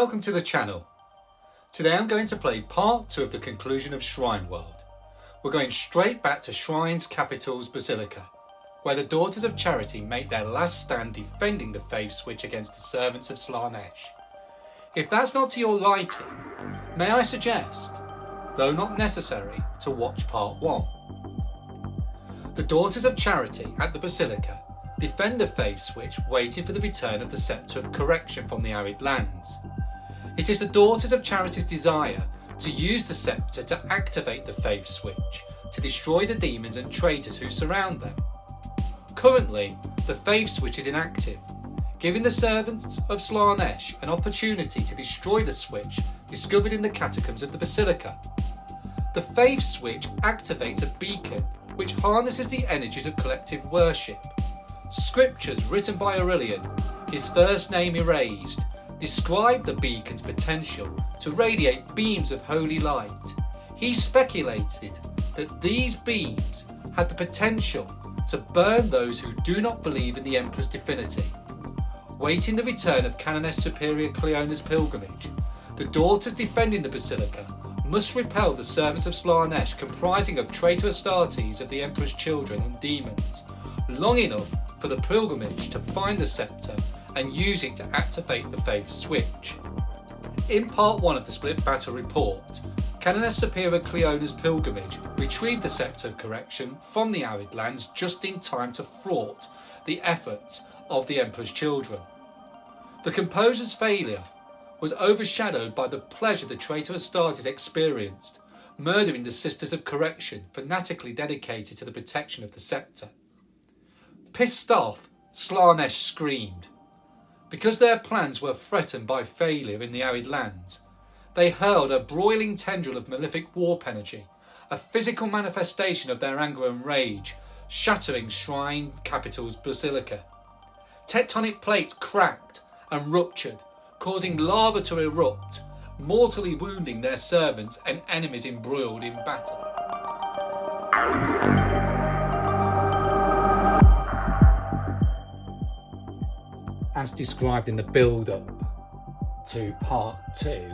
Welcome to the channel. Today I'm going to play part 2 of the conclusion of Shrine World. We're going straight back to Shrine's capital's Basilica, where the Daughters of Charity make their last stand defending the faith switch against the servants of Slaanesh. If that's not to your liking, may I suggest, though not necessary, to watch part 1. The Daughters of Charity at the Basilica defend the faith switch, waiting for the return of the Sceptre of Correction from the arid lands. It is the Daughters of Charity's desire to use the sceptre to activate the faith switch to destroy the demons and traitors who surround them. Currently, the faith switch is inactive, giving the servants of Slaanesh an opportunity to destroy the switch discovered in the catacombs of the Basilica. The faith switch activates a beacon which harnesses the energies of collective worship. Scriptures written by Aurelian, his first name erased, describe the beacon's potential to radiate beams of holy light. He speculated that these beams had the potential to burn those who do not believe in the Emperor's divinity. Waiting the return of Canoness Superior Cleona's pilgrimage, the daughters defending the Basilica must repel the servants of Slaanesh, comprising of traitor Astartes of the Emperor's children and demons, long enough for the pilgrimage to find the sceptre and use it to activate the faith switch. In part 1 of the Split Battle report, Canoness Superior Cleona's pilgrimage retrieved the Sceptre of Correction from the arid lands just in time to thwart the efforts of the Emperor's children. The composer's failure was overshadowed by the pleasure the traitor Astartes experienced, murdering the Sisters of Correction, fanatically dedicated to the protection of the sceptre. Pissed off, Slaanesh screamed. Because their plans were threatened by failure in the arid lands, they hurled a broiling tendril of malefic warp energy, a physical manifestation of their anger and rage, shattering Shrine Capital's Basilica. Tectonic plates cracked and ruptured, causing lava to erupt, mortally wounding their servants and enemies embroiled in battle. As described in the build-up to part 2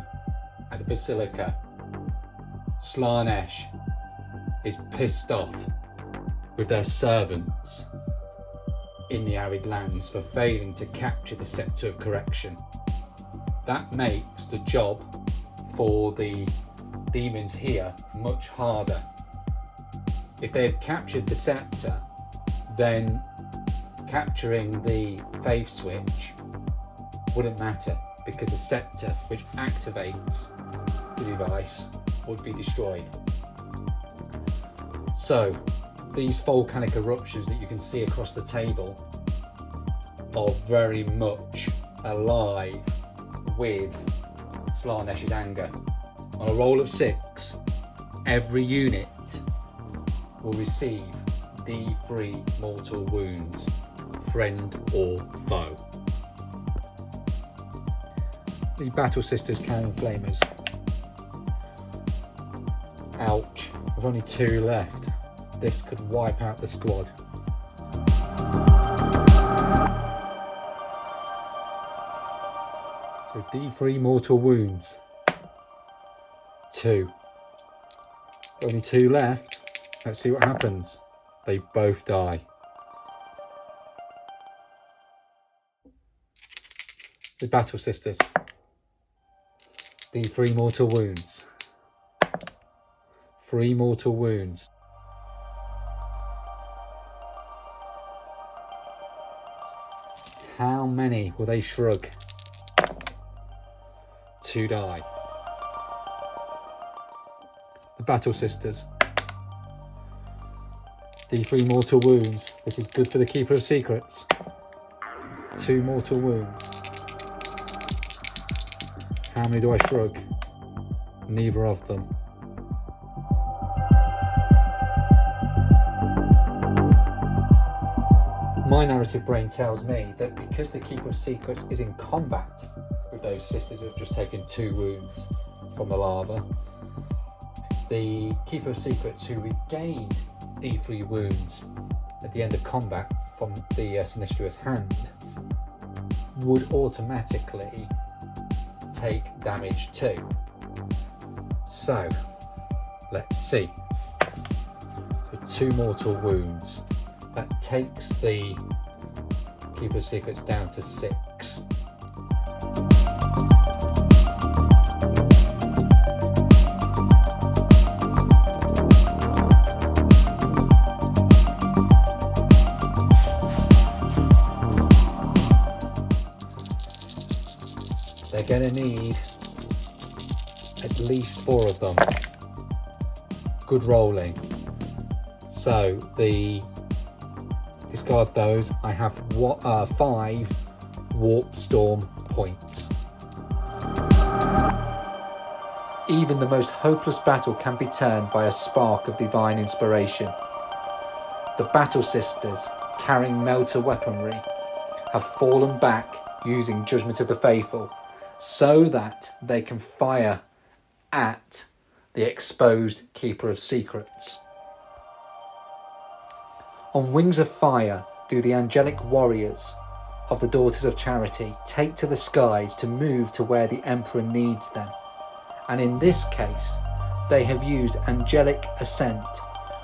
at the Basilica, Slaanesh is pissed off with their servants in the arid lands for failing to capture the Sceptre of Correction. That makes the job for the demons here much harder. If they had captured the sceptre, then capturing the faith switch wouldn't matter, because the sceptre which activates the device would be destroyed. So these volcanic eruptions that you can see across the table are very much alive with Slaanesh's anger. On a roll of 6, every unit will receive D3 mortal wounds, friend or foe. The Battle Sisters Cannon Flamers. Ouch, with only 2 left. This could wipe out the squad. So D3 mortal wounds. 2. Only 2 left. Let's see what happens. They both die. The Battle Sisters. D3 mortal wounds. 3 mortal wounds. How many will they shrug? 2 die. The Battle Sisters. D3 mortal wounds. This is good for the Keeper of Secrets. 2 mortal wounds. How many do I shrug? Neither of them. My narrative brain tells me that because the Keeper of Secrets is in combat with those sisters who have just taken 2 wounds from the lava, the Keeper of Secrets who regained D3 wounds at the end of combat from the Sinisterous Hand would automatically take damage too. So let's see. For 2 mortal wounds, that takes the Keeper of Secrets down to 6. They're going to need at least 4 of them. Good rolling. So discard those. I have 5 Warp Storm points. Even the most hopeless battle can be turned by a spark of divine inspiration. The Battle Sisters, carrying Melter weaponry, have fallen back using Judgment of the Faithful, so that they can fire at the exposed Keeper of Secrets. On wings of fire do the angelic warriors of the Daughters of Charity take to the skies to move to where the Emperor needs them. And in this case, they have used angelic ascent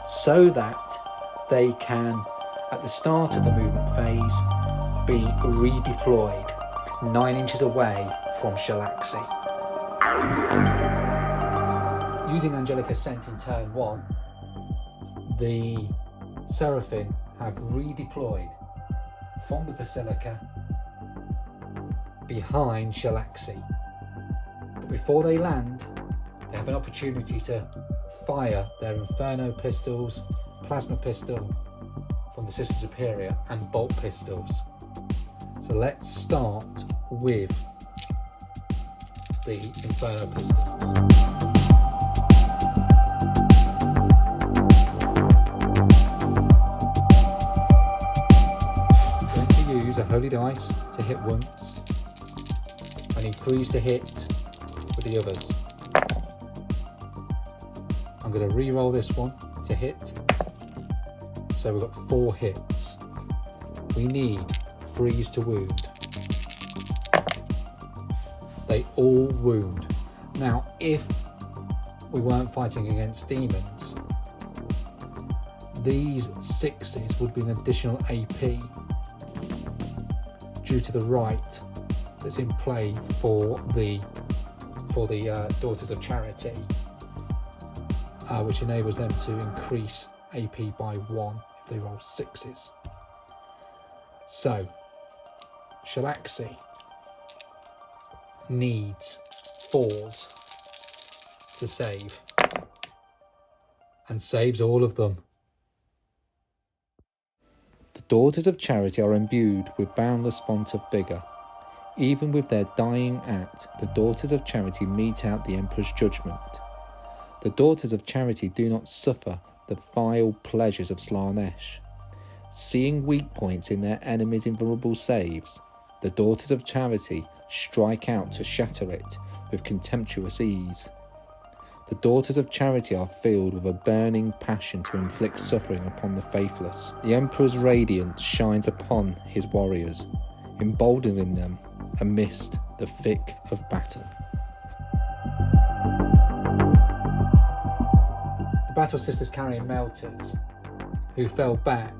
so that they can, at the start of the movement phase, be redeployed 9 inches away from Shalaxi. Using angelic ascent in turn 1, the Seraphim have redeployed from the Basilica behind Shalaxi. But before they land, they have an opportunity to fire their Inferno pistols, Plasma pistol from the Sister Superior, and bolt pistols. So let's start with the Inferno pistols. A holy dice to hit once. I need 3s to hit with the others. I'm going to re-roll this one to hit. So we've got 4 hits. We need 3s to wound. They all wound. Now, if we weren't fighting against demons, these 6s would be an additional AP due to the right that's in play for the Daughters of Charity, which enables them to increase AP by 1 if they roll 6s. So Shalaxi needs 4s to save, and saves all of them. The Daughters of Charity are imbued with boundless font of vigour. Even with their dying act, the Daughters of Charity mete out the Emperor's judgment. The Daughters of Charity do not suffer the vile pleasures of Slaanesh. Seeing weak points in their enemies' invulnerable saves, the Daughters of Charity strike out to shatter it with contemptuous ease. The Daughters of Charity are filled with a burning passion to inflict suffering upon the faithless. The Emperor's radiance shines upon his warriors, emboldening them amidst the thick of battle. The Battle Sisters carrying Melters, who fell back,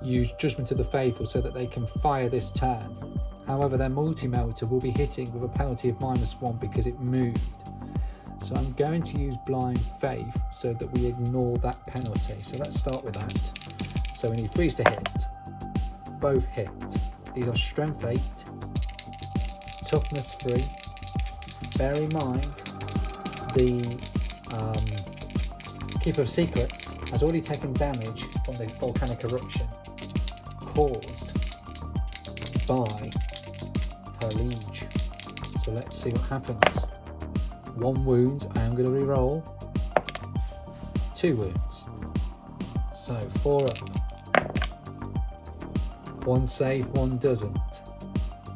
use Judgment of the Faithful so that they can fire this turn. However, their multi-melter will be hitting with a penalty of -1 because it moved. So I'm going to use Blind Faith so that we ignore that penalty. So let's start with that. So we need 3s to hit. Both hit. These are Strength 8, Toughness 3. Bear in mind, the Keeper of Secrets has already taken damage from the volcanic eruption caused by her liege. So let's see what happens. 1 wound, I am going to re-roll. 2 wounds. So 4 of them. 1 save, 1 doesn't.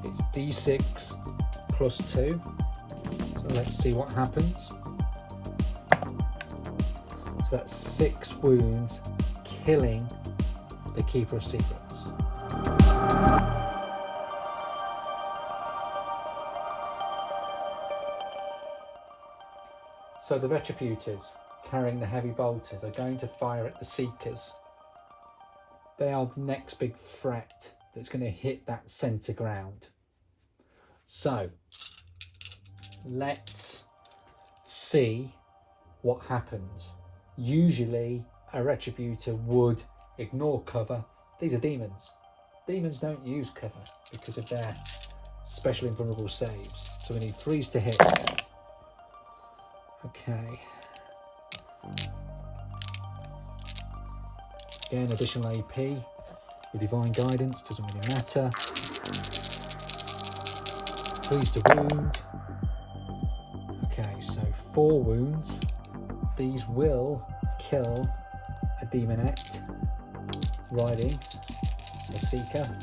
It's D6 plus 2. So let's see what happens. So that's 6 wounds, killing the Keeper of Secrets. So the Retributors carrying the heavy bolters are going to fire at the Seekers. They are the next big threat that's going to hit that centre ground. So let's see what happens. Usually a Retributor would ignore cover. These are demons. Demons don't use cover because of their special invulnerable saves. So we need 3s to hit. Okay. Again, additional AP with Divine Guidance, doesn't really matter. 3s to wound. Okay, so 4 wounds. These will kill a Demonette riding a Seeker.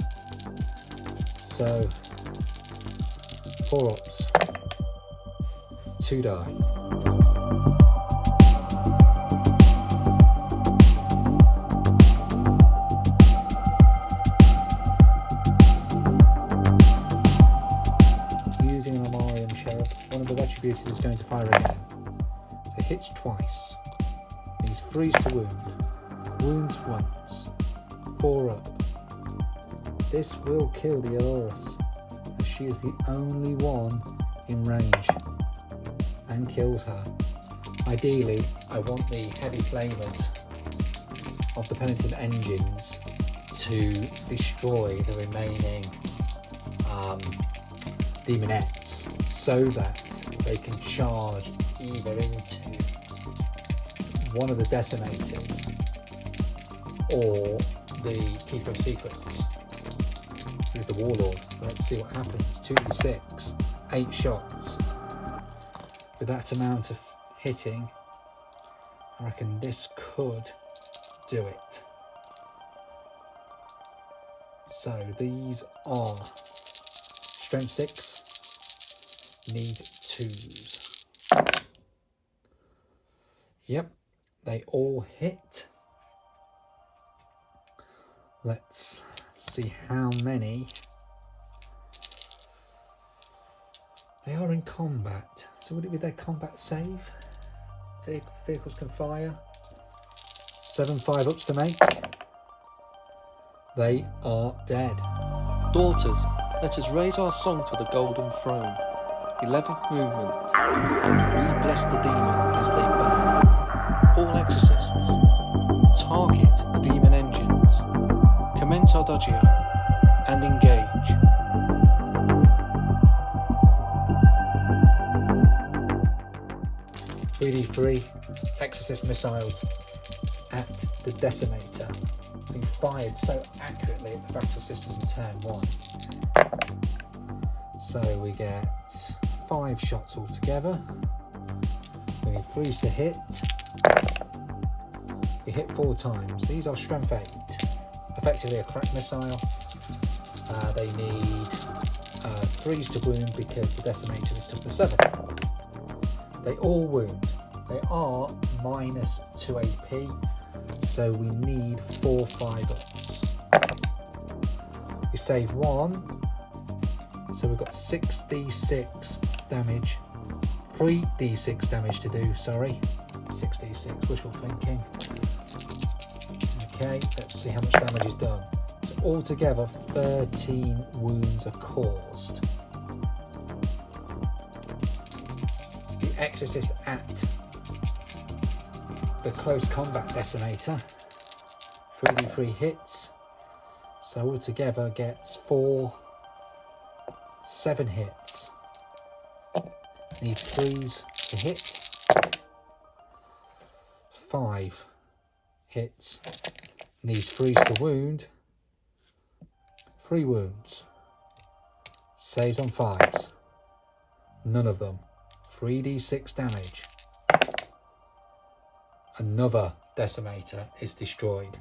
So 4 ups, 2 die. Using an Amarium Cherub, one of the Retributors is going to fire again. So hits twice. Needs 3s to wound. Wounds once. 4 up. This will kill the Alurus, as she is the only one in range, and kills her. Ideally, I want the heavy flamers of the Penitent engines to destroy the remaining Demonettes, so that they can charge either into one of the Decimators or the Keeper of Secrets through the Warlord. Let's see what happens. 2d6, 8 shots. With that amount of hitting, I reckon this could do it. So these are Strength 6, need 2s. Yep, they all hit. Let's see how many. They are in combat, so would it be their combat save? Vehicles can fire. 7 5-ups to make. They are dead. Daughters, let us raise our song to the golden throne. 11th movement. We bless the demon as they burn. All exorcists, target the demon engines. Commence Ardagio and engage. (3d3) exorcist missiles at the Decimator, being fired so accurately at the battle systems in turn 1. So we get 5 shots altogether. We need 3s to hit. We hit 4 times. These are strength 8, effectively a crack missile. They need 3s to wound because the Decimator is tough to 7. They all wound. They are -2 AP, so we need 4 5-ups. We save 1, so we've got 6d6 damage, 3d6 damage to do, sorry. 6d6, wishful thinking. Okay, let's see how much damage is done. So altogether, 13 wounds are caused. Exorcist at the close combat Decimator, 3d3 hits, so altogether gets 7 hits. Need 3s to hit. 5 hits. Needs 3s to wound. 3 wounds. Saves on 5s. None of them. 3d6 damage. Another Decimator is destroyed.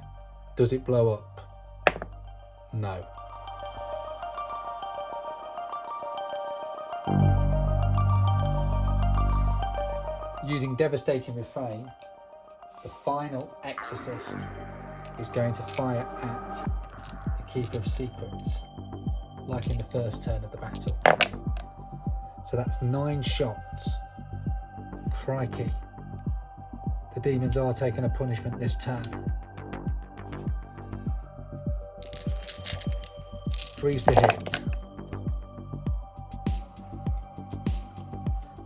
Does it blow up? No. Using Devastating Refrain, the final Exorcist is going to fire at the Keeper of Secrets, like in the first turn of the battle. So that's 9 shots Crikey. The demons are taking a punishment this turn. Freeze to hit.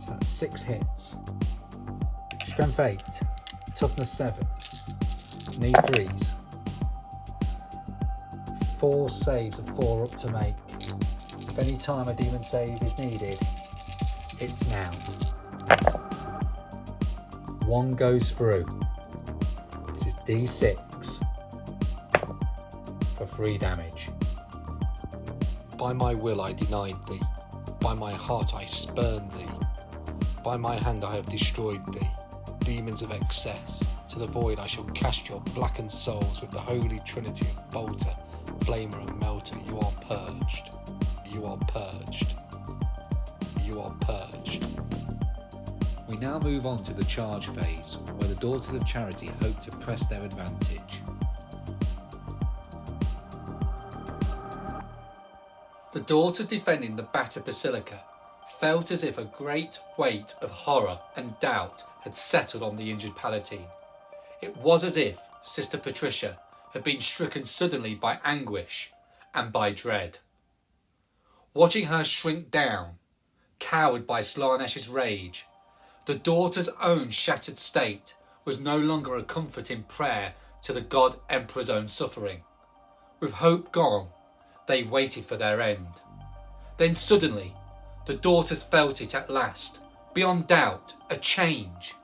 So that's 6 hits. Strength 8. Toughness 7. Need freeze. 4 saves of 4 up to make. If any time a demon save is needed, it's now. 1 goes through. This is D6 for 3 damage. By my will I denied thee, by my heart I spurned thee, by my hand I have destroyed thee. Demons of excess, to the void I shall cast your blackened souls with the holy trinity of bolter, flamer and melter. You are purged, you are purged, you are purged. We now move on to the charge phase, where the Daughters of Charity hope to press their advantage. The daughters defending the battered Basilica felt as if a great weight of horror and doubt had settled on the injured Palatine. It was as if Sister Patricia had been stricken suddenly by anguish and by dread. Watching her shrink down, cowed by Slaanesh's rage, the daughter's own shattered state was no longer a comfort in prayer to the God Emperor's own suffering. With hope gone, they waited for their end. Then suddenly, the daughters felt it at last, beyond doubt, a change.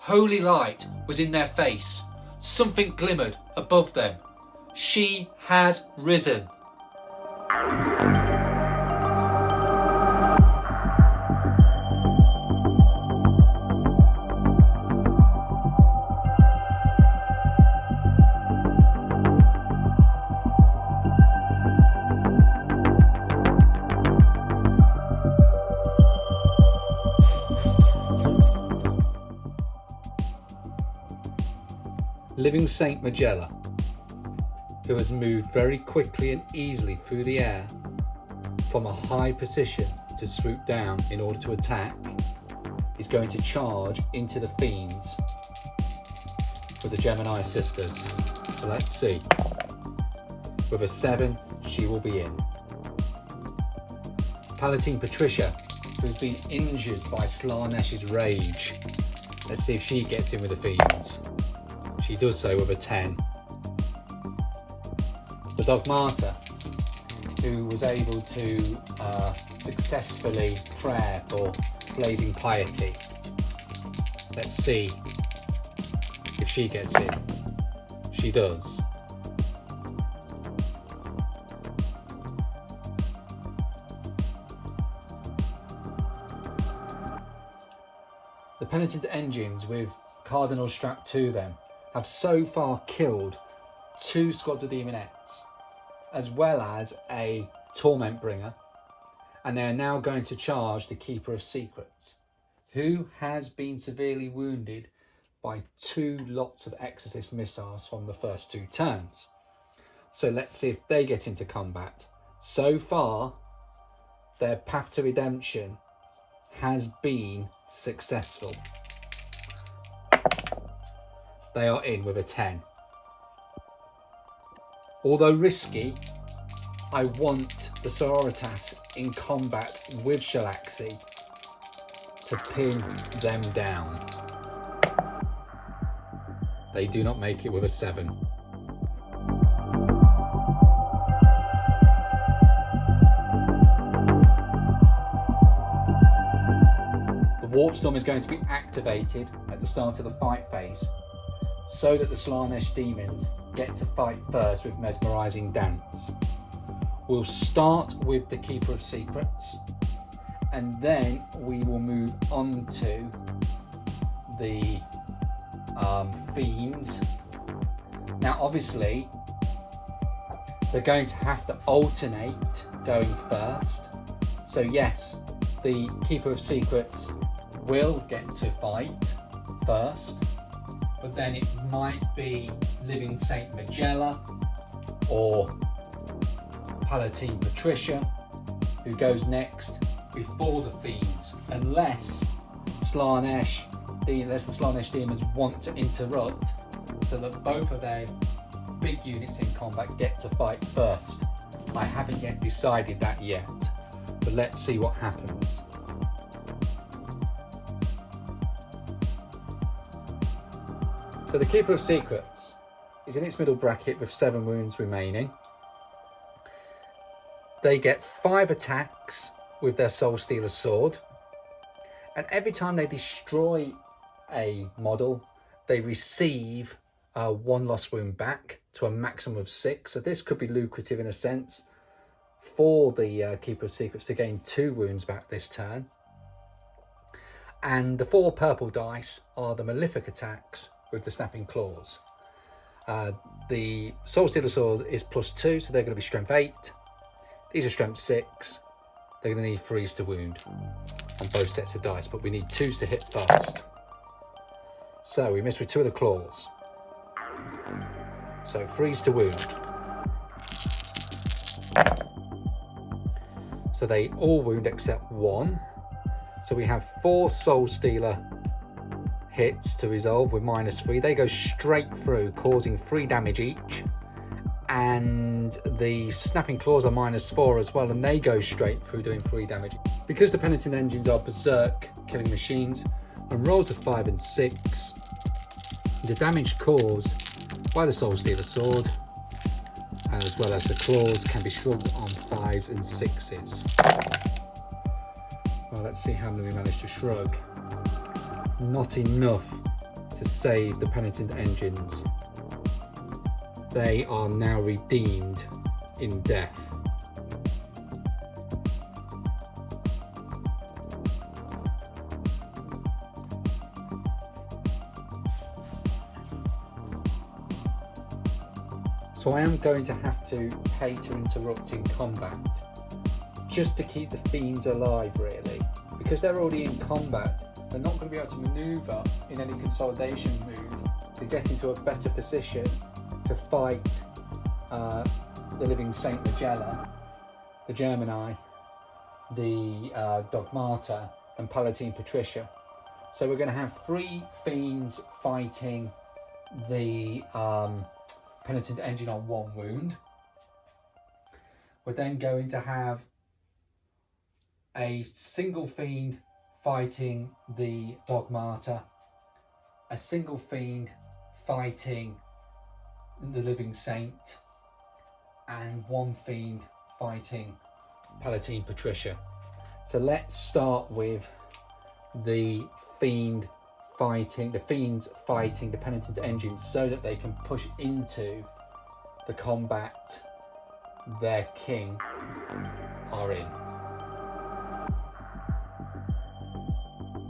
Holy light was in their face. Something glimmered above them. She has risen. Living Saint Magella, who has moved very quickly and easily through the air from a high position to swoop down in order to attack, is going to charge into the fiends with the Gemini sisters. So let's see. With a 7, she will be in. Palatine Patricia, who's been injured by Slaanesh's rage. Let's see if she gets in with the fiends. She does so with a 10. The Dogmata, who was able to successfully pray for blazing piety. Let's see if she gets in. She does. The penitent engines with cardinals strapped to them have so far killed 2 squads of demonettes, as well as a torment bringer, and they are now going to charge the Keeper of Secrets, who has been severely wounded by 2 lots of exorcist missiles from the first 2 turns. So let's see if they get into combat. So far, their path to redemption has been successful. They are in with a 10. Although risky, I want the Sororitas in combat with Shalaxi to pin them down. They do not make it with a 7. The Warp Storm is going to be activated at the start of the fight phase, so that the Slaanesh demons get to fight first with mesmerising dance. We'll start with the Keeper of Secrets, and then we will move on to the fiends. Now obviously they're going to have to alternate going first, so yes, the Keeper of Secrets will get to fight first, but then it might be Living Saint Magella or Palatine Patricia who goes next before the fiends, unless Slaanesh the Slaanesh demons want to interrupt so that both of their big units in combat get to fight first. I haven't yet decided that yet, but let's see what happens. So the Keeper of Secrets is in its middle bracket with 7 wounds remaining. They get 5 attacks with their Soul Stealer sword, and every time they destroy a model, they receive 1 lost wound back to a maximum of 6. So this could be lucrative in a sense for the Keeper of Secrets to gain 2 wounds back this turn. And the 4 purple dice are the Malefic attacks with the Snapping Claws. The Soul Stealer sword is +2, so they're going to be strength 8. These are strength 6. They're going to need 3s to wound on both sets of dice, but we need 2s to hit first. So we miss with 2 of the claws. So 3s to wound. So they all wound except 1. So we have 4 Soul Stealer hits to resolve with -3. They go straight through, causing 3 damage each. And the Snapping Claws are -4 as well, and they go straight through, doing 3 damage. Because the Penitent Engines are berserk killing machines, on rolls of 5 and 6, the damage caused by the Soul Stealer sword, as well as the claws, can be shrugged on 5s and 6s. Well, let's see how many we managed to shrug. Not enough to save the Penitent Engines. They are now redeemed in death. So I am going to have to pay to interrupt in combat, just to keep the fiends alive really. Because they're already in combat, they're not going to be able to manoeuvre in any consolidation move to get into a better position to fight the Living Saint Magella, the Gemini, the Dogmata and Palatine Patricia. So we're going to have 3 fiends fighting the Penitent Engine on 1 wound. We're then going to have a single fiend fighting the Dogmata, a single fiend fighting the Living Saint, and 1 fiend fighting Palatine Patricia. So let's start with the fiends fighting the Penitent Engines so that they can push into the combat their king are in.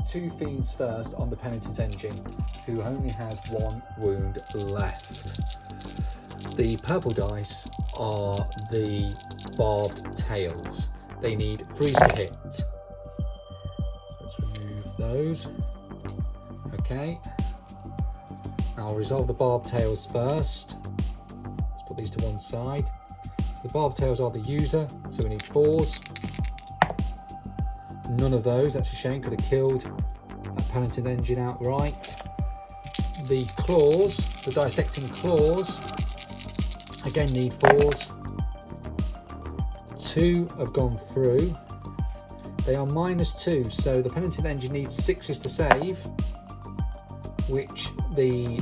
2 fiends first on the Penitent Engine, who only has 1 wound left. The purple dice are the barbed tails. They need 3s to hit. Let's remove those. Okay. I'll resolve the barbed tails first. Let's put these to one side. The barbed tails are the user, so we need 4s. None of those, that's a shame, could have killed that Penitent Engine outright. The claws, the dissecting claws, again need 4s. 2 have gone through. They are -2, so the Penitent Engine needs 6s to save, which the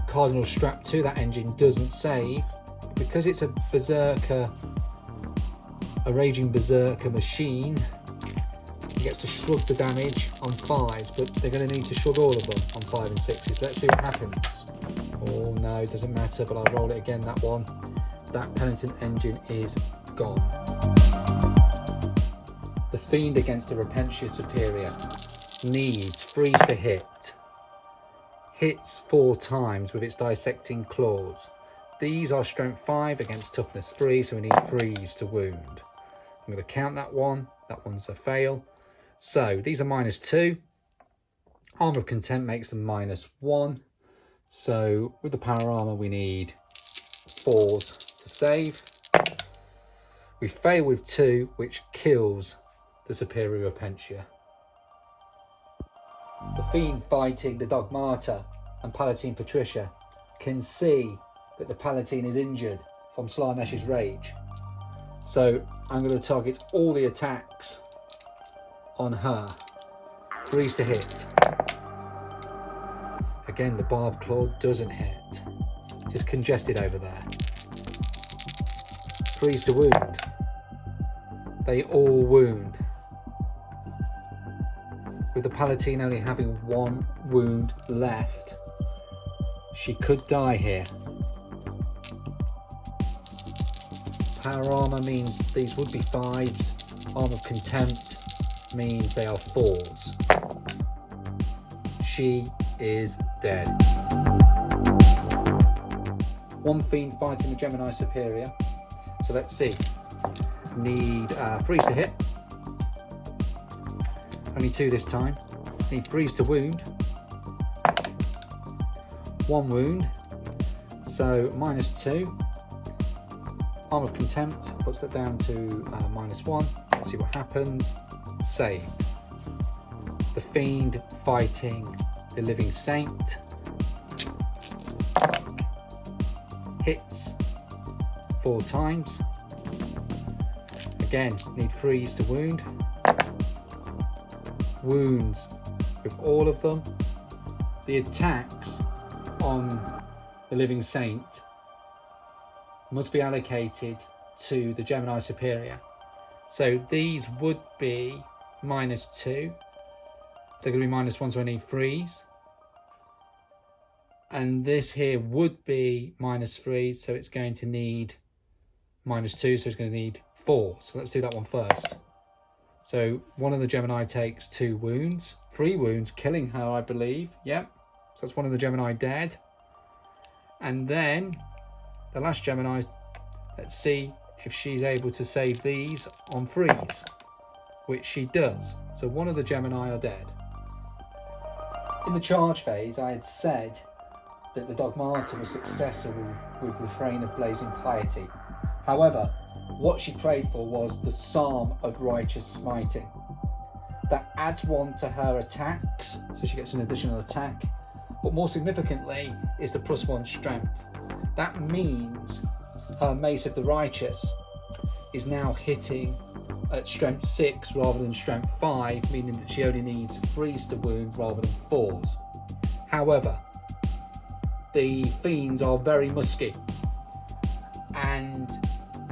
Cardinal strapped to that engine doesn't save. Because it's a berserker, a raging berserker machine, he gets to shrug the damage on 5s, but they're going to need to shrug all of them on 5 and 6s. Let's see what happens. Oh no, it doesn't matter, but I'll roll it again, that one. That Penitent Engine is gone. The Fiend against the Repentia Superior needs 3s to hit. Hits 4 times with its dissecting claws. These are strength 5 against toughness 3, so we need 3s to wound. I'm going to count that one. That one's a fail. So these are -2. Armour of Contempt makes them -1. So with the power armour we need 4s to save. We fail with 2, which kills the Superior Repentia. the Fiend fighting the Dogmata and Palatine Patricia can see that the Palatine is injured from Slaanesh's rage. So I'm going to target all the attacks on her. Freeze to hit. Again, the Barbed Claw doesn't hit. It is congested over there. Freeze to wound. They all wound. With the Palatine only having one wound left, she could die here. Power armor means these would be 5s. Arm of Contempt means they are 4s. She is dead. One Fiend fighting the Gemini Superior. So let's see. Need freeze to hit. Only 2 this time. Need freeze to wound. 1 wound. So -2. Arm of Contempt puts that down to -1. Let's see what happens. Save. The Fiend fighting the Living Saint. Hits 4 times. Again, need freeze to wound. Wounds with all of them. The attacks on the Living Saint must be allocated to the Gemini Superior. So these would be -2. They're going to be -1, so I need freeze. And this here would be -3, so it's going to need -2, so it's going to need 4. So let's do that one first. So one of the Gemini takes 2 wounds, 3 wounds, killing her, I believe. Yep. So that's one of the Gemini dead. And then the last Gemini, let's see if she's able to save these on freeze, which she does. So one of the Gemini are dead. In the charge phase, I had said that the Dogmata was successful with Refrain of Blazing Piety. However, what she prayed for was the Psalm of Righteous Smiting. That adds 1 to her attacks, so she gets an additional attack. But more significantly is the +1 strength. That means her Mace of the Righteous is now hitting at strength 6 rather than strength 5, meaning that she only needs freeze to wound rather than 4s. However, the Fiends are very musky, and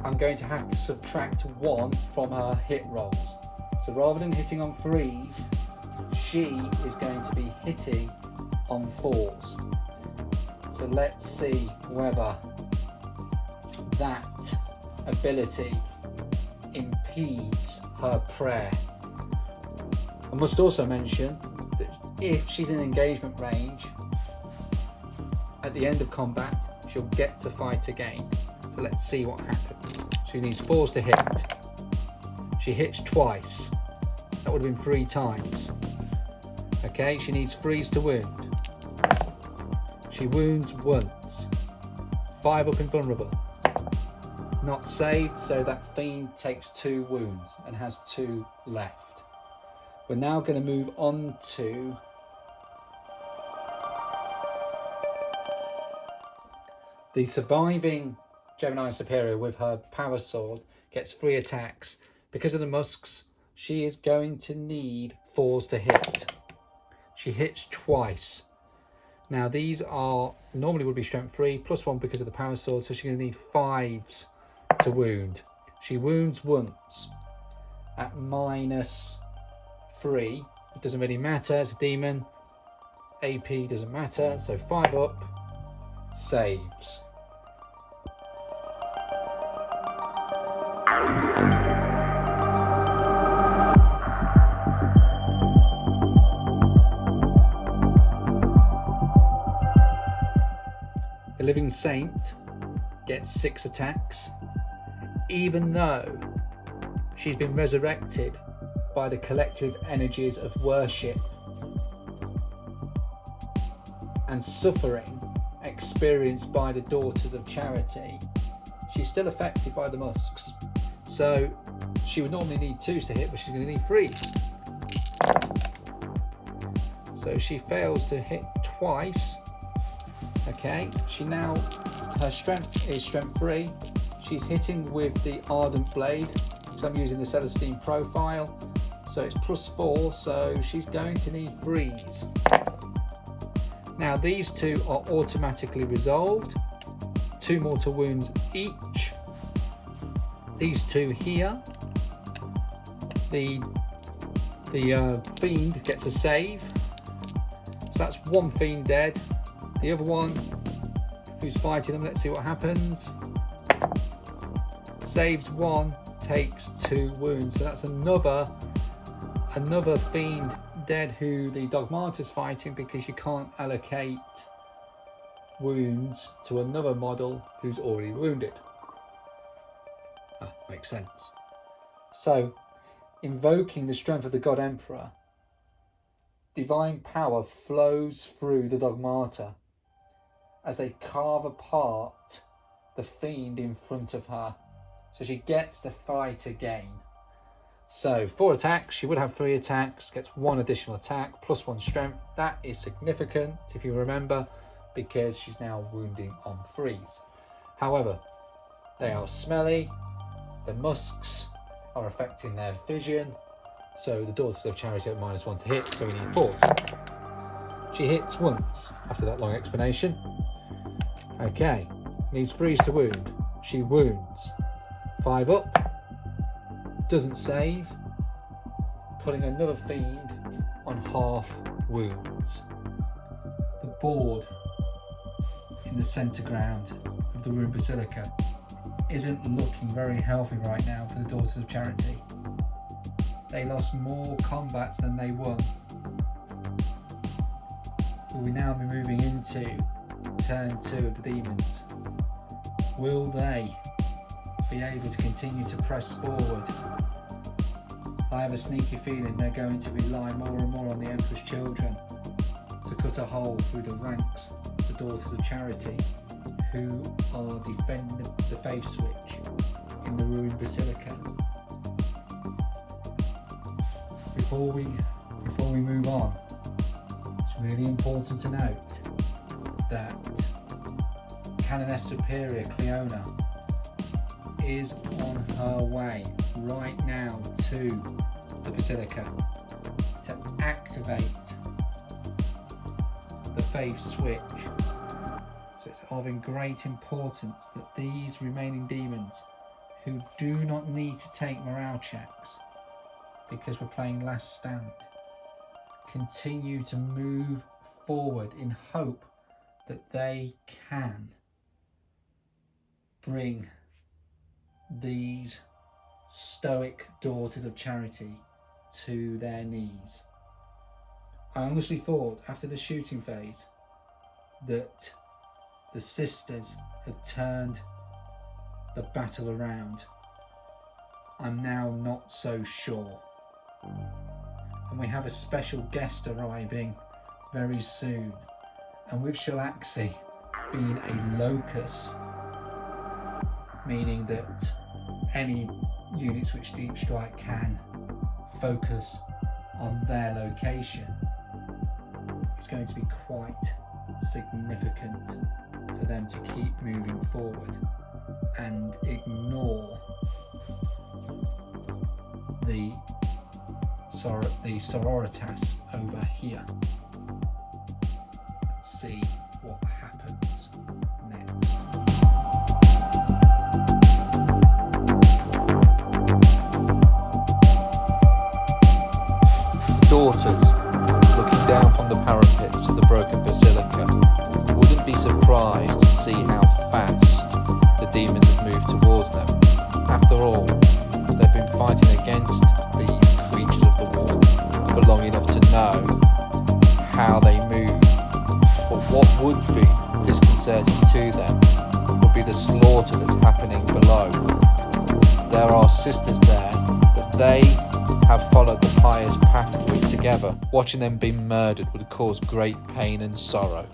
I'm going to have to subtract 1 from her hit rolls. So rather than hitting on 3s, she is going to be hitting on 4s. So let's see whether that ability impedes her prayer. I must also mention that if she's in engagement range, at the end of combat, she'll get to fight again. So let's see what happens. She needs 4s to hit. She hits twice. That would have been 3 times. Okay, she needs freeze to wound. She wounds once. 5 up invulnerable. Not saved, so that Fiend takes 2 wounds and has 2 left. We're now going to move on to the surviving Gemini Superior with her power sword. Gets 3 attacks. Because of the musks, she is going to need 4s to hit. She hits twice. Now these are normally would be strength 3 +1 because of the power sword, so she's going to need 5s to wound. She wounds once at -3. It doesn't really matter, it's a demon. AP doesn't matter, so 5 up, saves. The Living Saint gets 6 attacks, even though she's been resurrected by the collective energies of worship and suffering experienced by the Daughters of Charity. She's still affected by the musks, so she would normally need 2s to hit, but she's going to need 3s. So she fails to hit twice. Okay, her strength is strength 3. She's hitting with the Ardent Blade, so I'm using the Celestine profile. So it's +4, so she's going to need freeze. Now these two are automatically resolved. 2 mortal wounds each. These two here. The fiend gets a save. So that's 1 fiend dead. The other one who's fighting them, let's see what happens. Saves 1, takes 2 wounds. So that's another fiend dead who the Dogmata's fighting, because you can't allocate wounds to another model who's already wounded. Makes sense. So, invoking the strength of the God Emperor, divine power flows through the Dogmata as they carve apart the fiend in front of her. So she gets to fight again. So 4 attacks, she would have 3 attacks, gets 1 additional attack, +1 strength. That is significant, if you remember, because she's now wounding on freeze. However, they are smelly, the musks are affecting their vision, so the Daughters of Charity at -1 to hit, so we need force. She hits once after that long explanation. Okay, needs freeze to wound. She wounds. 5 up. Doesn't save, putting another fiend on half wounds. The board in the centre ground of the ruined Basilica isn't looking very healthy right now for the Daughters of Charity. They lost more combats than they won. Will we now be moving into turn 2 of the Demons? Will they be able to continue to press forward? I have a sneaky feeling they're going to rely more and more on the Emperor's children to cut a hole through the ranks of the Daughters of Charity, who are defending the faith switch in the ruined Basilica. Before we move on, it's really important to note that Canoness Superior Cleona is on her way right now to the Basilica to activate the faith switch. So it's of great importance that these remaining demons, who do not need to take morale checks because we're playing Last Stand, continue to move forward in hope that they can bring these stoic Daughters of Charity to their knees. I honestly thought after the shooting phase that the sisters had turned the battle around. I'm now not so sure. And we have a special guest arriving very soon. And with Shalaxi being a locus, meaning that any units which Deep Strike can focus on their location, it's going to be quite significant for them to keep moving forward and ignore the sororitas over here. Let's see what happens next. Daughters, looking down from the parapets of the broken basilica, wouldn't be surprised to see how fast the demons have moved towards them. After all, they've been fighting against these creatures of the wall for long enough to know how they move. But what would be disconcerting to them would be the slaughter that's happening below. There are sisters there that they have followed the pious pathway together. Watching them be murdered would cause great pain and sorrow.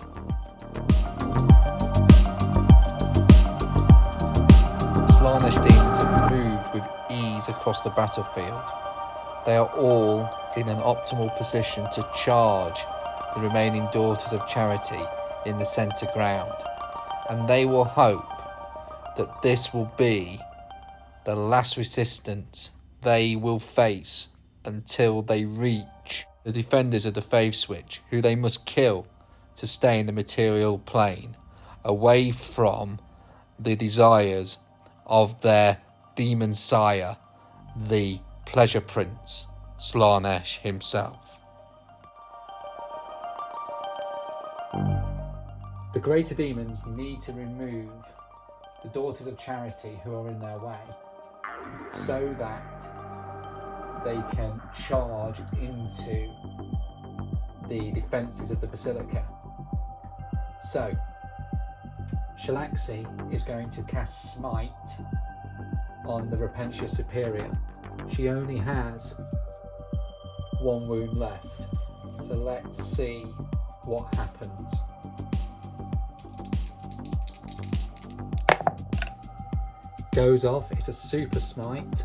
Slaanesh demons have moved with ease across the battlefield. They are all in an optimal position to charge the remaining Daughters of Charity in the centre ground, and they will hope that this will be the last resistance they will face until they reach the defenders of the Faith Switch, who they must kill to stay in the material plane, away from the desires of their demon sire, the Pleasure Prince, Slaanesh himself. The greater demons need to remove the Daughters of Charity who are in their way, so that they can charge into the defences of the Basilica. So, Shalaxi is going to cast Smite on the Repentia Superior. She only has one wound left, so let's see what happens. Goes off, it's a super smite.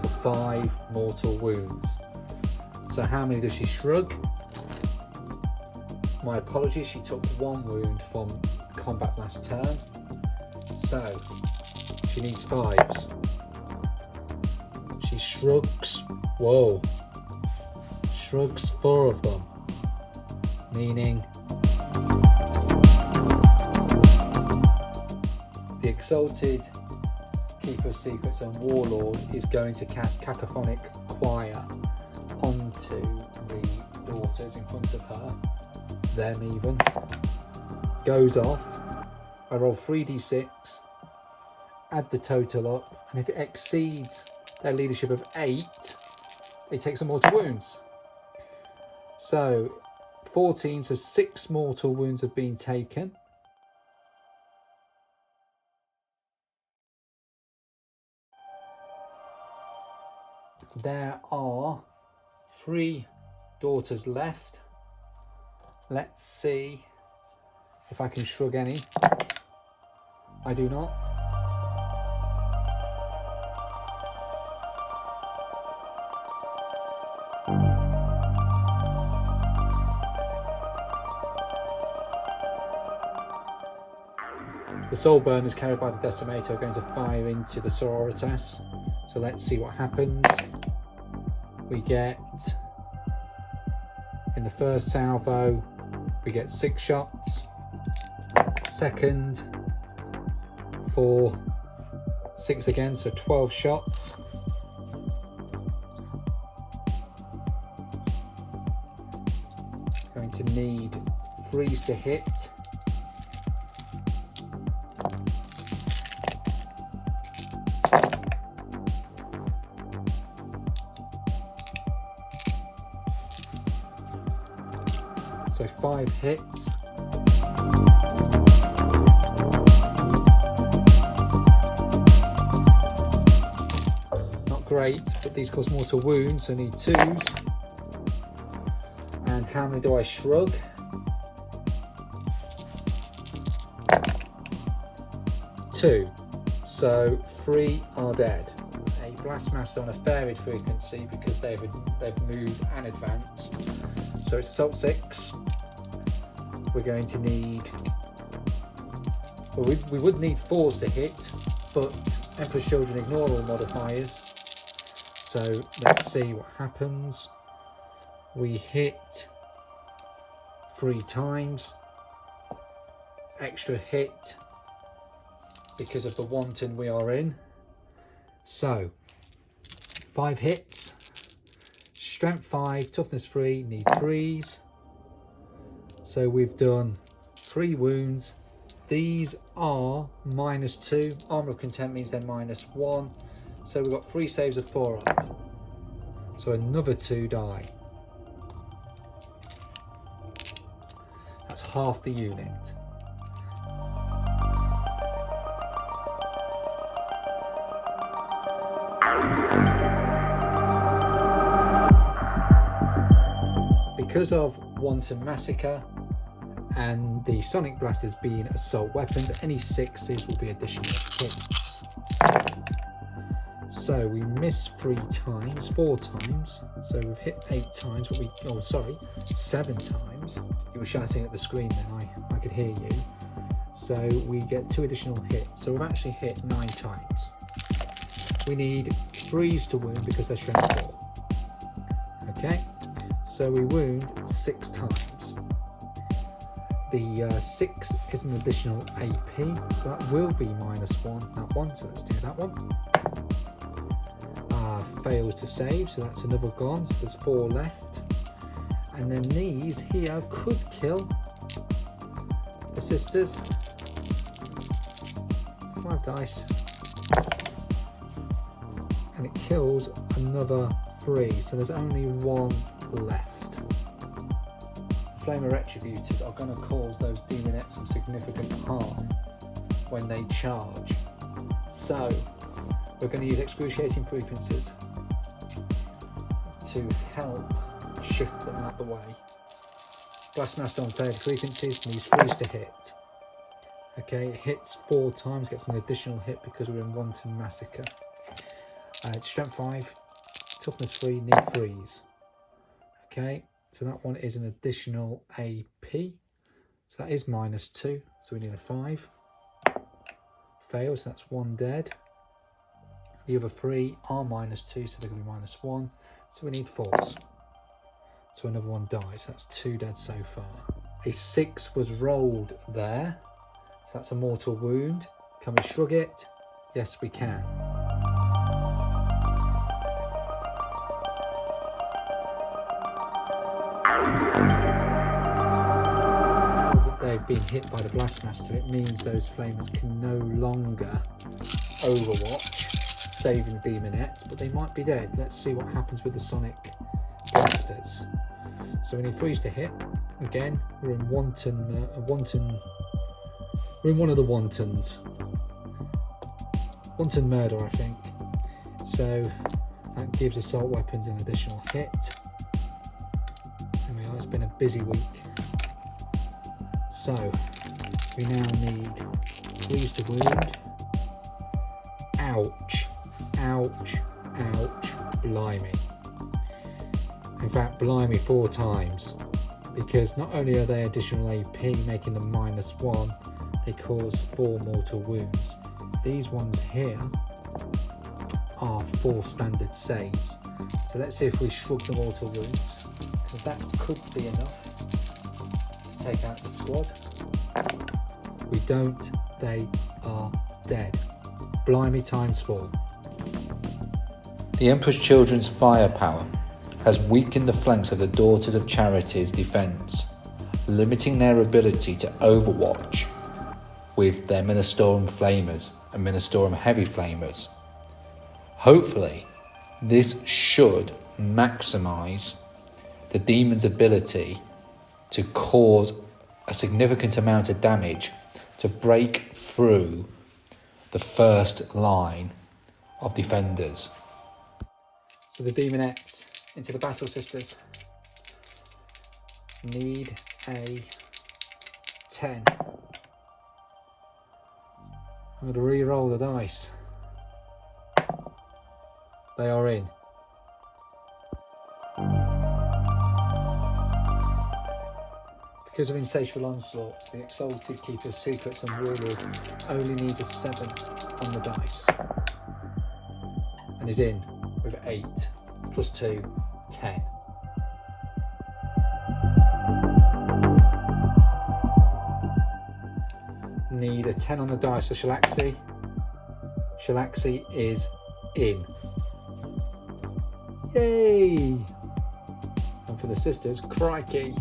For 5 mortal wounds. So how many does she shrug? My apologies, she took 1 wound from combat last turn. So she needs 5s. She shrugs. Whoa. Shrugs 4 of them, meaning the Exalted Keeper of Secrets and Warlord is going to cast Cacophonic Choir onto the daughters in front of her, them even. Goes off. I roll 3d6, add the total up, and if it exceeds their leadership of 8, they take some mortal wounds. So 14, so 6 mortal wounds have been taken. There are 3 daughters left. Let's see if I can shrug any. I do not. The soul burners carried by the decimator are going to fire into the sororitas. So let's see what happens. We get, in the first salvo, we get 6 shots. Second, 4, 6 again, so 12 shots. Going to need 3s to hit. So 5 hits. Not great, but these cause mortal wounds, so I need 2s. And how many do I shrug? 2. So 3 are dead. A Blastmaster on a varied frequency because they've moved and advanced. So it's assault 6. We're going to need, well, we would need 4s to hit, but Emperor's Children ignore all modifiers. So let's see what happens. We hit 3 times. Extra hit because of the wanton we are in. So 5 hits. Strength 5, toughness 3, need 3s. So we've done 3 wounds. These are -2. Armour of Contempt means they're -1. So we've got 3 saves of 4 up. So another 2 die. That's half the unit. Because of Wanton Massacre and the sonic blasters being assault weapons. Any 6s will be additional hits. So we missed 4 times, so we've hit 8 times, but 7 times. You were shouting at the screen then, I could hear you. So we get 2 additional hits, so we've actually hit 9 times. We need 3s to wound because they're strength 4. Okay, so we wound 6 times. The 6 is an additional AP, so that will be -1, that one, so let's do that one. Fails to save, so that's another gone, so there's 4 left. And then these here could kill the sisters. 5 dice. And it kills another 3, so there's only 1 left. Flame Retributors are going to cause those demonettes some significant harm when they charge. So we're going to use excruciating frequencies to help shift them out the way. Blastmaster on 30 frequencies needs 3s to hit. Okay, it hits 4 times, gets an additional hit because we're in Wanton Massacre. It's strength 5, toughness 3, need 3s. Okay, so that one is an additional AP. So that is -2, so we need a 5. Fails, so that's 1 dead. The other 3 are -2, so they're going to be -1. So we need 4s. So another 1 dies. That's 2 dead so far. A 6 was rolled there. So that's a mortal wound. Can we shrug it? Yes, we can. Now that they've been hit by the Blastmaster, it means those flamers can no longer overwatch, saving demonettes, but they might be dead. Let's see what happens with the sonic blasters. So we need 3s to hit. Again, we're in we're in one of the Wantons. Wanton Murder, I think. So that gives assault weapons an additional hit. There we are, it's been a busy week. So we now need 3s to wound. Ouch, ouch, ouch, blimey. In fact, blimey 4 times. Because not only are they additional AP, making them -1, they cause 4 mortal wounds. These ones here are 4 standard saves. So let's see if we shrug the mortal wounds, because that could be enough to take out the squad. We don't, they are dead. Blimey times 4. The Emperor's Children's firepower has weakened the flanks of the Daughters of Charity's defence, limiting their ability to overwatch with their Ministorum Flamers and Ministorum Heavy Flamers. Hopefully, this should maximise the demon's ability to cause a significant amount of damage to break through the first line of defenders. So the demonettes into the Battle Sisters need a 10. I'm going to re-roll the dice. They are in. Because of Insatiable Onslaught, the Exalted Keeper of Secrets and Warlord only needs a 7 on the dice. And is in with 8 plus 2, 10. Need a 10 on the dice for Shalaxi. Shalaxi is in. Yay! And for the sisters, crikey.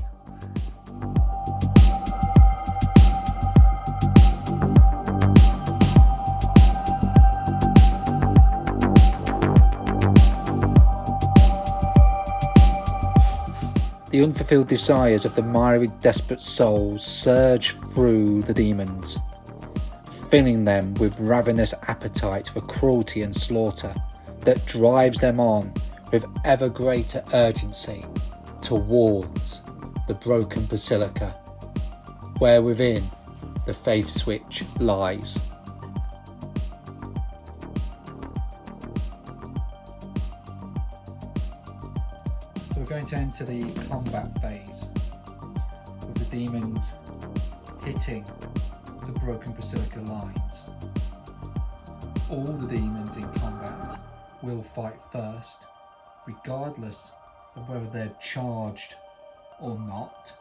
The unfulfilled desires of the miry, desperate souls surge through the demons, filling them with ravenous appetite for cruelty and slaughter that drives them on with ever greater urgency towards the broken Basilica where within the faith switch lies. So we're going to enter the combat phase with the demons hitting the broken Basilica lines. All the demons in combat will fight first, regardless of whether they're charged or not,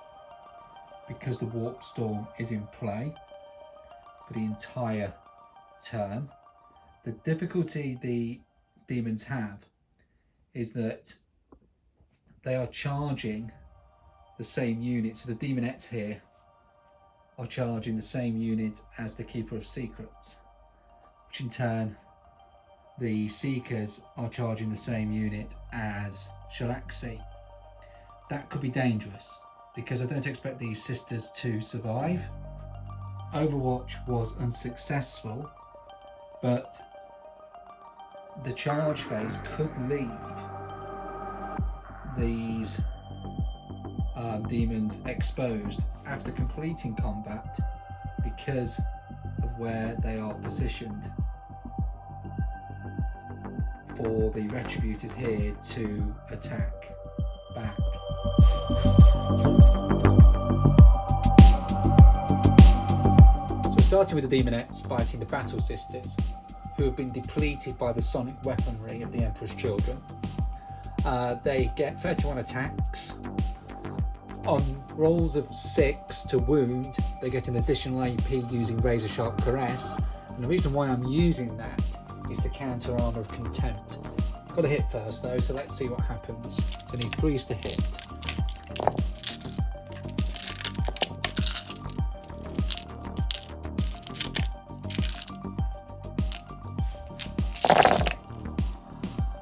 because the warp storm is in play for the entire turn. The difficulty the demons have is that they are charging the same unit. So the demonettes here are charging the same unit as the Keeper of Secrets, which in turn the Seekers are charging the same unit as Shalaxi. That could be dangerous because I don't expect these sisters to survive. Overwatch was unsuccessful, but the charge phase could leave these demons exposed after completing combat because of where they are positioned for the Retributors here to attack back. So starting with the demonettes fighting the Battle Sisters, who have been depleted by the sonic weaponry of the Emperor's Children. They get 31 attacks. On rolls of 6 to wound, they get an additional AP using Razor Sharp Caress. And the reason why I'm using that is to counter Armour of Contempt. Got to hit first though, so let's see what happens. So I need 3s to hit.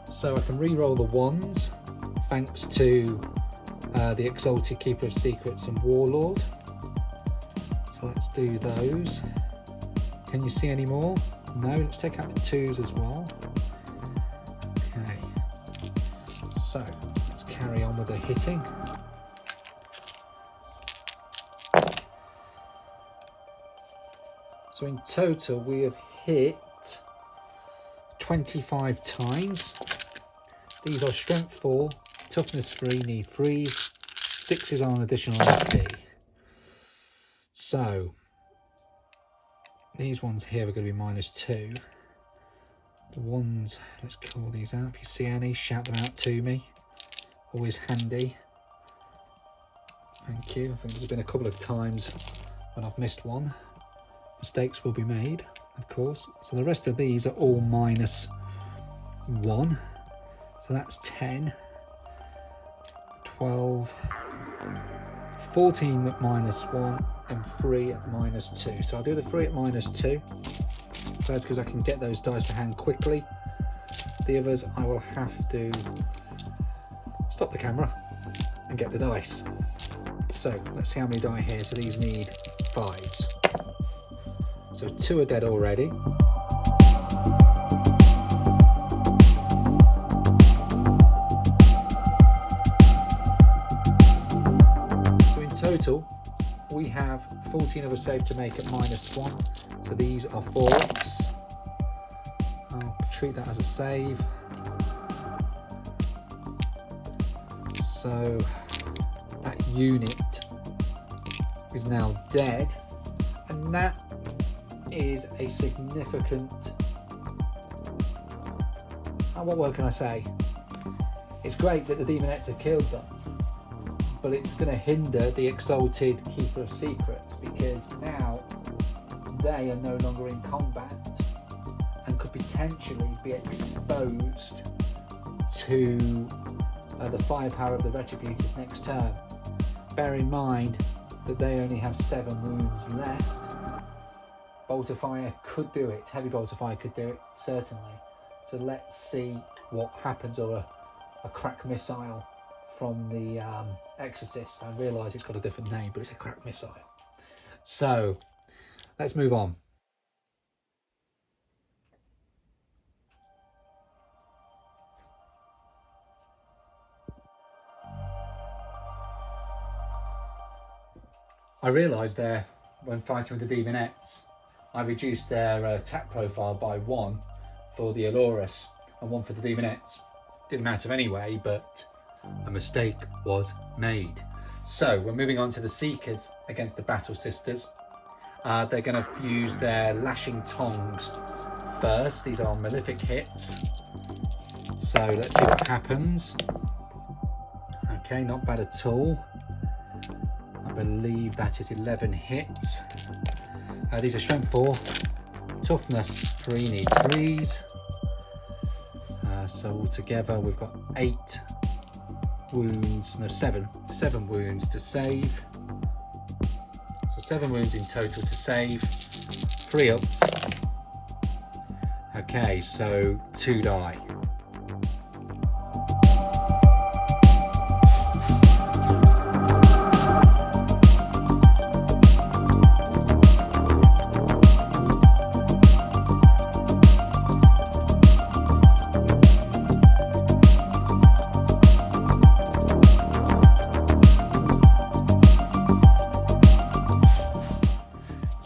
So I can re-roll the 1s thanks to the Exalted Keeper of Secrets and Warlord. So let's do those. Can you see any more? No, let's take out the 2s as well. Okay, so let's carry on with the hitting. So in total we have hit 25 times. These are strength 4, toughness 3, need 3s, 6s on additional AP. So these ones here are going to be -2. The ones, let's call these out. If you see any, shout them out to me. Always handy. Thank you. I think there's been a couple of times when I've missed one. Mistakes will be made, of course. So the rest of these are all -1. So that's 10, 12, 14 at -1 and 3 at -2. So I'll do the 3 at -2. That's because I can get those dice to hand quickly. The others I will have to stop the camera and get the dice. So let's see how many die here. So these need 5s. So 2 are dead already. Total, we have 14 of us saved to make at -1, so these are 4-ups. I'll treat that as a save. So that unit is now dead, and that is a significant, what word can I say? It's great that the demonettes have killed them, but it's going to hinder the Exalted Keeper of Secrets because now they are no longer in combat and could potentially be exposed to the firepower of the Retributors next turn. Bear in mind that they only have 7 wounds left. Bolt of Fire could do it, Heavy Bolt of Fire could do it, certainly. So let's see what happens, or a crack missile from the Exorcist. I realise it's got a different name, but it's a crack missile. So let's move on. I realised there, when fighting with the Demonettes, I reduced their attack profile by 1 for the Alorus and 1 for the Demonettes. Didn't matter anyway, but a mistake was made. So we're moving on to the Seekers against the Battle Sisters. They're going to use their Lashing Tongs first. These are malefic hits. So let's see what happens. Okay, not bad at all. I believe that is 11 hits. These are strength 4, toughness 3, need 3s. So altogether we've got 8 wounds, no 7 wounds to save. So 7 wounds in total to save, 3 ups. Okay, so 2 die.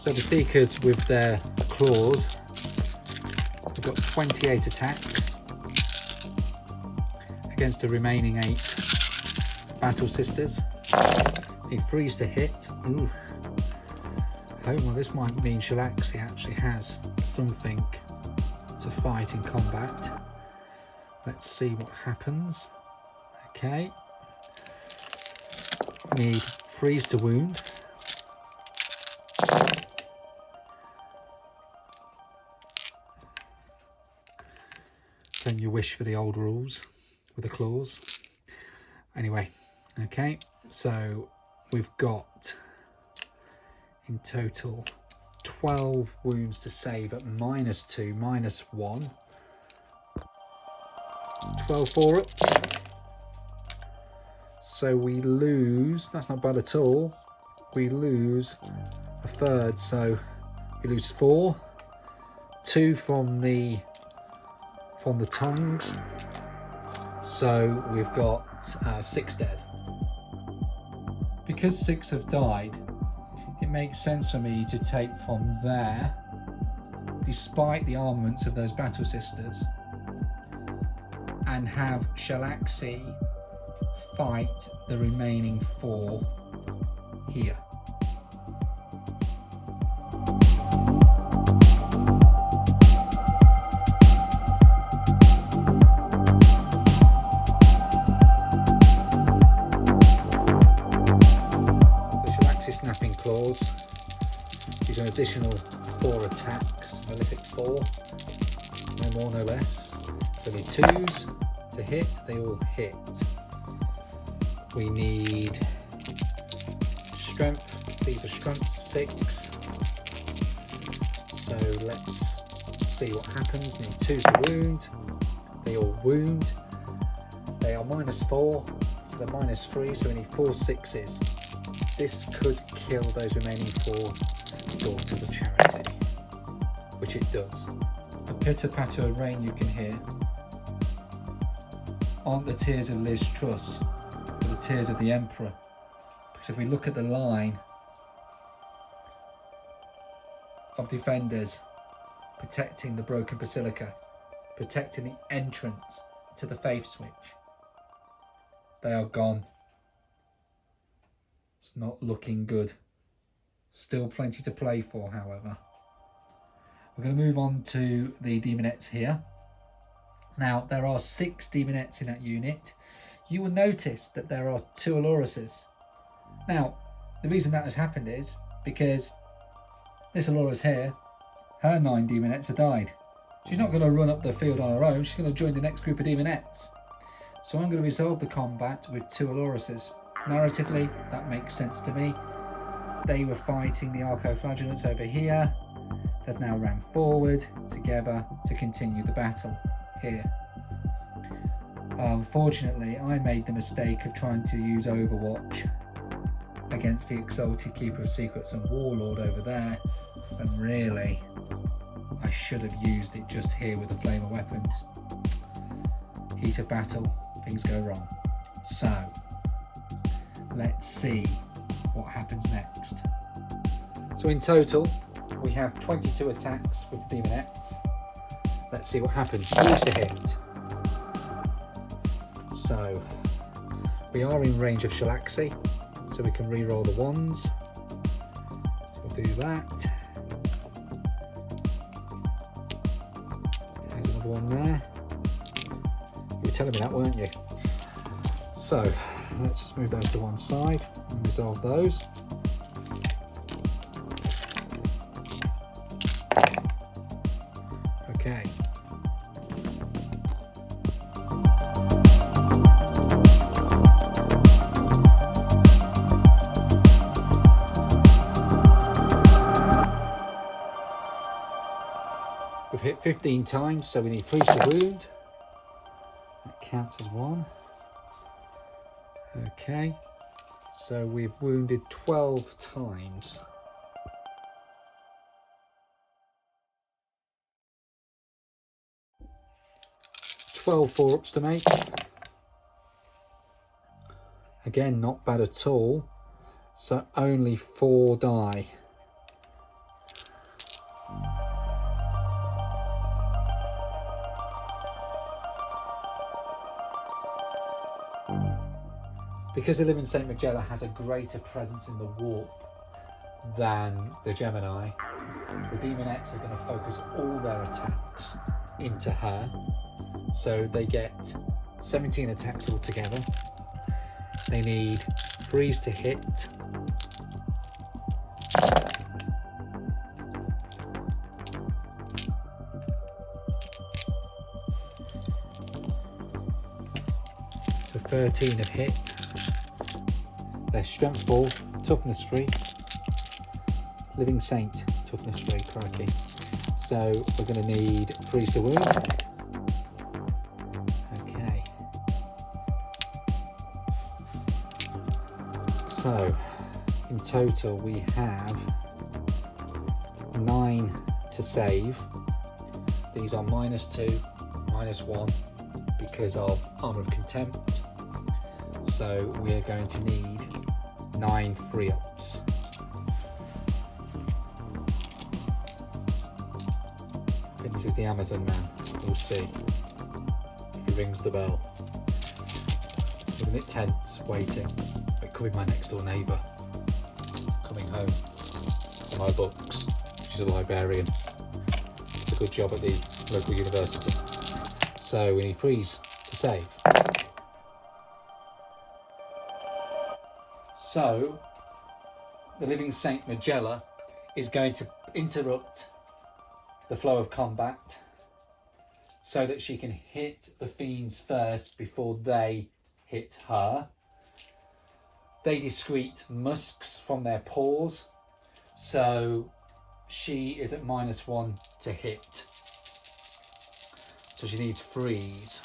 So the Seekers with their claws, we've got 28 attacks against the remaining 8 Battle Sisters. Need 3s to hit. Ooh. Oh, well, this might mean Shalaxi actually has something to fight in combat. Let's see what happens. Okay. Need 3s to wound. Don't you wish for the old rules with the claws? Anyway, okay, so we've got in total 12 wounds to save at -2, -1. 12 4-ups. So we lose, that's not bad at all. We lose a third, so we lose 4. 2 from the tongues, so we've got 6 dead. Because 6 have died, it makes sense for me to take from there, despite the armaments of those Battle Sisters, and have Shalaxi fight the remaining 4 here. Snapping claws. These are an additional 4 attacks, malefic 4, no more no less. So we need 2s to hit, they all hit. We need strength, these are strength 6. So let's see what happens. We need 2s to wound, they all wound. They are -4, so they're -3, so we need 4 6s. This could kill those remaining 4 Daughters of Charity, which it does. The pitter-patter of rain you can hear aren't the tears of Liz Truss, but the tears of the Emperor. Because if we look at the line of defenders protecting the broken Basilica, protecting the entrance to the Faith Switch, they are gone. It's not looking good. Still plenty to play for, however. We're going to move on to the Demonettes here. Now, there are 6 Demonettes in that unit. You will notice that there are 2 Aloruses. Now, the reason that has happened is because this Alorus here, her 9 Demonettes have died. She's not going to run up the field on her own. She's going to join the next group of Demonettes. So I'm going to resolve the combat with 2 Aloruses. Narratively, that makes sense to me. They were fighting the Archoflagellants over here. They've now ran forward together to continue the battle here. Unfortunately, I made the mistake of trying to use Overwatch against the Exalted Keeper of Secrets and Warlord over there, and really, I should have used it just here with the Flame of Weapons. Heat of battle, things go wrong. So, let's see what happens next. So in total, we have 22 attacks with the Demonettes. Let's see what happens. Freeze to hit. So we are in range of Shalaxi, so we can re-roll the ones. So we'll do that. There's another one there. You were telling me that, weren't you? So let's just move those to one side and resolve those. Okay. We've hit 15 times, so we need freeze to wound. That counts as one. Okay, so we've wounded 12 times. Twelve 4-ups to make. Again, not bad at all. So only 4 die. Because the Living Saint Magella has a greater presence in the warp than the Gemini, the Demonettes are going to focus all their attacks into her. So they get 17 attacks altogether. They need freeze to hit. So 13 of hit. They're strength 4, toughness 3. Living Saint, toughness 3, crikey. So we're going to need freeze to wound. Okay. So in total we have 9 to save. These are -2, -1 because of Armour of Contempt. So we are going to need 9 3-ups. I think this is the Amazon man. We'll see if he rings the bell. Isn't it tense waiting? It could be my next door neighbour coming home for my books. She's a librarian. It's a good job at the local university. So we need freeze to save. So the Living Saint Magella is going to interrupt the flow of combat so that she can hit the fiends first before they hit her. They discrete musks from their paws, so she is at -1 to hit. So she needs freeze.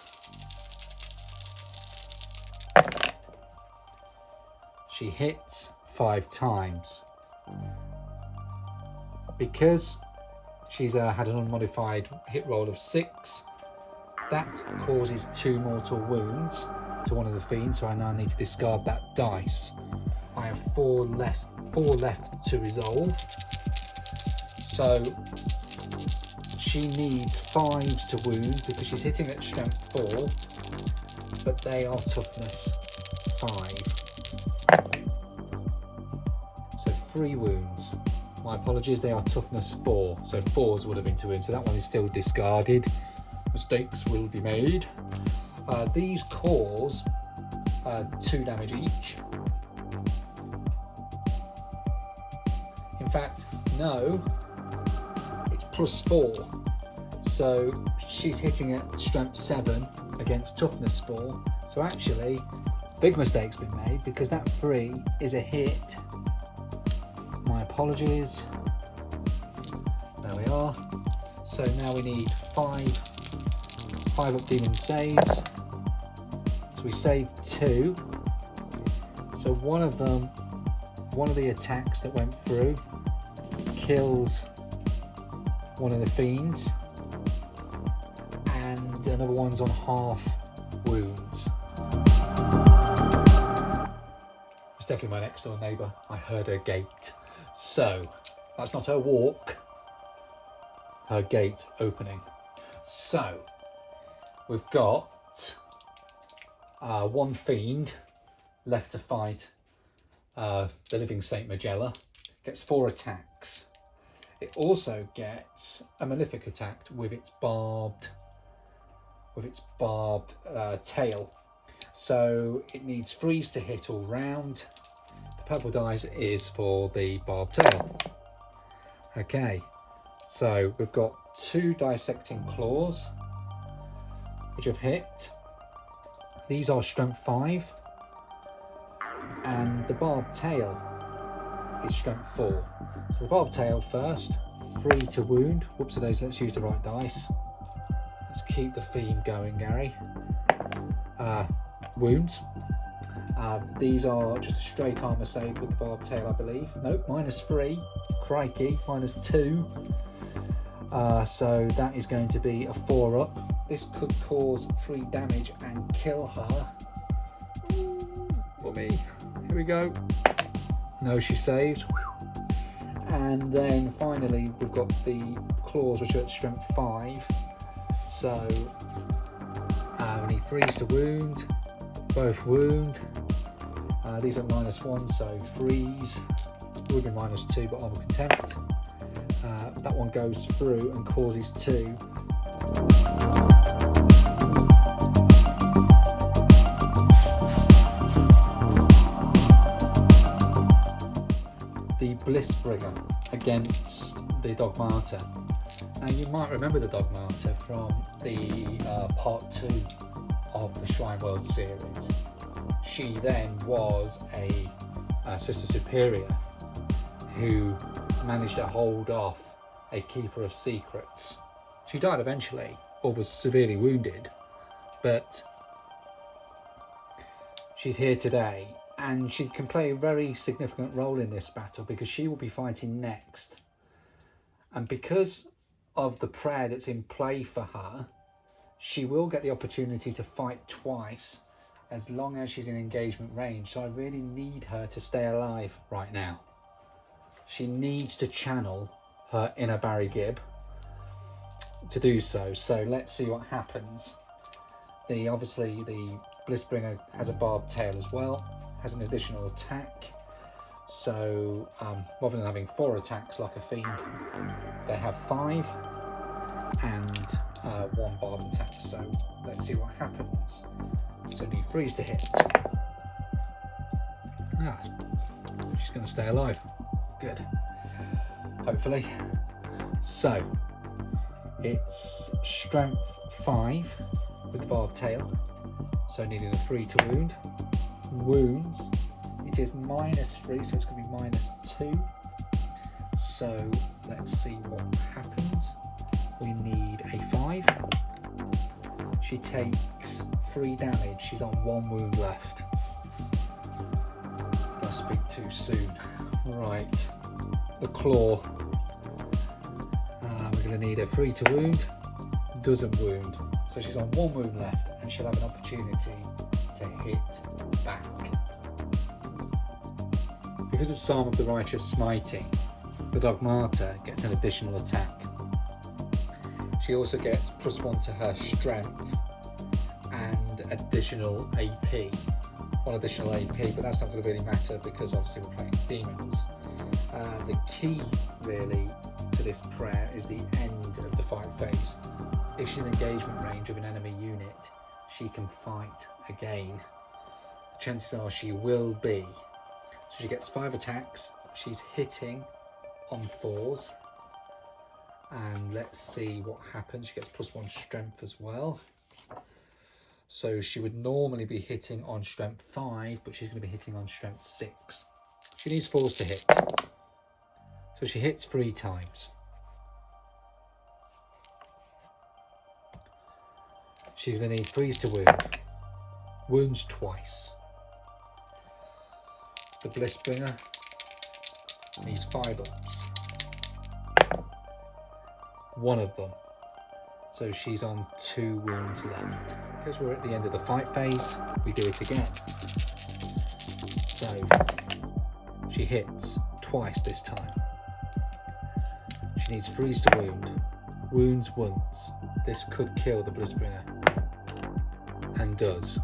She hits 5 times. Because she's had an unmodified hit roll of 6, that causes 2 mortal wounds to one of the fiends, so I now need to discard that dice. I have 4 left to resolve. So she needs 5s to wound because she's hitting at strength 4, but they are toughness 5. So 3 wounds. My apologies, they are toughness 4, so 4s would have been 2 wounds, so that one is still discarded. Mistakes will be made. These cause 2 damage each. In fact, no, it's +4. So she's hitting at strength 7 against toughness 4. So actually, big mistake's been made because that 3 is a hit. My apologies. There we are. So now we need 5 up demon saves. So we saved 2. So one of the attacks that went through kills one of the fiends, and another one's on half wounds. It's definitely my next door neighbour. I heard her gate. So, that's not her walk. Her gate opening. So, we've got one fiend left to fight the living Saint Magella. Gets 4 attacks. It also gets a malefic attack with its barbed tail. So it needs freeze to hit all round. The purple dice is for the barbed tail. Okay, so we've got 2 dissecting claws which have hit. These are strength 5, and the barbed tail is strength 4. So the barbed tail first, 3 to wound. Whoops, let's use the right dice. Let's keep the theme going, Gary. Wounds. These are just a straight armour save with the barbed tail, I believe. Nope, -3. Crikey, -2. So that is going to be a 4 up. This could cause 3 damage and kill her. For me. Here we go. No, she saved. And then finally we've got the claws, which are at strength 5. So we need freeze to wound, both wound. These are -1, so freeze would be -2, but armor contempt. That one goes through and causes 2. The Blissbringer against the Dogmata. Now you might remember the Dogmata from the part 2 of the Shrine World series. She then was a Sister Superior who managed to hold off a Keeper of Secrets. She died eventually, or was severely wounded, but she's here today, and she can play a very significant role in this battle because she will be fighting next. And because of the prayer that's in play for her, she will get the opportunity to fight twice as long as she's in engagement range. So I really need her to stay alive right now. She needs to channel her inner Barry Gibb to do so. So let's see what happens. Obviously the Blissbringer has a barbed tail as well, has an additional attack. So rather than having 4 attacks like a fiend, they have 5 and 1 barbed attack. So let's see what happens. So need freeze to hit. She's going to stay alive. Good. Hopefully. So it's strength 5 with the barbed tail. So needing a 3 to wound. Wounds. It is -3, so it's going to be -2. So let's see what happens. We need a 5. She takes 3 damage. She's on 1 wound left. Did I speak too soon? Right. The claw. We're going to need a 3 to wound. Doesn't wound. So she's on 1 wound left, and she'll have an opportunity to hit back. Because of Psalm of the Righteous Smiting, the Dogmata gets an additional attack. She also gets +1 to her strength and additional AP. 1 additional AP, but that's not going to really matter because obviously we're playing demons. The key really to this prayer is the end of the fight phase. If she's in engagement range of an enemy unit, she can fight again. Chances are she will be. So she gets 5 attacks. She's hitting on 4s. And let's see what happens. She gets +1 strength as well. So she would normally be hitting on strength 5, but she's going to be hitting on strength 6. She needs 4s to hit. So she hits 3 times. She's going to need 3s to wound. Wounds twice. The Blissbringer needs 5 ups. 1 of them. So she's on 2 wounds left. Because we're at the end of the fight phase, we do it again. So she hits twice this time. She needs freeze to wound. Wounds once. This could kill the Blitzbringer. And does.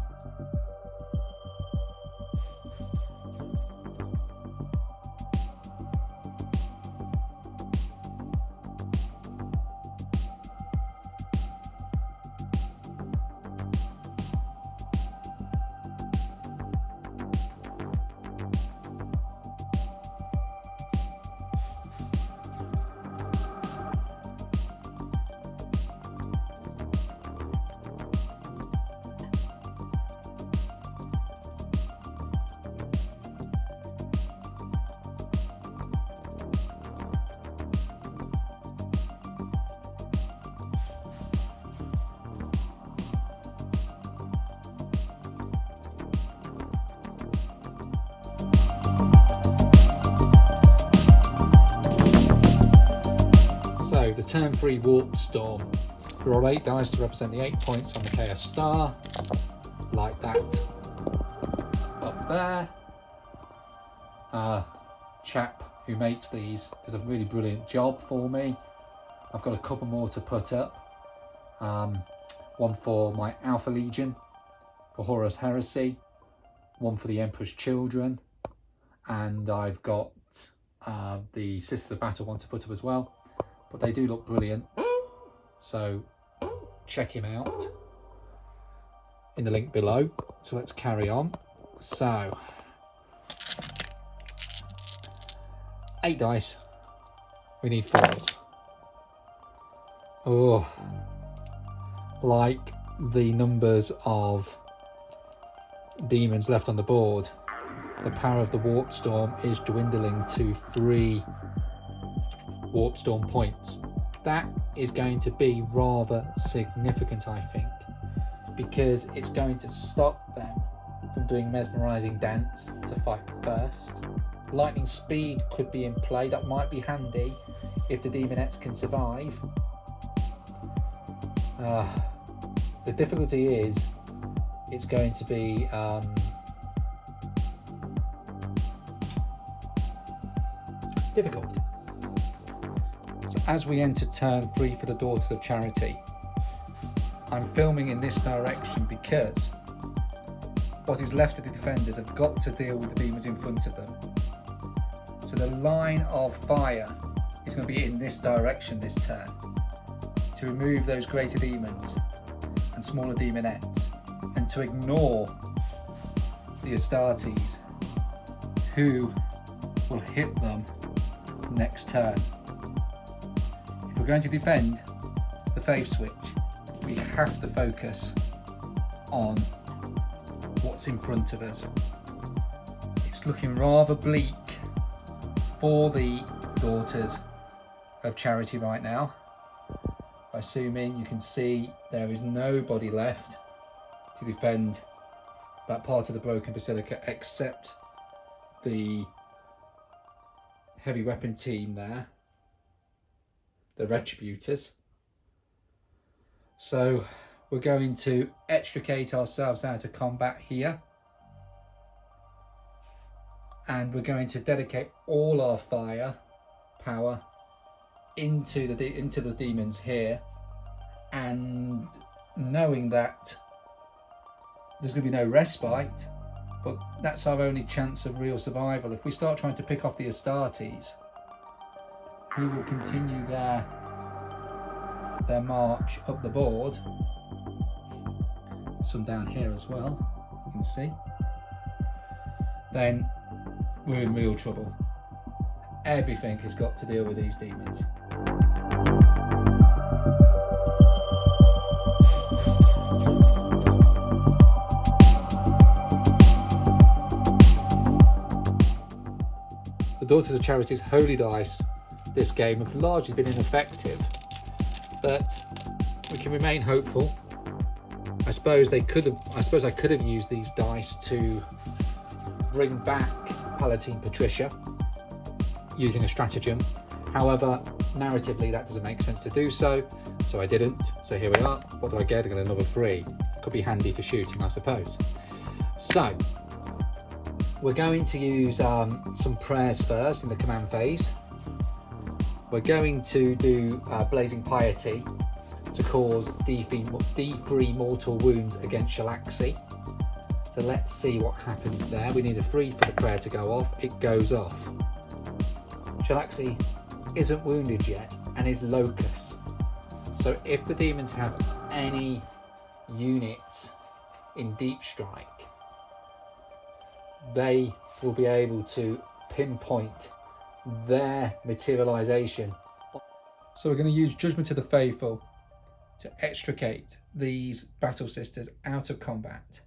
So the turn 3 Warp Storm. Roll 8 dice to represent the 8 points on the Chaos Star, like that. Up there. Chap who makes these does a really brilliant job for me. I've got a couple more to put up. One for my Alpha Legion, for Horus Heresy, one for the Emperor's Children, and I've got the Sisters of Battle one to put up as well. But they do look brilliant, so check him out in the link below. So let's carry on. So 8 dice, we need 4s. Oh, like the numbers of demons left on the board, the power of the Warp Storm is dwindling to 3 Warp Storm points. That is going to be rather significant, I think, because it's going to stop them from doing Mesmerizing Dance to fight first. Lightning Speed could be in play. That might be handy if the Demonettes can survive. The difficulty is it's going to be difficult. So as we enter turn 3 for the Daughters of Charity, I'm filming in this direction because what is left of the defenders have got to deal with the demons in front of them. So the line of fire is going to be in this direction this turn to remove those greater demons and smaller demonettes, and to ignore the Astartes who will hit them next turn. If we're going to defend the Faith Switch, we have to focus on what's in front of us. It's looking rather bleak for the Daughters of Charity right now. If I zoom in, you can see there is nobody left to defend that part of the broken basilica except the heavy weapon team there, the Retributors. So we're going to extricate ourselves out of combat here, and we're going to dedicate all our fire power into the demons here, and knowing that there's going to be no respite, but that's our only chance of real survival. If we start trying to pick off the Astartes, who will continue their march up the board, some down here as well, you can see, then we're in real trouble. Everything has got to deal with these demons. The Daughters of Charity's holy dice this game have largely been ineffective, but we can remain hopeful. I suppose I could have used these dice to bring back Palatine Patricia using a stratagem. However, narratively that doesn't make sense to do so, so I didn't. So here we are. What do I get? I get another 3. Could be handy for shooting, I suppose. So We're going to use some prayers first in the command phase. We're going to do Blazing Piety to cause D3 mortal wounds against Shalaxi. So let's see what happens there. We need a 3 for the prayer to go off. It goes off. Shalaxi isn't wounded yet and is Locus. So if the demons have any units in Deep Strike, they will be able to pinpoint their materialization. So we're going to use Judgment of the Faithful to extricate these Battle Sisters out of combat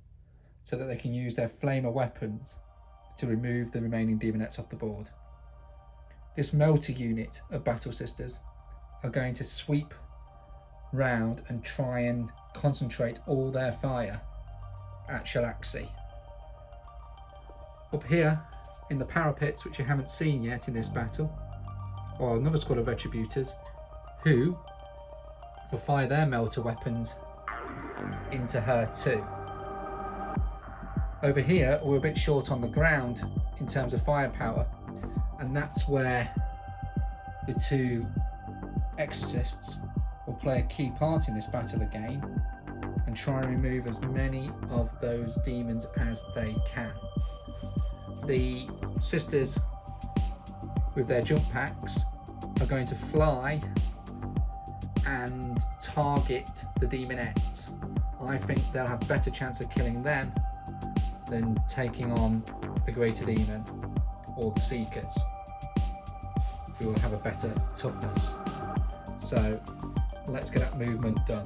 so that they can use their flamer weapons to remove the remaining demonettes off the board. This melter unit of Battle Sisters are going to sweep round and try and concentrate all their fire at Shalaxi. Up here in the parapets, which you haven't seen yet in this battle, or another squad of Retributors who will fire their melter weapons into her too. Over here we're a bit short on the ground in terms of firepower, and that's where the 2 exorcists will play a key part in this battle again and try and remove as many of those demons as they can. The sisters with their jump packs are going to fly and target the demonettes. I think they'll have better chance of killing them than taking on the greater demon or the seekers, who will have a better toughness. So let's get that movement done.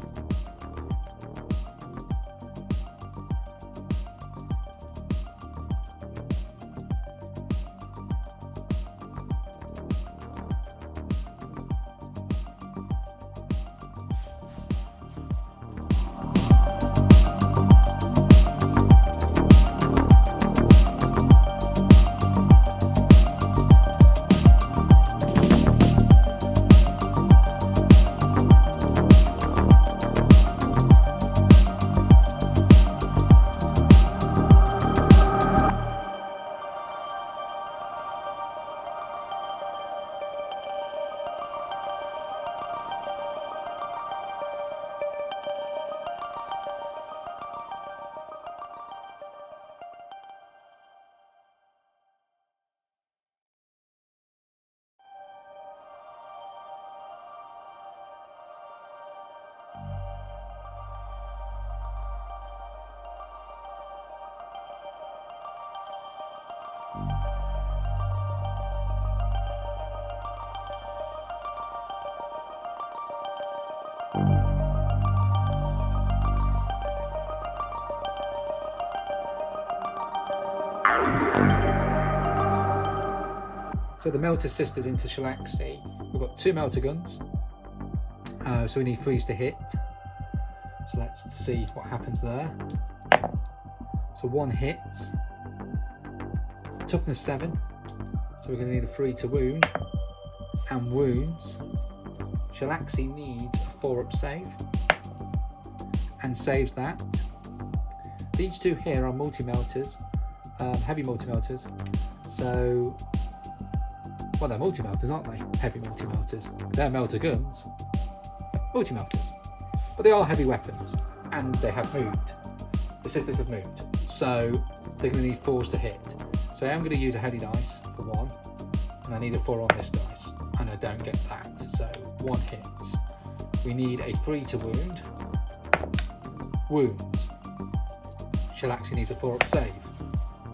So the Melter Sisters into Shalaxi, we've got 2 Melter guns, so we need 3s to hit. So let's see what happens there. So 1 hits, toughness 7, so we're going to need a 3 to wound, and wounds. Shalaxi needs a 4-up save, and saves that. These 2 here are multi-melters, heavy multi-melters, so, well, they're multi-melters, aren't they? Heavy multi-melters. They're melter guns, multi-melters, but they are heavy weapons, and they have moved. The sisters have moved, so they're going to need 4s to hit. So I am going to use a heavy dice for 1, and I need a 4 on this dice, and I don't get that, so 1 hits. We need a 3 to wound. Wounds. Shalaxi needs a 4-up save.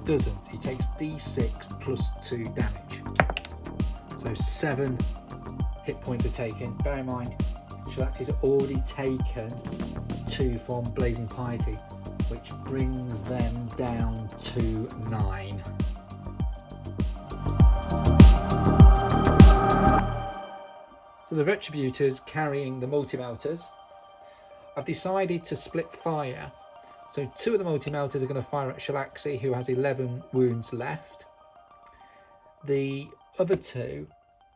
Doesn't. He takes D6 plus 2 damage. So 7 hit points are taken. Bear in mind, Shalaxi's already taken 2 from Blazing Piety, which brings them down to 9. So the Retributors carrying the multi-melters, I've decided to split fire. So 2 of the multi-melters are going to fire at Shalaxi, who has 11 wounds left. The other 2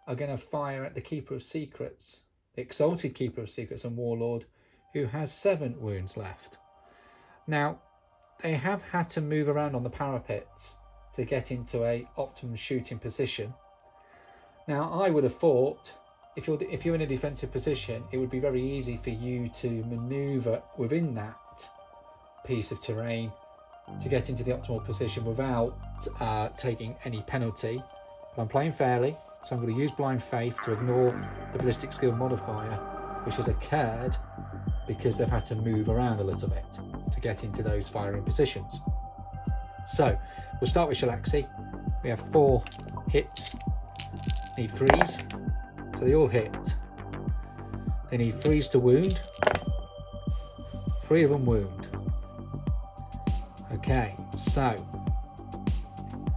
are going to fire at the Keeper of Secrets, the Exalted Keeper of Secrets and Warlord, who has 7 wounds left. Now, they have had to move around on the parapets to get into a optimum shooting position. Now, I would have thought if you're in a defensive position, it would be very easy for you to maneuver within that piece of terrain to get into the optimal position without taking any penalty. But I'm playing fairly, so I'm going to use blind faith to ignore the ballistic skill modifier, which has occurred because they've had to move around a little bit to get into those firing positions. So we'll start with Shalaxi. We have 4 hits, need 3s, so they all hit. They need 3s to wound, 3 of them wound. Okay, so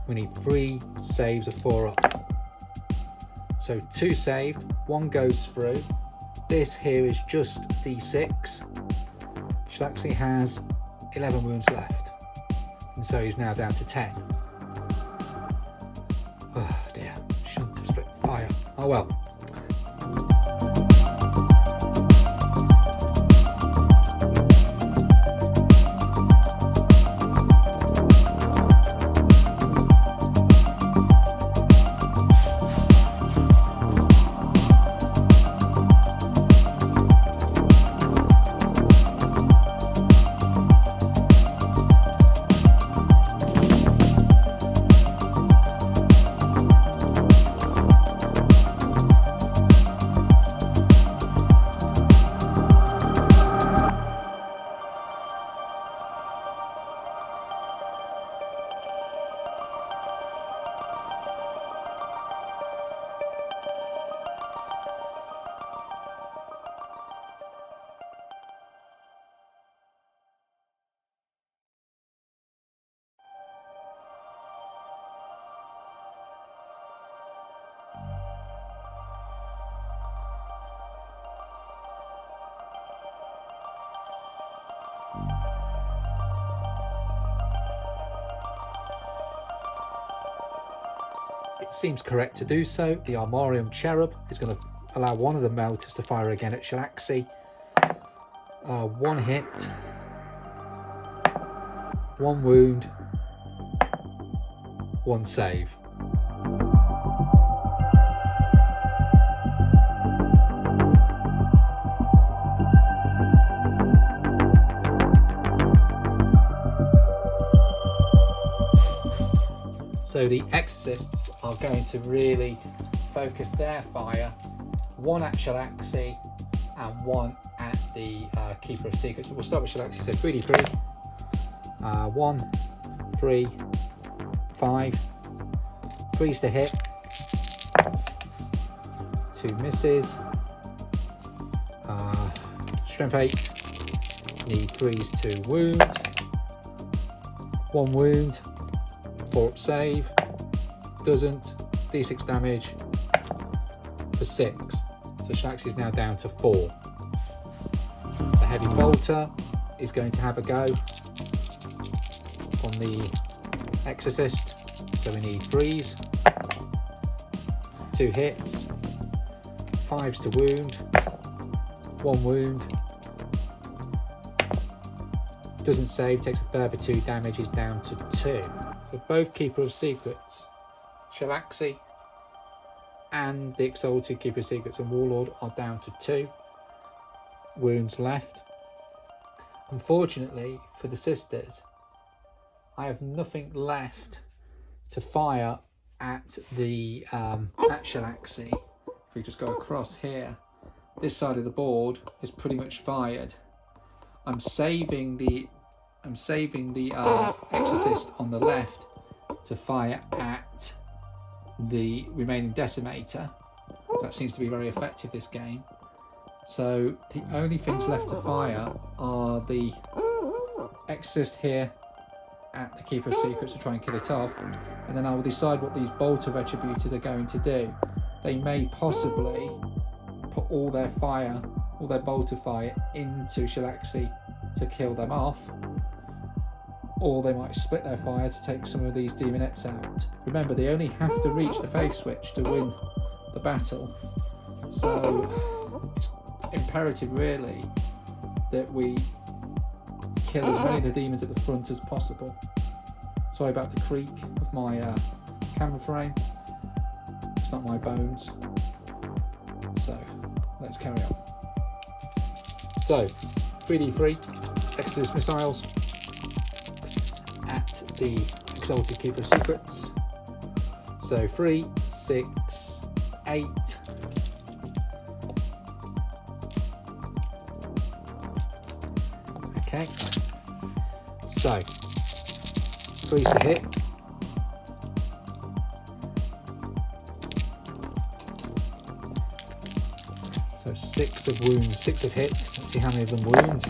we need 3 saves of 4 up. So 2 saved, 1 goes through. This here is just D6. Shalaxi has 11 wounds left, and so he's now down to 10. Oh dear, shouldn't have split fire. Oh well. It seems correct to do so. The Armorium Cherub is going to allow one of the melters to fire again at Shalaxi. 1 hit, 1 wound, 1 save. So the Exorcists are going to really focus their fire, 1 at Shalaxi and 1 at the Keeper of Secrets. We'll start with Shalaxi, so 3d3, 1, 3, 5, 3s to hit, 2 misses, strength 8, need 3s to wound, 1 wound, 4 up save, doesn't, d6 damage for 6. So Shalaxi is now down to 4. The Heavy Bolter is going to have a go on the Exorcist. So we need 3s, 2 hits, 5s to wound, 1 wound, doesn't save, takes a further 2 damage, is down to 2. So both Keeper of Secrets, Shalaxi and the Exalted Keeper of Secrets and Warlord, are down to 2 wounds left. Unfortunately for the sisters, I have nothing left to fire at the at Shalaxi. If we just go across here, this side of the board is pretty much fired. I'm saving the Exorcist on the left to fire at the remaining Decimator. That seems to be very effective this game. So the only things left to fire are the Exorcist here at the Keeper of Secrets to try and kill it off, and then I will decide what these Bolter Retributors are going to do. They may possibly put all their bolter fire into Shalaxi to kill them off, or they might split their fire to take some of these demonettes out. Remember, they only have to reach the faith switch to win the battle, so it's imperative really that we kill as many of the demons at the front as possible. So Sorry about the creak of my camera frame. It's not my bones. So let's carry on. So 3d3 Exodus missiles at the Exalted Keeper of Secrets. So 3, 6, 8. Okay. So 3's to hit. So 6 of wound, 6 of hit. Let's see how many of them wound.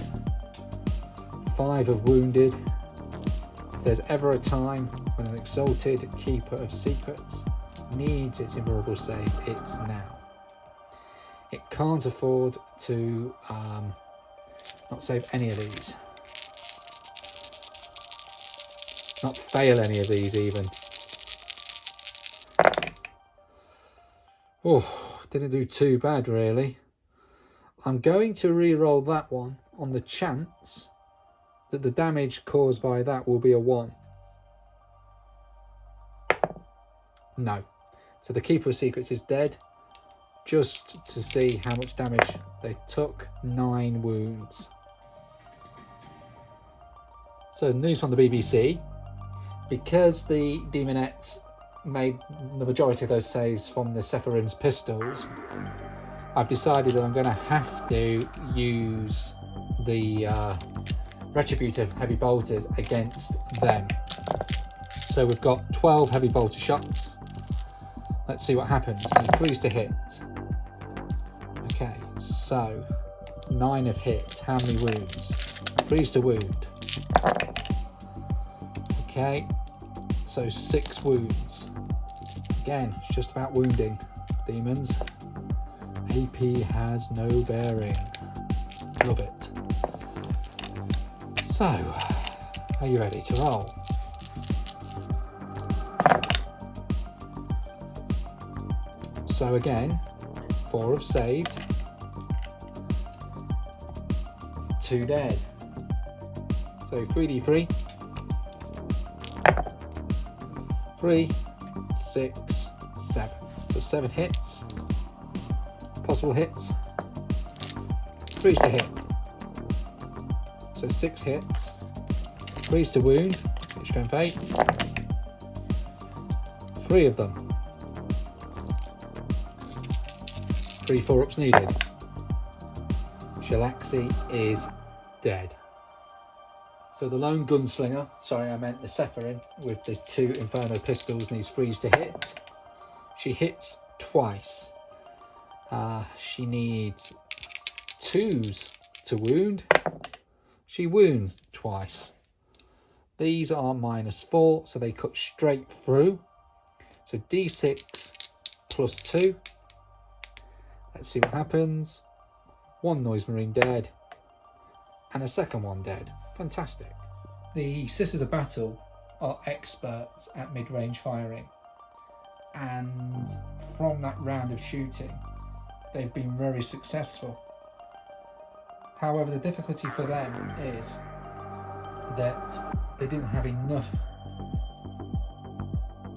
5 of wounded. If there's ever a time when an Exalted Keeper of Secrets needs its invulnerable save, it's now. It can't afford to not save any of these. Not fail any of these even. Oh, didn't do too bad really. I'm going to re-roll that one on the chance that the damage caused by that will be a 1. No. So the Keeper of Secrets is dead. Just to see how much damage they took. 9 wounds. So news from the BBC. Because the Demonettes made the majority of those saves from the Sephirim's pistols, I've decided that I'm going to have to use the Retributive Heavy Bolters against them. So we've got 12 Heavy Bolter shots. Let's see what happens. 3's to hit. Okay, so 9 of hit. How many wounds? 3's to wound. Okay, so 6 wounds. Again, it's just about wounding demons. AP has no bearing. Love it. So, are you ready to roll? So again, 4 have saved. 2 dead. So 3d3. 3, 6, 7. So 7 hits. Possible hits. 3's to hit. So 6 hits. 3's to wound. Hit strength 8. 3 of them. 3 4-ups needed. Shalaxi is dead. So the lone gunslinger, sorry I meant the Sephirim, with the 2 Inferno pistols needs 3's to hit. She hits twice. She needs 2's to wound. She wounds twice. These are -4, so they cut straight through. So D6 plus 2. Let's see what happens. 1 Noise Marine dead. And a second one dead. Fantastic. The Sisters of Battle are experts at mid-range firing. And from that round of shooting, they've been very successful. However, the difficulty for them is that they didn't have enough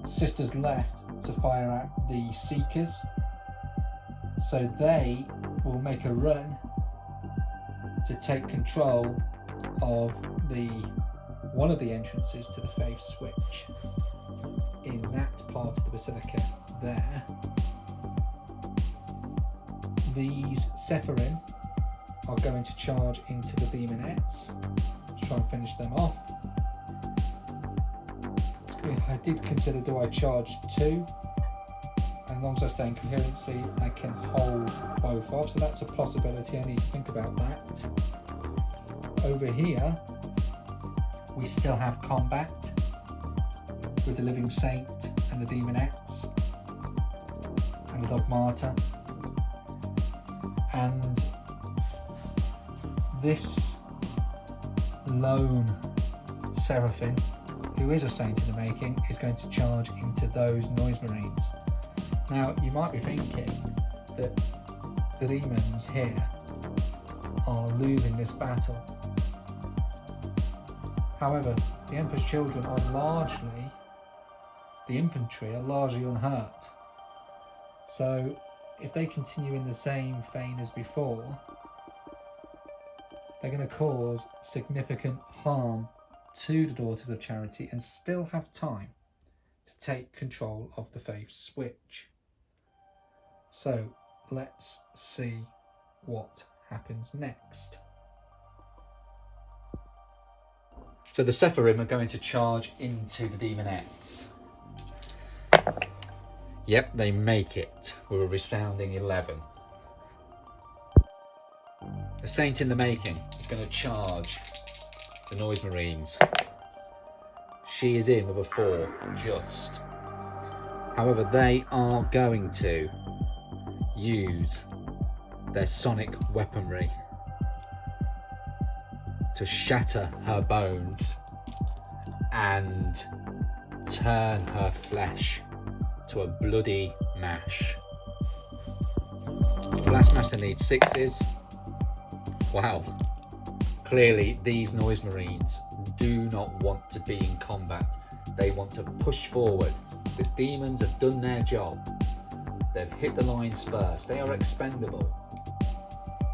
Sisters left to fire at the Seekers. So they will make a run to take control of one of the entrances to the Faith Switch in that part of the Basilica there. These Sephirim are going to charge into the Demonettes to try and finish them off. I did consider, do I charge 2? As long as I stay in coherency, I can hold both off, so that's a possibility. I need to think about that. Over here, we still have combat with the Living Saint and the Demonettes and the Dogmata. And this lone Seraphim, who is a saint in the making, is going to charge into those Noise Marines. Now, you might be thinking that the demons here are losing this battle. However, the Emperor's children are largely, the infantry are largely unhurt. So if they continue in the same vein as before, they're going to cause significant harm to the Daughters of Charity and still have time to take control of the Faith switch. So let's see what happens next. So the Sephirim are going to charge into the Demonettes. Yep, they make it with a resounding 11. The Saint in the Making is going to charge the Noise Marines. She is in with a 4, just. However, they are going to use their sonic weaponry to shatter her bones and turn her flesh to a bloody mash. Blastmaster needs 6s. Wow. Clearly these Noise Marines do not want to be in combat. They want to push forward. The demons have done their job. They've hit the lines first. They are expendable.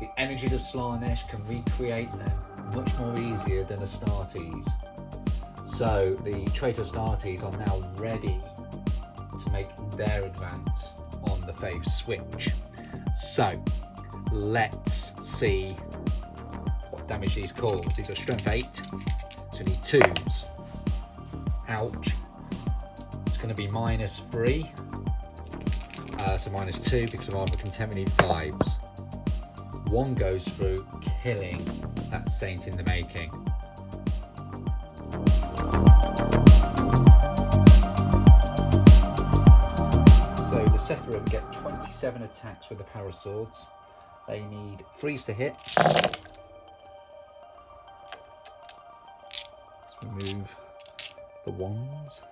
The energy of Slaanesh can recreate them much more easier than Astartes. So the traitor Astartes are now ready to make their advance on the Faith switch. So let's see what damage these cause. These are strength 8, so we need 2s. Ouch. It's going to be -3, so -2 because of armor content. We need 5s. 1 goes through, killing that Saint in the Making. So the Sephirim get 27 attacks with the Power Swords. They need 3s to hit. Let's remove the 1s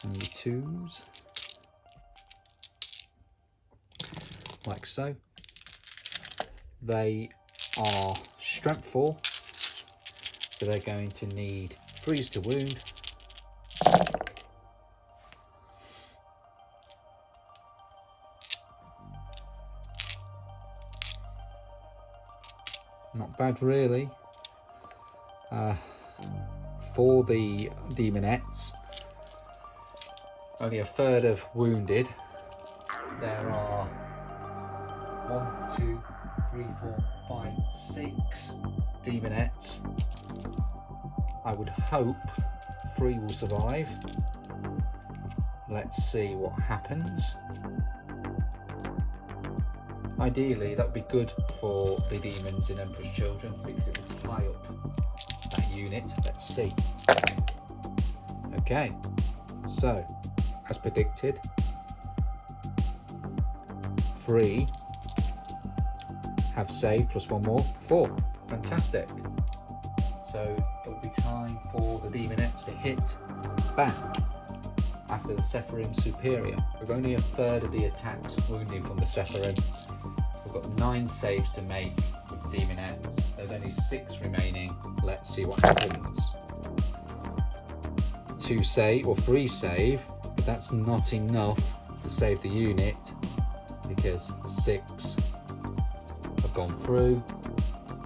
and the 2s, like so. They are strength 4, so they're going to need 3s to wound. Not bad really. For the Demonettes, only a third of wounded. There are 1, 2, 3, 4, 5, 6 Demonettes. I would hope 3 will survive. Let's see what happens. Ideally, that would be good for the demons in Emperor's Children because it would tie up that unit. Let's see. Okay, so as predicted, 3 have saved plus 1 more, 4. Fantastic. So it will be time for the Demonettes to hit back after the Sephirim superior. With only a third of the attacks wounding from the Sephirim. We've got 9 saves to make with the Demonettes. There's only 6 remaining. Let's see what happens. 2 save, or 3 save, but that's not enough to save the unit because 6 have gone through.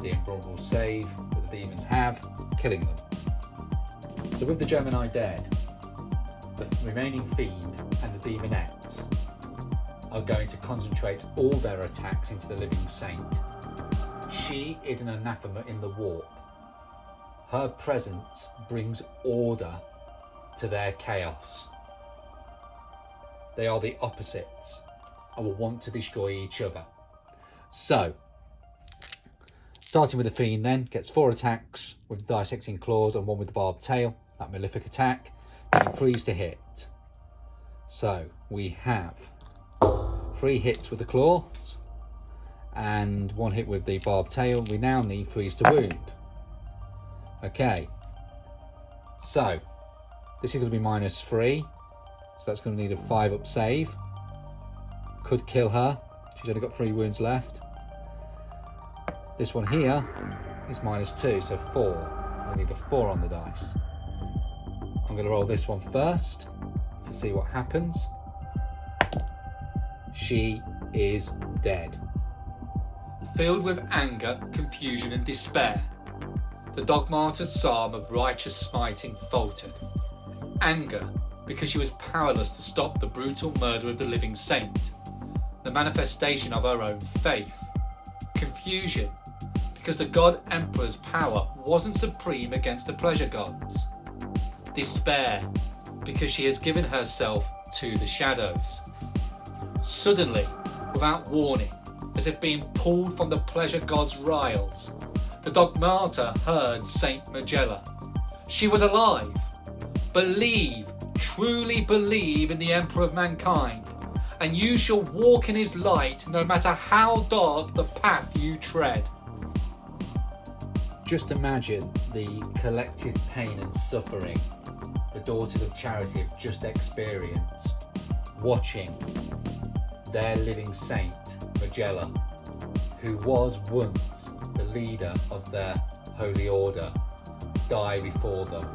The invulnerable save that the demons have, killing them. So with the Gemini dead, the remaining Fiend and the Demonettes are going to concentrate all their attacks into the living Saint. She is an anathema in the warp. Her presence brings order to their chaos. They are the opposites and will want to destroy each other. So, starting with the Fiend then, gets 4 attacks with the dissecting claws and 1 with the barbed tail, that malefic attack, and 3s to hit. So we have 3 hits with the claws and 1 hit with the barbed tail. We now need 3s to wound. Okay, so this is going to be -3, so that's going to need a 5 up save. Could kill her. She's only got 3 wounds left. This one here is -2, so 4. I need a 4 on the dice. I'm going to roll this one first to see what happens. She is dead. Filled with anger, confusion and despair, the dog martyr's psalm of righteous smiting faltered. Anger, because she was powerless to stop the brutal murder of the living saint, the manifestation of her own faith. Confusion, because the god emperor's power wasn't supreme against the pleasure gods. Despair, because she has given herself to the shadows. Suddenly, without warning, as if being pulled from the pleasure god's riles, the dog martyr heard Saint Magella. She was alive. Believe, truly believe in the emperor of mankind, and you shall walk in his light no matter how dark the path you tread. Just imagine the collective pain and suffering the Daughters of Charity have just experienced, watching their living saint, Magella, who was once the leader of their holy order, die before them.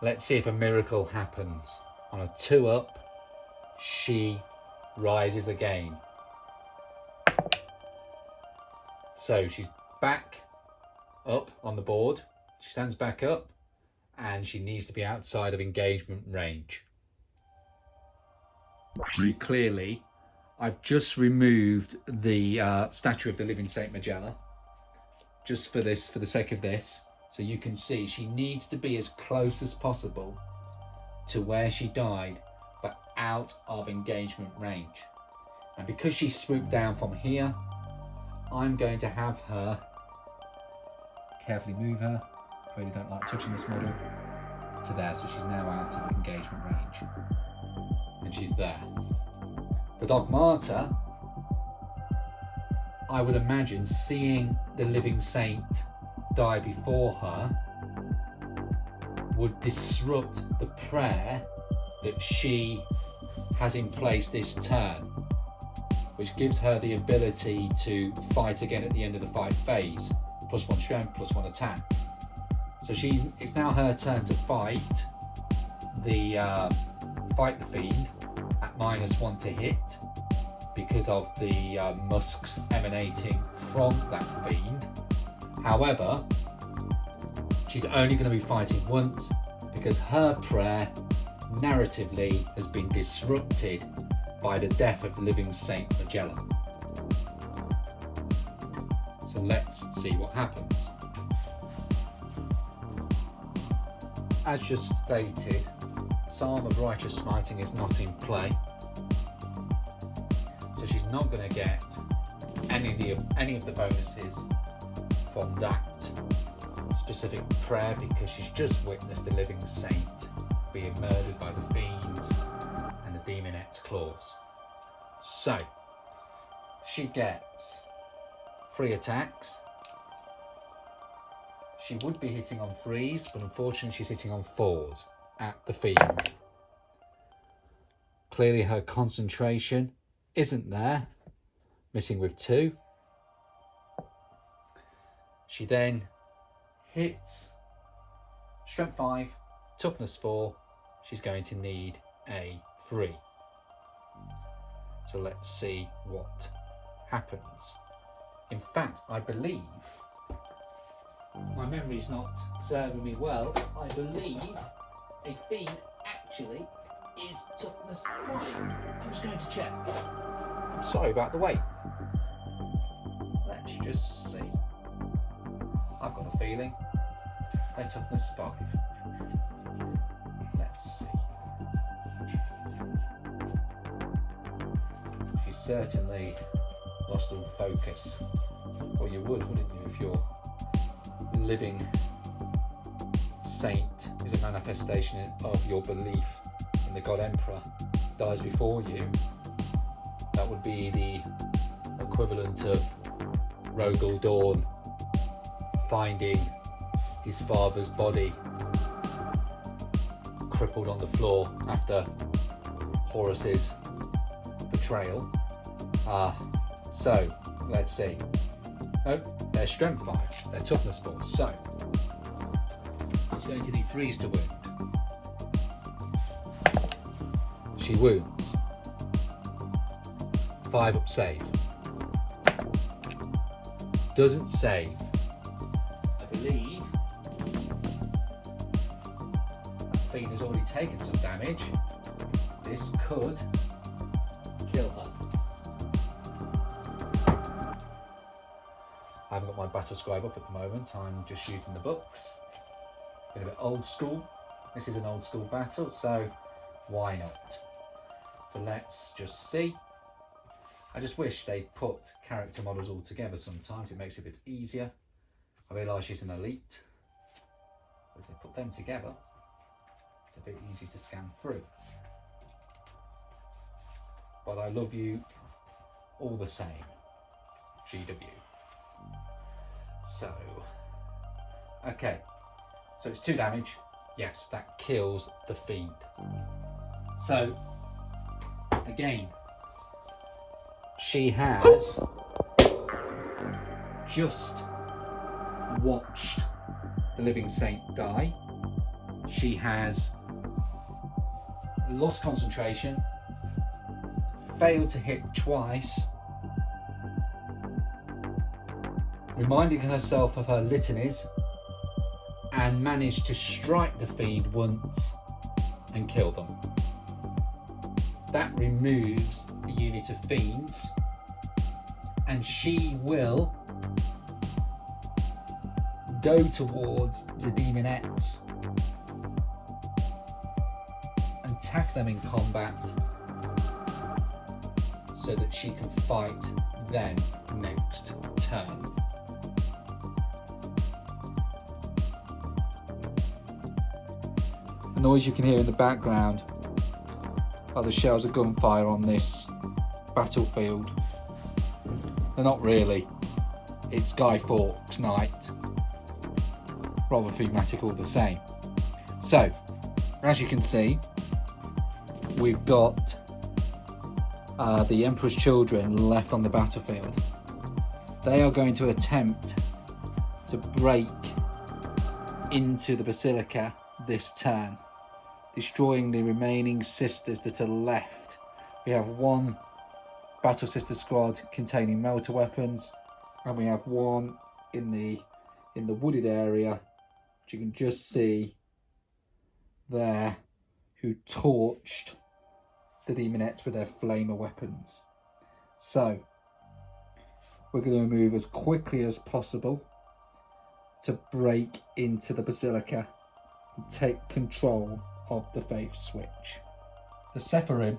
Let's see if a miracle happens. On a 2 up, she rises again. So she's back up on the board. She stands back up and she needs to be outside of engagement range. Clearly, I've just removed the statue of the living Saint Magella, just for the sake of this, so you can see she needs to be as close as possible to where she died, but out of engagement range. And because she swooped down from here, I'm going to have her carefully move her. I really don't like touching this model, to there, so she's now out of engagement range. And she's there. The dog martyr, I would imagine, seeing the living saint die before her, would disrupt the prayer that she has in place this turn, which gives her the ability to fight again at the end of the fight phase. +1 strength, +1 attack. So it's now her turn to fight the fiend at -1 to hit because of the musks emanating from that fiend. However, she's only going to be fighting once because her prayer narratively has been disrupted by the death of living Saint Magella. So let's see what happens. As just stated, Psalm of Righteous Smiting is not in play, so she's not going to get any of the bonuses from that specific prayer because she's just witnessed the living saint being murdered by the fiends and the demonette's claws. So she gets 3 attacks. She would be hitting on 3s, but unfortunately she's hitting on 4s at the fiend. Clearly her concentration isn't there, missing with 2. She then hits strength 5, toughness 4. She's going to need a 3. So let's see what happens. In fact, I believe, my memory's not serving me well, I believe a fiend actually is toughness 5. I'm just going to check. I'm sorry about the wait. Let's just see. I've got a feeling they're toughness 5. Let's see. She's certainly lost all focus. Well, you would, wouldn't you, if your living saint is a manifestation of your belief in the god emperor dies before you? That would be the equivalent of Rogel Dawn finding his father's body crippled on the floor after Horus's betrayal. So let's see. Nope, their strength 5, their toughness 4. So she's going to do freeze to wound. She wounds. 5 up save. Doesn't save. I believe that fiend has already taken some damage. This could kill her. I haven't got my battle scribe up at the moment. I'm just using the books. Been a bit old school. This is an old school battle, so why not? So let's just see. I just wish they put character models all together sometimes. It makes it a bit easier. I realise she's an elite. But if they put them together, it's a bit easy to scan through. But I love you all the same, GW. So, okay. So it's 2 damage. Yes, that kills the fiend. So, again, she has just watched the living saint die. She has lost concentration, failed to hit twice, reminding herself of her litanies, and managed to strike the fiend once and kill them. That removes the unit of fiends, and she will go towards the demonettes and attack them in combat so that she can fight them next turn. The noise you can hear in the background are the shells of gunfire on this battlefield. They're not really. It's Guy Fawkes night. Rather thematic all the same. So, as you can see, we've got the Emperor's Children left on the battlefield. They are going to attempt to break into the Basilica this turn, destroying the remaining sisters that are left. We have 1 Battle Sister squad containing melter weapons, and we have 1 in the wooded area, which you can just see there, who torched the demonettes with their flamer weapons. So we're going to move as quickly as possible to break into the Basilica and take control of the faith switch. The Sephirim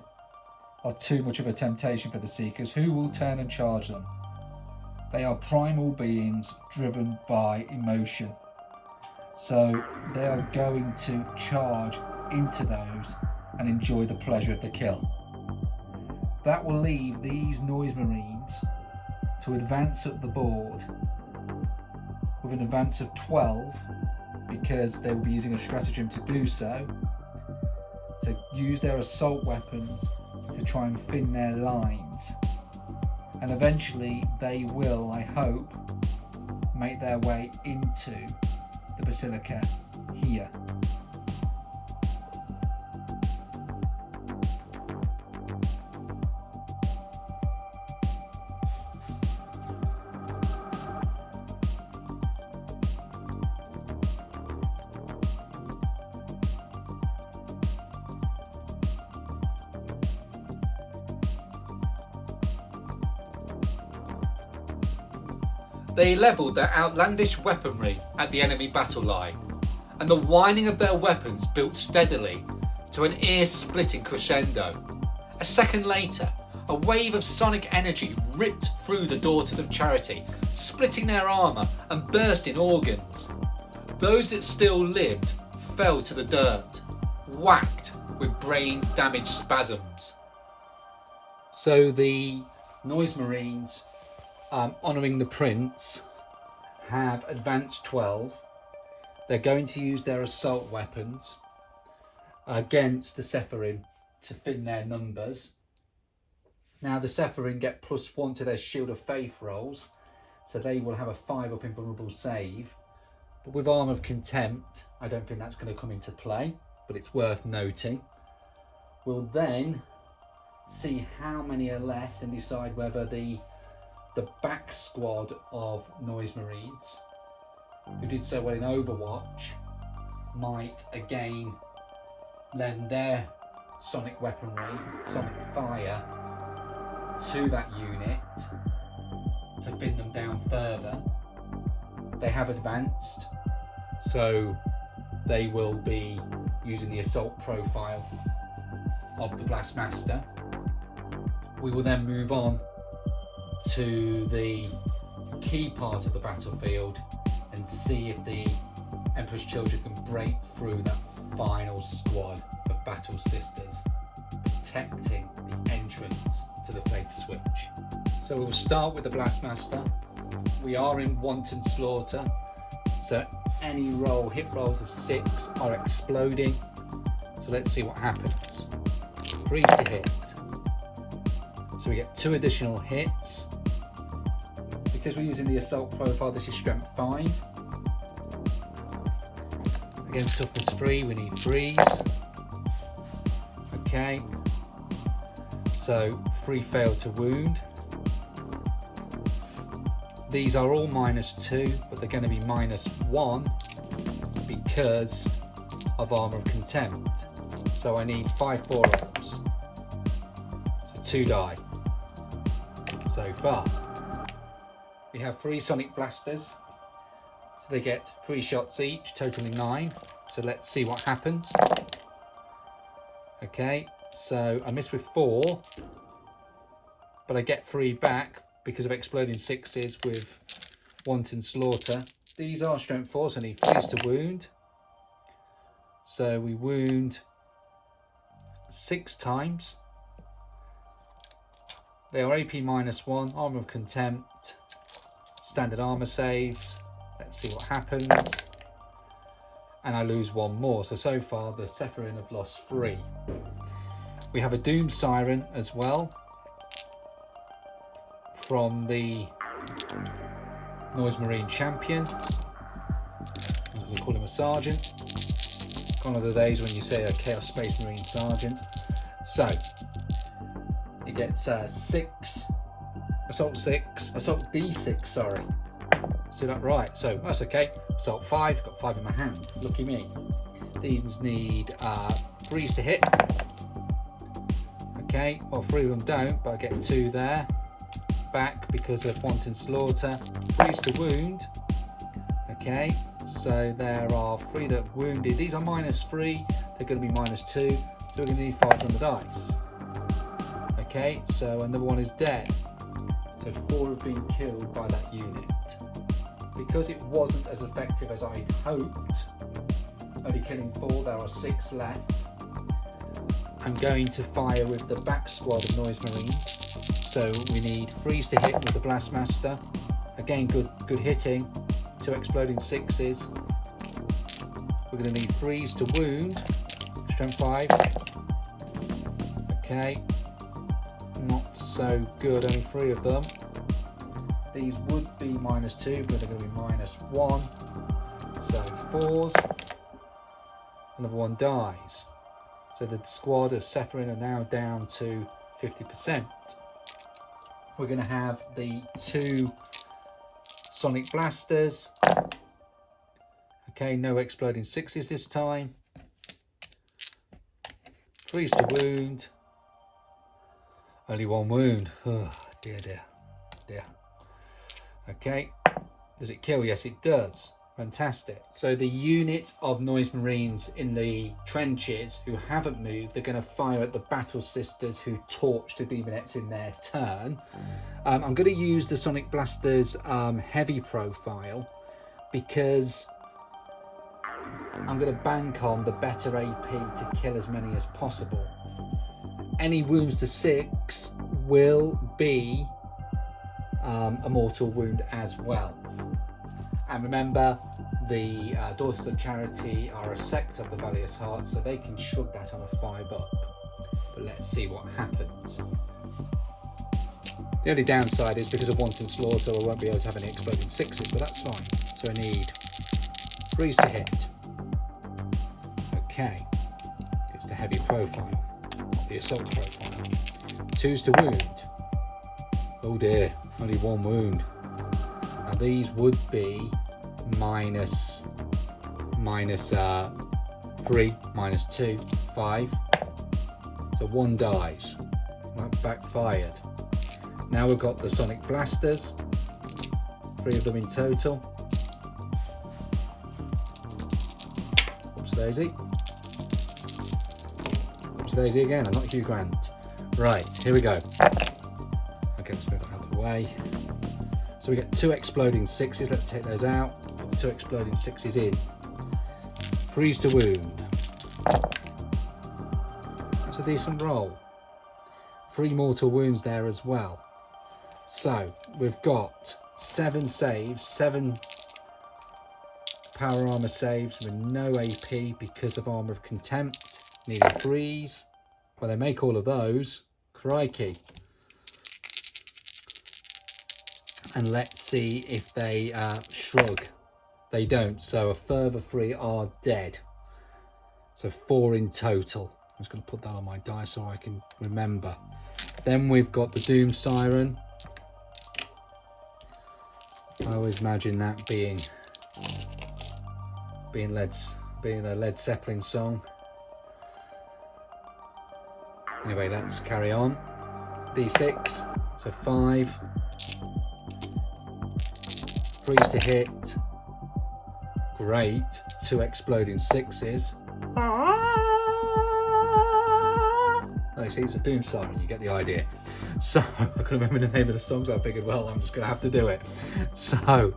are too much of a temptation for the Seekers, who will turn and charge them. They are primal beings driven by emotion, so they are going to charge into those and enjoy the pleasure of the kill. That will leave these Noise Marines to advance up the board with an advance of 12, because they will be using a stratagem to do so, to use their assault weapons to try and thin their lines, and eventually they will, I hope, make their way into the Basilica here. They levelled their outlandish weaponry at the enemy battle line, and the whining of their weapons built steadily to an ear-splitting crescendo. A second later, a wave of sonic energy ripped through the Daughters of Charity, splitting their armour and bursting organs. Those that still lived fell to the dirt, whacked with brain-damaged spasms. So the Noise Marines, honouring the Prince, have advanced 12. They're going to use their assault weapons against the Sephirim to thin their numbers. Now the Sephirim get +1 to their Shield of Faith rolls, so they will have a 5 up invulnerable save. But with Armour of Contempt, I don't think that's going to come into play, but it's worth noting. We'll then see how many are left and decide whether the back squad of Noise Marines, who did so well in Overwatch, might again lend their sonic weaponry, sonic fire, to that unit to thin them down further. They have advanced, so they will be using the assault profile of the Blastmaster. We will then move on to the key part of the battlefield and see if the Emperor's Children can break through that final squad of Battle Sisters, protecting the entrance to the Faith Switch. So we'll start with the Blastmaster. We are in Wanton Slaughter, so any hit rolls of 6 are exploding. So let's see what happens. 3 to hit. So we get 2 additional hits. Because we're using the assault profile, this is strength 5. Against toughness 3, we need 3s. Okay. So 3 fail to wound. These are all -2, but they're going to be -1 because of Armour of Contempt. So I need 5 4-ups. So 2 die so far. We have 3 Sonic Blasters. So they get 3 shots each, totaling 9. So let's see what happens. Okay, so I miss with 4, but I get 3 back because of exploding 6s with Wanton Slaughter. These are strength 4, so I need 3s to wound. So we wound 6 times. They are AP -1, Armour of Contempt, standard armour saves. Let's see what happens. And I lose 1 more. So far the Sephirin have lost 3. We have a Doom Siren as well from the Noise Marine Champion. We call him a Sergeant. Gone are the days when you say a Chaos Space Marine Sergeant. So he gets 6, Assault D6, sorry. So that right, so that's okay. Assault 5, got 5 in my hand, lucky me. These need 3s to hit. Okay, well 3 of them don't, but I get 2 there. Back because of Wanton Slaughter. 3s to wound. Okay, so there are 3 that are wounded. These are -3, they're going to be -2, so we're going to need 5 on the dice. Okay, so another one is dead. So 4 have been killed by that unit. Because it wasn't as effective as I'd hoped, only killing 4, there are 6 left. I'm going to fire with the back squad of Noise Marines. So we need 3s to hit with the Blastmaster. Again, good hitting. 2 exploding 6s. We're going to need 3s to wound. Strength 5. Okay. Not so good, only 3 of them. These would be -2, but they're going to be -1. So 4s. Another one dies. So the squad of Sephirin are now down to 50%. We're going to have the 2 Sonic Blasters. Okay, no exploding 6s this time. 3s to wound. Only 1 wound. Oh, dear. Okay, does it kill? Yes, it does. Fantastic. So the unit of Noise Marines in the trenches who haven't moved, they're going to fire at the Battle Sisters who torch the Demonettes in their turn. I'm going to use the Sonic Blasters heavy profile because I'm going to bank on the better AP to kill as many as possible. Any wounds to 6 will be a mortal wound as well. And remember, the Daughters of Charity are a sect of the Valious Heart, so they can shrug that on a 5 up. But let's see what happens. The only downside is because of wanton slaughter, I won't be able to have any exploding 6s, but that's fine. So I need 3s to hit. Okay, it's the heavy profile, the assault profile. 2s to wound. Oh dear, only 1 wound. Now these would be minus 3, minus 2, 5. So 1 dies. That backfired. Now we've got the sonic blasters, 3 of them in total. Oops daisy. Oops daisy again, I'm not Hugh Grant. Right, here we go. Okay, let's move it out of the way. So we get 2 exploding 6s, let's take those out. Put the 2 exploding 6s in. 3s to wound. That's a decent roll. 3 mortal wounds there as well. So we've got 7 saves, 7 power armor saves with no AP because of Armor of Contempt. Needing 3s. Well, they make all of those. Crikey. And let's see if they shrug. They don't, so a further 3 are dead. So 4 in total. I'm just going to put that on my die so I can remember. Then we've got the Doom Siren. I always imagine that being a Led Zeppelin song. Anyway, let's carry on. D6, so 5. 3s to hit. Great. 2 exploding 6s. Oh, see, it's a Doom Siren, you get the idea. So, I couldn't remember the name of the song, so I figured, well, I'm just going to have to do it. So,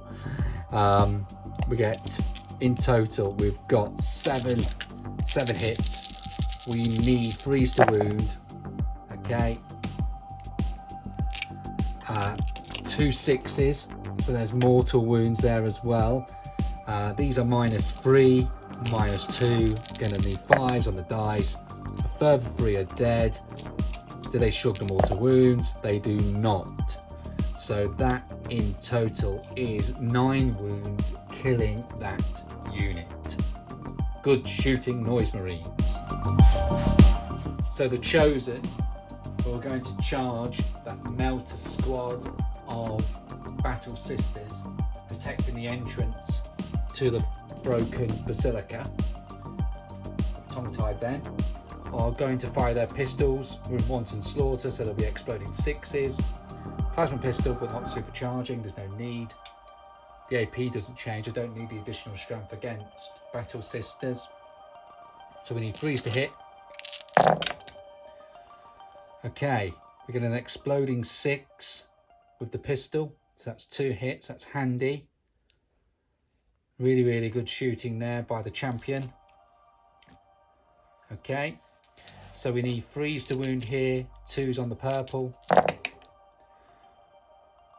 we get, in total, we've got 7 hits. We need 3s to wound. Okay. 2 6s, so there's mortal wounds there as well. These are minus 3, minus 2. Gonna need 5s on the dice. A further 3 are dead. Do they shrug the mortal wounds? They do not. So that in total is 9 wounds, killing that unit. Good shooting, Noise Marines. So the Chosen, we're going to charge that Melter squad of Battle Sisters, protecting the entrance to the broken Basilica. Tongue-tied then. Are going to fire their pistols with wanton slaughter, so there'll be exploding 6s. Plasma pistol, but not supercharging, there's no need. The AP doesn't change, I don't need the additional strength against Battle Sisters. So we need 3s to hit. Okay, we get an exploding 6 with the pistol, so that's 2 hits, that's handy. Really, really good shooting there by the champion. Okay. So we need 3s to wound here, 2s on the purple.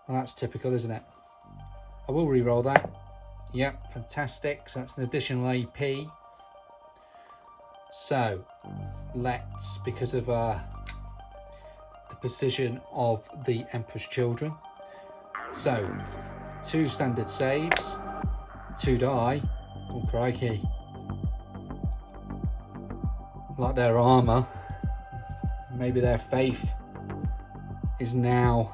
Well, that's typical, isn't it? I will re-roll that. Yep, fantastic. So that's an additional AP. So let's, because of the precision of the Emperor's Children. So 2 standard saves, 2 die. Oh crikey. Like their armor, maybe their faith is now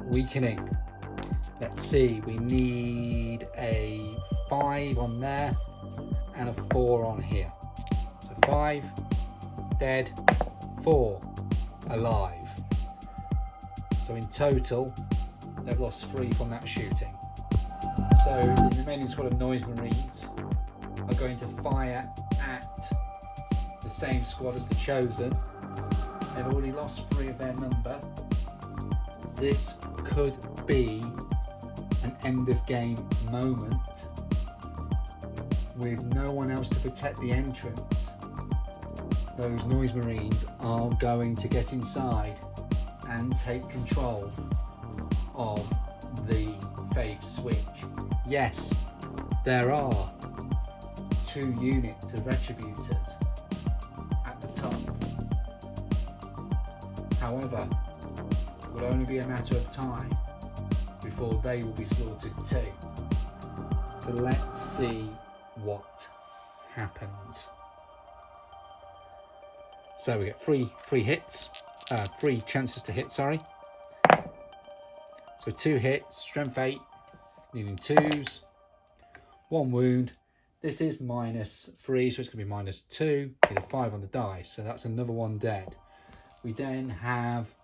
weakening. Let's see, we need a 5 on there and a 4 on here. So 5 dead, 4 alive. So in total they've lost 3 from that shooting. So the remaining squad of Noise Marines are going to fire at the same squad as the Chosen. They've already lost 3 of their number. This could be an end of game moment with no one else to protect the entrance. Those Noise Marines are going to get inside and take control of the Faith Switch. Yes, there are 2 units of Retributors at the top. However, will only be a matter of time before they will be slaughtered too. So let's see what happens. So we get three chances to hit, sorry. So 2 hits, strength 8, needing 2s, 1 wound. This is -3, so it's going to be -2, need a 5 on the dice, so that's another one dead. We then have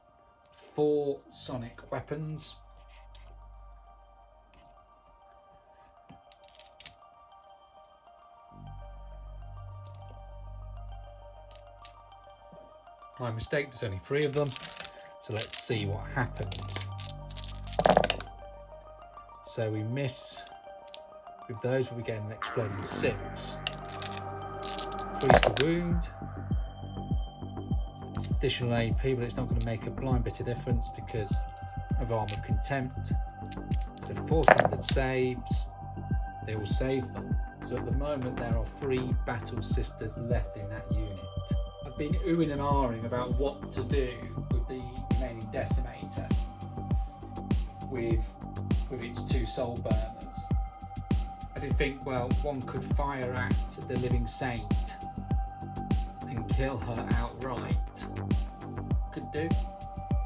4 sonic weapons. My mistake, there's only 3 of them, so let's see what happens. So we miss with those, but we get an exploding 6. 3 to wound. Additional AP, but it's not going to make a blind bit of difference because of Arm of Contempt. So 4 standard saves, they will save them. So at the moment there are 3 Battle Sisters left in that unit. I've been oohing and ahhing about what to do with the remaining Decimator with its 2 soul burners. I did think, well, one could fire at the Living Saint and kill her outright. Could do,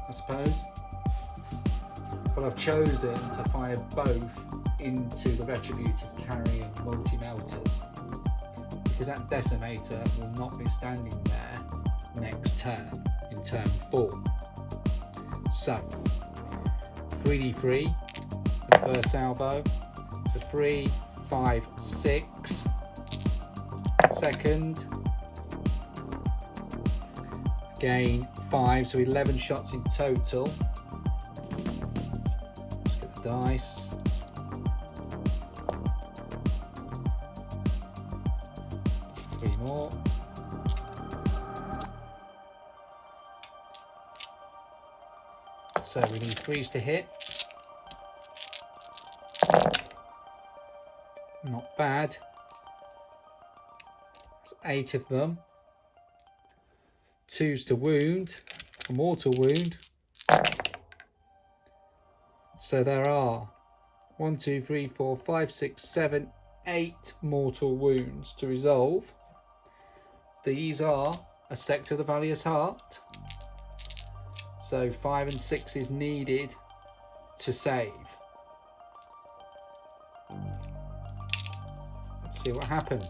I suppose. But I've chosen to fire both into the Retributors carrying multi-melters, because that Decimator will not be standing there next turn, in turn 4. So 3d3 for the first salvo, so 3, 5, 6. Second, again 5, so 11 shots in total. Let's get the dice. Three more. So we need 3s to hit. Not bad. That's 8 of them. 2s to wound, a mortal wound. So there are 1, 2, 3, 4, 5, 6, 7, 8 mortal wounds to resolve. These are a sect of the Valious Heart. So 5 and 6 is needed to save. Let's see what happens.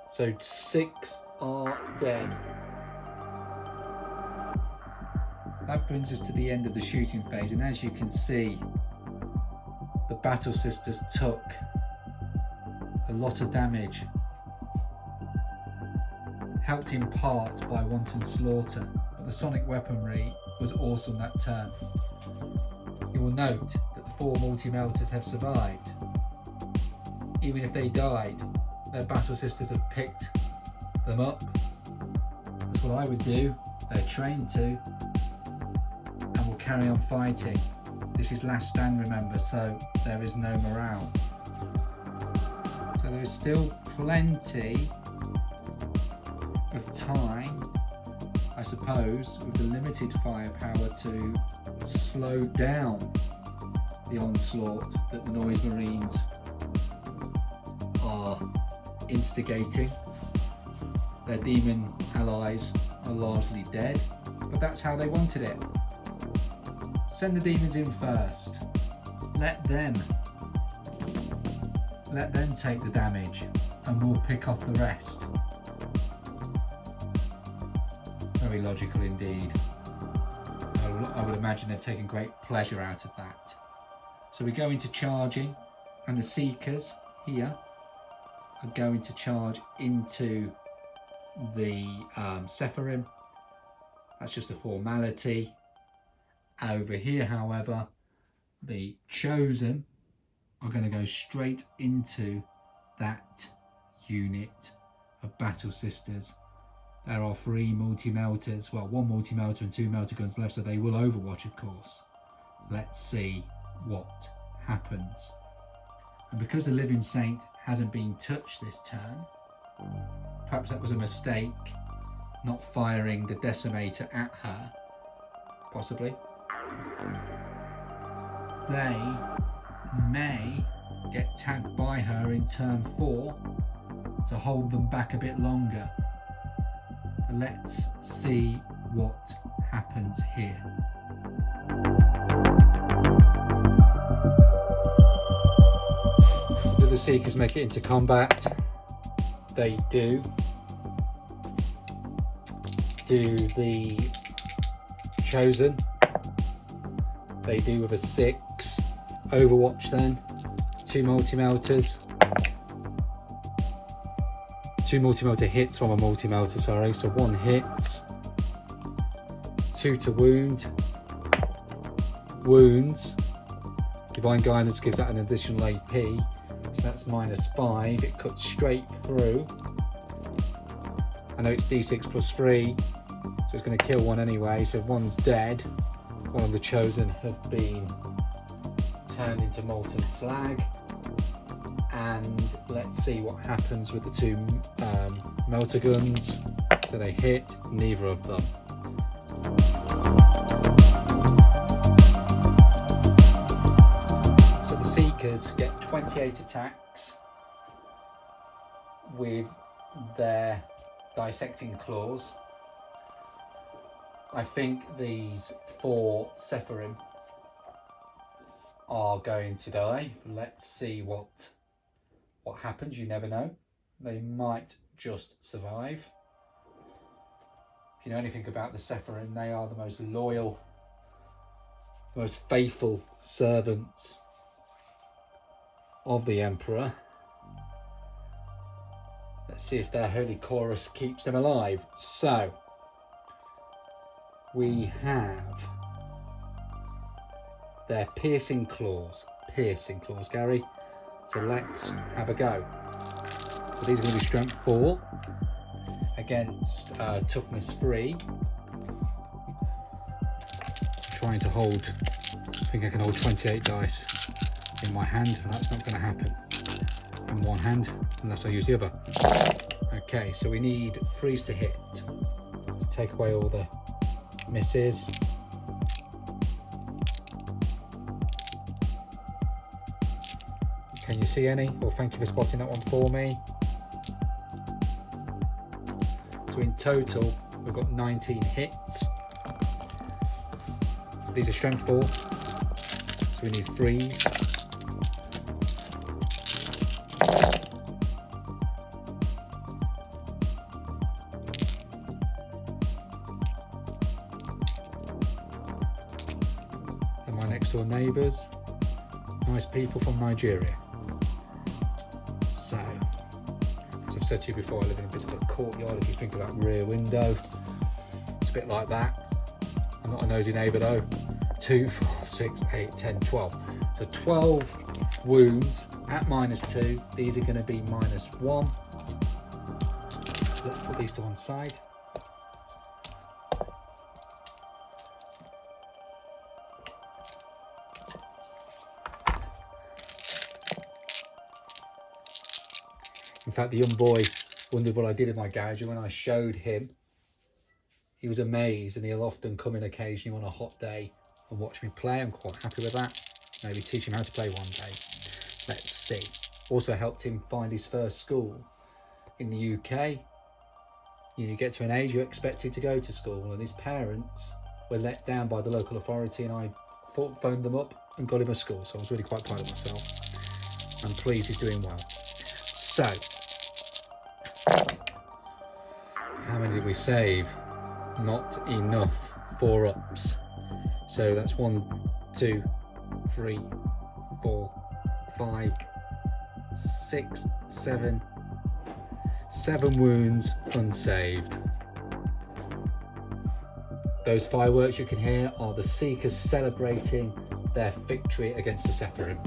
So 6 are dead. That brings us to the end of the shooting phase, and as you can see, the Battle Sisters took a lot of damage, helped in part by wanton slaughter, but the sonic weaponry was awesome that turn. You will note that the 4 multi-melters have survived. Even if they died, their Battle Sisters have picked them up. That's what I would do. They're trained to, and will carry on fighting. This is last stand, remember, so there is no morale. So there is still plenty of time, I suppose, with the limited firepower to slow down the onslaught that the Noise Marines are instigating. Their demon allies are largely dead, but that's how they wanted it. Send the demons in first. Let them take the damage, and we'll pick off the rest. Very logical indeed. I would imagine they've taken great pleasure out of that. So we go into charging, and the Seekers here are going to charge into the Sephirim. That's just a formality. Over here, however, the Chosen are going to go straight into that unit of Battle Sisters. There are 3 multi-melters, well, 1 multi-melter and 2 melter guns left, so they will overwatch, of course. Let's see what happens. And because the Living Saint hasn't been touched this turn, perhaps that was a mistake, not firing the Decimator at her. possibly. They may get tagged by her in turn 4 to hold them back a bit longer. Let's see what happens here. Do the Seekers make it into combat? They do. Do the Chosen? They do with a 6. Overwatch then. 2 multi-melters. 2 multi-melter hits from a multi-melter, sorry. So 1 hits. 2 to wound. Wounds. Divine Guidance gives that an additional AP. So that's -5. It cuts straight through. I know it's D6 plus 3. So it's going to kill 1 anyway. So 1's dead. 1 of the Chosen have been turned into molten slag. And let's see what happens with the 2 melter guns. Do they hit? Neither of them. So the Seekers get 28 attacks with their dissecting claws. I think these 4 Sephirim are going to die. Let's see what happens. You never know. They might just survive. If you know anything about the Sephirim, they are the most loyal, the most faithful servants of the Emperor. Let's see if their holy chorus keeps them alive. So we have their piercing claws, Gary. So let's have a go. So these are going to be strength 4 against toughness 3. Trying to hold, I think I can hold 28 dice in my hand, and that's not going to happen in one hand unless I use the other. Okay, so we need 3s to hit to take away all the misses. Can you see any? Well, thank you for spotting that one for me. So in total, we've got 19 hits. These are strength 4, so we need 3s. And my next door neighbours, nice people from Nigeria. So, as I've said to you before, I live in a bit of a courtyard. If you think about rear window, it's a bit like that. I'm not a nosy neighbour though. 2, 4, 6, 8, 10, 12. So 12 wounds at -2. These are going to be -1. Let's put these to one side. In fact, the young boy wondered what I did in my garage, and when I showed him, he was amazed, and he'll often come in occasionally on a hot day and watch me play. I'm quite happy with that. Maybe teach him how to play one day. Let's see. Also helped him find his first school in the UK. You get to an age you're expected to go to school, and his parents were let down by the local authority, and I phoned them up and got him a school. So I was really quite proud of myself. I'm pleased he's doing well. So, how many did we save? Not enough. 4 ups. So that's 1, 2, 3, 4, 5, 6, 7. 7 wounds unsaved. Those fireworks you can hear are the Seekers celebrating their victory against the Sephirim.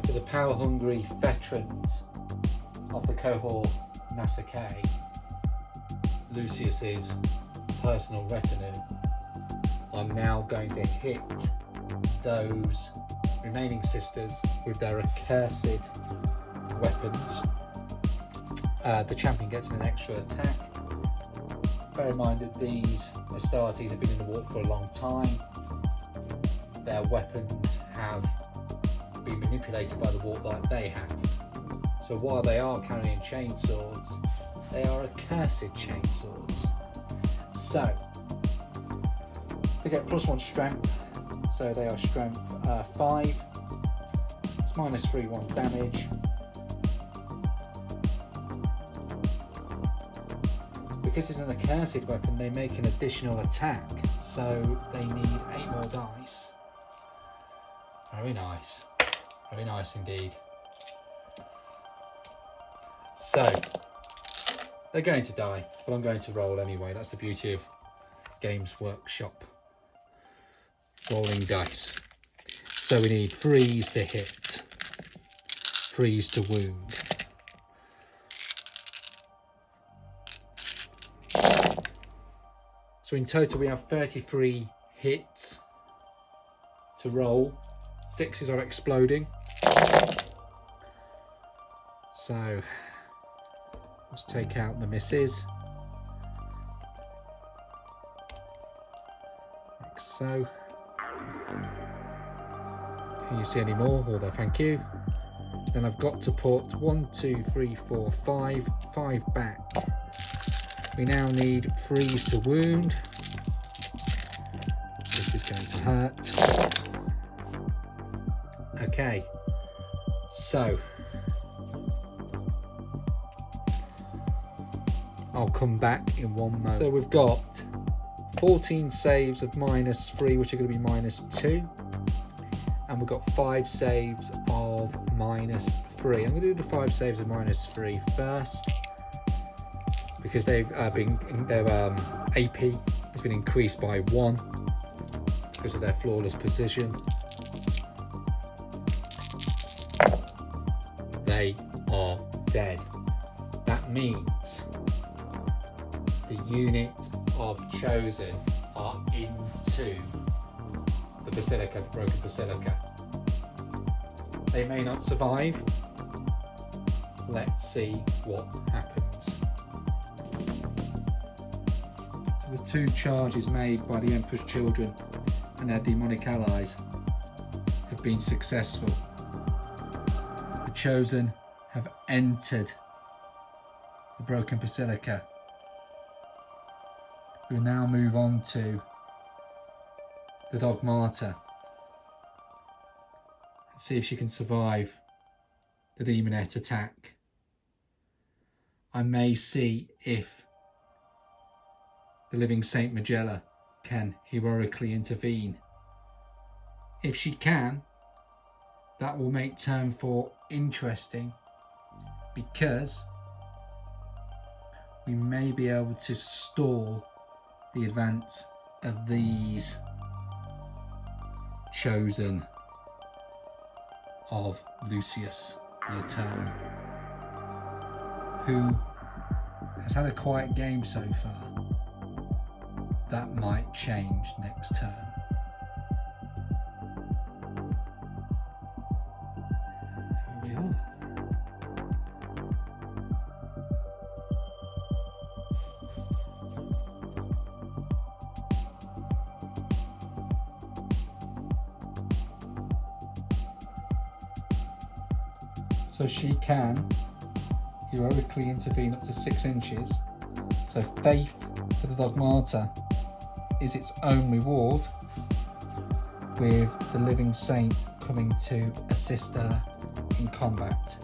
So the power-hungry veterans of the cohort Massacre, Lucius's personal retinue, are now going to hit those remaining sisters with their accursed weapons. The champion gets an extra attack. Bear in mind that these Astartes have been in the war for a long time. their weapons have been manipulated by the warp like they have. So while they are carrying chainswords, they are accursed chainswords. So they get +1 strength, so they are strength 5. It's -3, 1 damage. Because it's an accursed weapon, they make an additional attack, so they need 8 more dice. Very nice. Very nice indeed. So, they're going to die, but I'm going to roll anyway. That's the beauty of Games Workshop rolling dice. So we need freeze to hit, freeze to wound. So in total we have 33 hits to roll. 6s are exploding. So let's take out the misses. Like so. Can you see any more? Although thank you. Then I've got to put 1, 2, 3, 4, 5 back. We now need freeze to wound. This is going to hurt. Okay, so I'll come back in one moment. So we've got 14 saves of -3, which are going to be -2, and we've got 5 saves of -3. I'm going to do the 5 saves of -3 first, because they've their AP has been increased by 1 because of their flawless precision. They are dead. That means the unit of Chosen are into the Basilica, the broken Basilica. They may not survive. Let's see what happens. So the 2 charges made by the Emperor's children and their demonic allies have been successful. The Chosen have entered the broken Basilica. We'll now move on to the Dogmata and see if she can survive the Demonette attack. I may see if the living Saint Magella can heroically intervene. If she can, that will make turn 4 interesting, because we may be able to stall the advance of these Chosen of Lucius the Eternal, who has had a quiet game so far. That might change next turn. Here we are. So she can heroically intervene up to 6 inches. So faith for the Dogmata is its own reward, with the living saint coming to assist her in combat.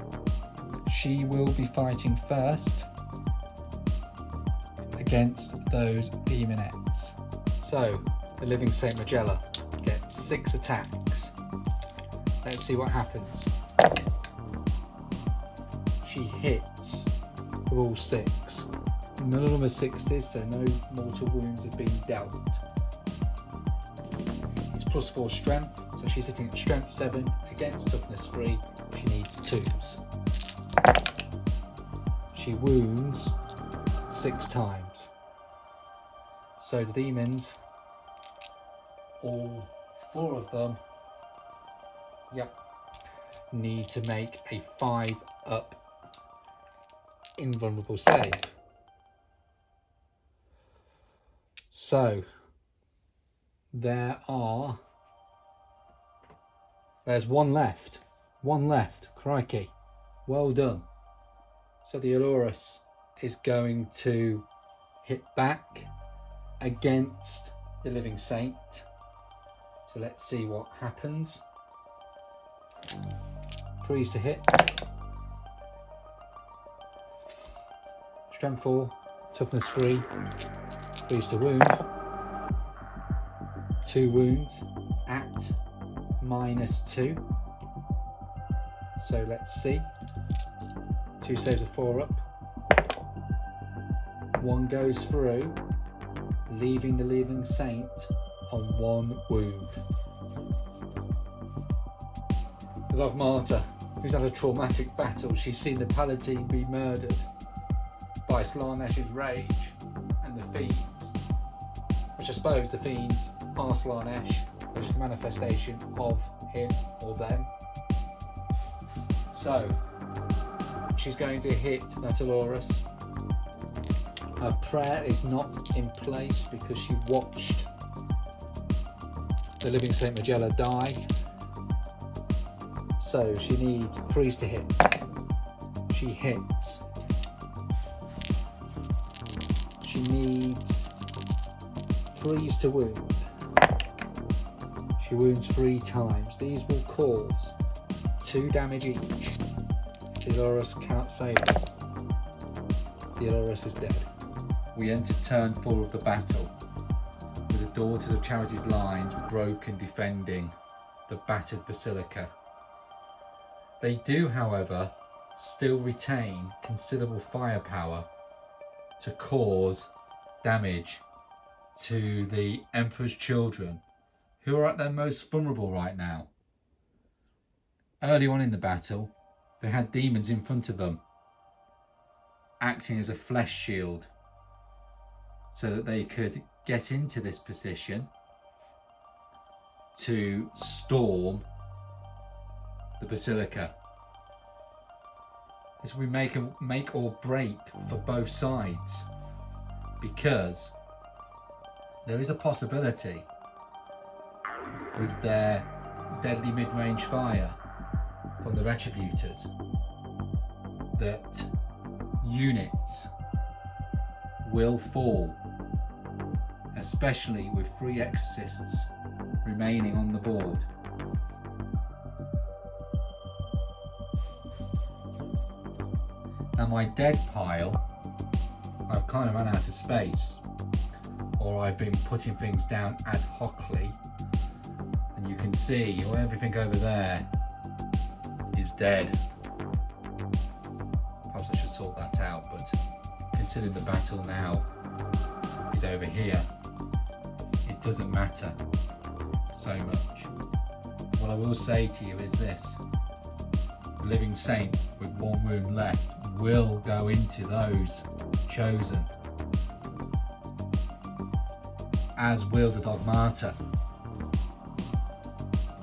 She will be fighting first against those demonettes. So the living Saint Magella gets 6 attacks. Let's see what happens. She hits with all 6. None of them are 6s, so no mortal wounds have been dealt. It's +4 strength, so she's hitting at strength 7 against toughness 3. She needs 2s. She wounds 6 times. So the demons, all 4 of them, need to make a 5-up invulnerable save. So there are There's one left. One left. Crikey. Well done. So the Alorus is going to hit back against the Living Saint. So let's see what happens. Freeze to hit. Strength 4, toughness 3, freeze to wound. 2 wounds at -2. So let's see. 2 saves of 4 up. 1 goes through, leaving the Living Saint on 1 wound. The Dogmata, who's had a traumatic battle, she's seen the Palatine be murdered by Slaanesh's rage and the Fiends, which I suppose the Fiends are Slaanesh, they're just a manifestation of him or them. So she's going to hit Nataloris. Her prayer is not in place because she watched the Living Saint Magella die. So she needs freeze to hit. She hits. She needs freeze to wound. She wounds 3 times. These will cause 2 damage each. The Alorus cannot save it. The Alorus is dead. We enter turn 4 of the battle, with the Daughters of Charity's lines broken defending the battered Basilica. They do, however, still retain considerable firepower to cause damage to the Emperor's children, who are at their most vulnerable right now. Early on in the battle, they had demons in front of them, acting as a flesh shield, so that they could get into this position to storm the Basilica. This will make or break for both sides, because there is a possibility with their deadly mid-range fire from the Retributors that units will fall, especially with 3 exorcists remaining on the board. Now my dead pile, I've kind of run out of space, or I've been putting things down ad hocly, and you can see everything over there is dead. Perhaps I should sort that out, but considering the battle now is over here, it doesn't matter so much. What I will say to you is this: the Living Saint with 1 wound left will go into those chosen, as will the Dogmata.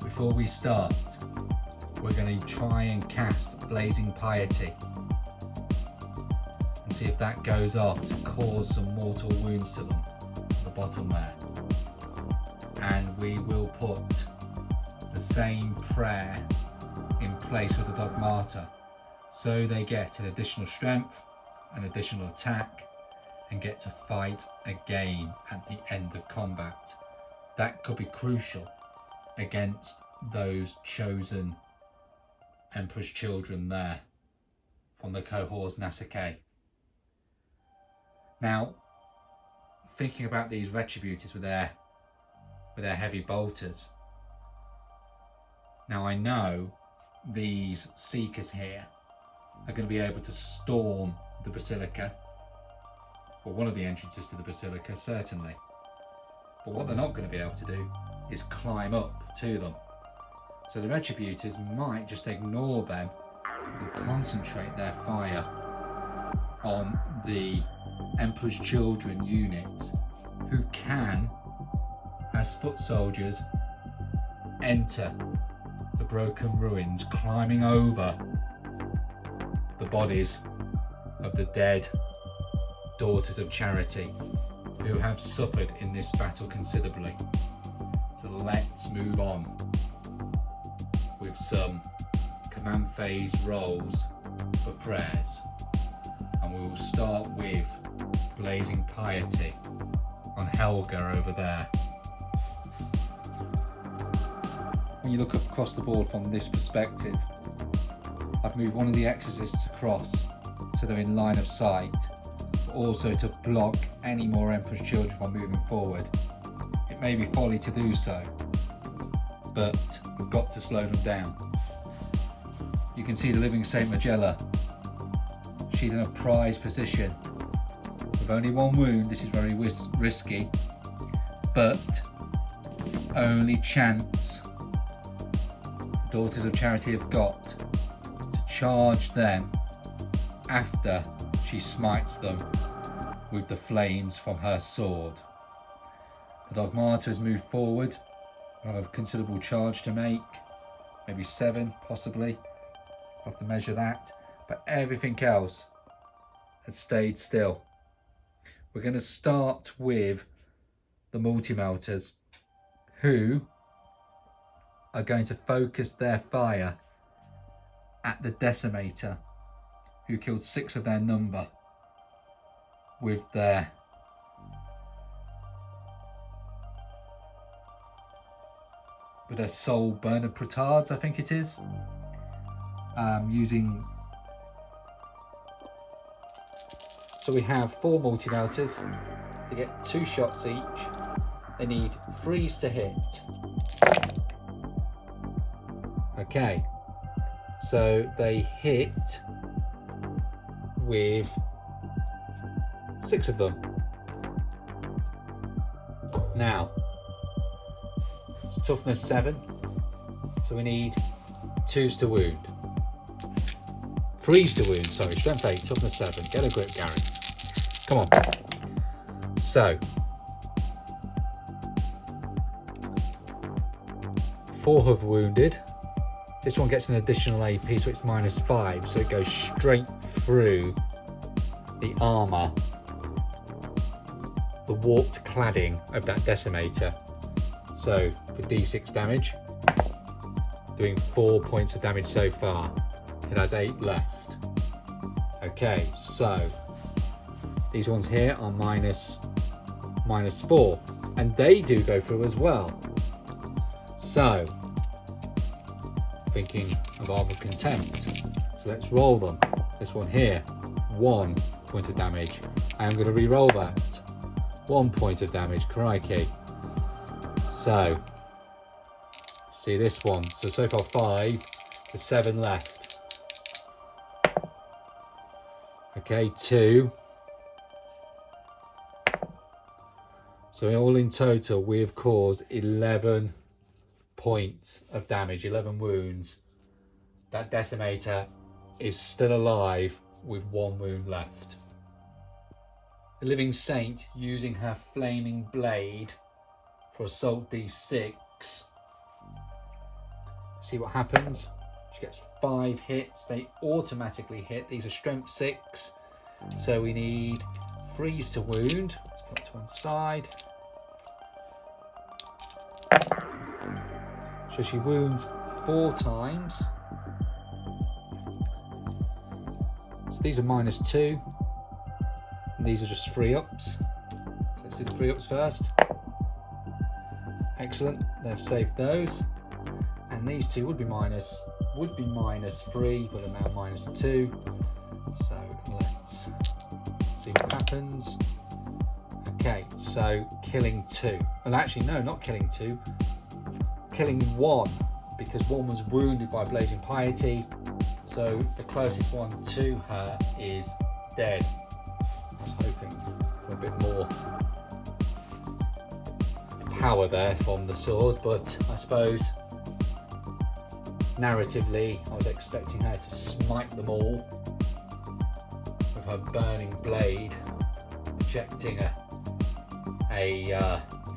Before we start, we're going to try and cast Blazing Piety and see if that goes off to cause some mortal wounds to them at the bottom there. And we will put the same prayer in place with the Dogmata, so they get an additional strength, an additional attack, and get to fight again at the end of combat. That could be crucial against those chosen Emperor's children there from the cohorts Nasake. Now, thinking about these Retributors with their heavy bolters. Now I know these Seekers here are going to be able to storm the Basilica, or one of the entrances to the Basilica certainly, but what they're not going to be able to do is climb up to them. So the Retributors might just ignore them and concentrate their fire on the Emperor's Children unit, who can, as foot soldiers, enter the broken ruins, climbing over the bodies of the dead Daughters of Charity, who have suffered in this battle considerably. So let's move on with some command phase rolls for prayers, and we will start with Blazing Piety on Helga over there. When you look across the board from this perspective, I've moved one of the exorcists across so they're in line of sight, but also to block any more Emperor's Children from moving forward. It may be folly to do so, but we've got to slow them down. You can see the living Saint Magella. She's in a prized position. With only one wound, this is very risky, but it's the only chance the Daughters of Charity have got to charge them after she smites them with the flames from her sword. The Dogmata has moved forward. I have a considerable charge to make, maybe 7 possibly. I'll have to measure that, but everything else has stayed still. We're going to start with the multi-melters, who are going to focus their fire at the Decimator, who killed 6 of their number with their soul burner petards, I think it is, using. So we have 4 multi-melters. They get 2 shots each. They need freeze to hit. Okay, so they hit with 6 of them. Now, it's toughness 7, so we need 2s to wound. Freeze to wound, sorry, strength 8, toughness 7. Get a grip, Gary. Come on. So, 4 have wounded. This one gets an additional AP, so it's -5, so it goes straight through the armour, the warped cladding of that Decimator. So, for D6 damage, doing 4 points of damage so far. It has 8 left. Okay, so these ones here are -4, and they do go through as well. So, thinking of Arm of Contempt. So let's roll them. This one here, 1 point of damage. I am going to re-roll that. 1 point of damage, crikey. So, see this one. So far 5, there's 7 left. Okay, 2. So all in total, we have caused 11 points of damage, 11 wounds. That Decimator is still alive with 1 wound left. The Living Saint, using her flaming blade for assault D6. See what happens. She gets 5 hits. They automatically hit. These are strength 6. So we need freeze to wound. Let's put it to one side. So she wounds 4 times. So these are -2. And these are just 3-ups. So let's do the 3-ups first. Excellent. They've saved those. And these 2 would be -3, but are now -2. So let's see what happens. Okay, so killing 2. Well, actually, no, not killing 2. Killing 1, because 1 was wounded by Blazing Piety. So the closest one to her is dead. I was hoping for a bit more power there from the sword, but I suppose narratively I was expecting her to smite them all with her burning blade, projecting a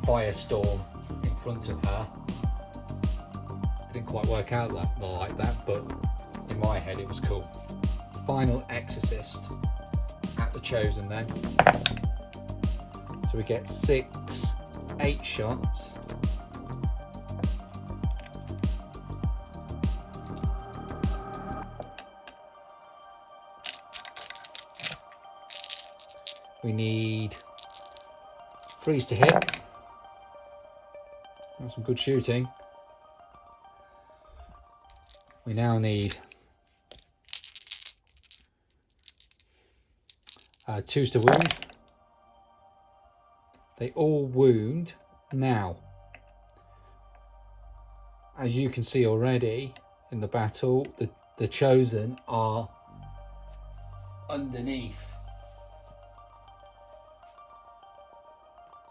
firestorm in front of her. Didn't quite work out like that, but in my head it was cool. Final Exorcist at the Chosen then. So we get 6, 8 shots. We need freeze to hit. That's some good shooting. We now need twos to wound. They all wound now. As you can see already in the battle, the Chosen are underneath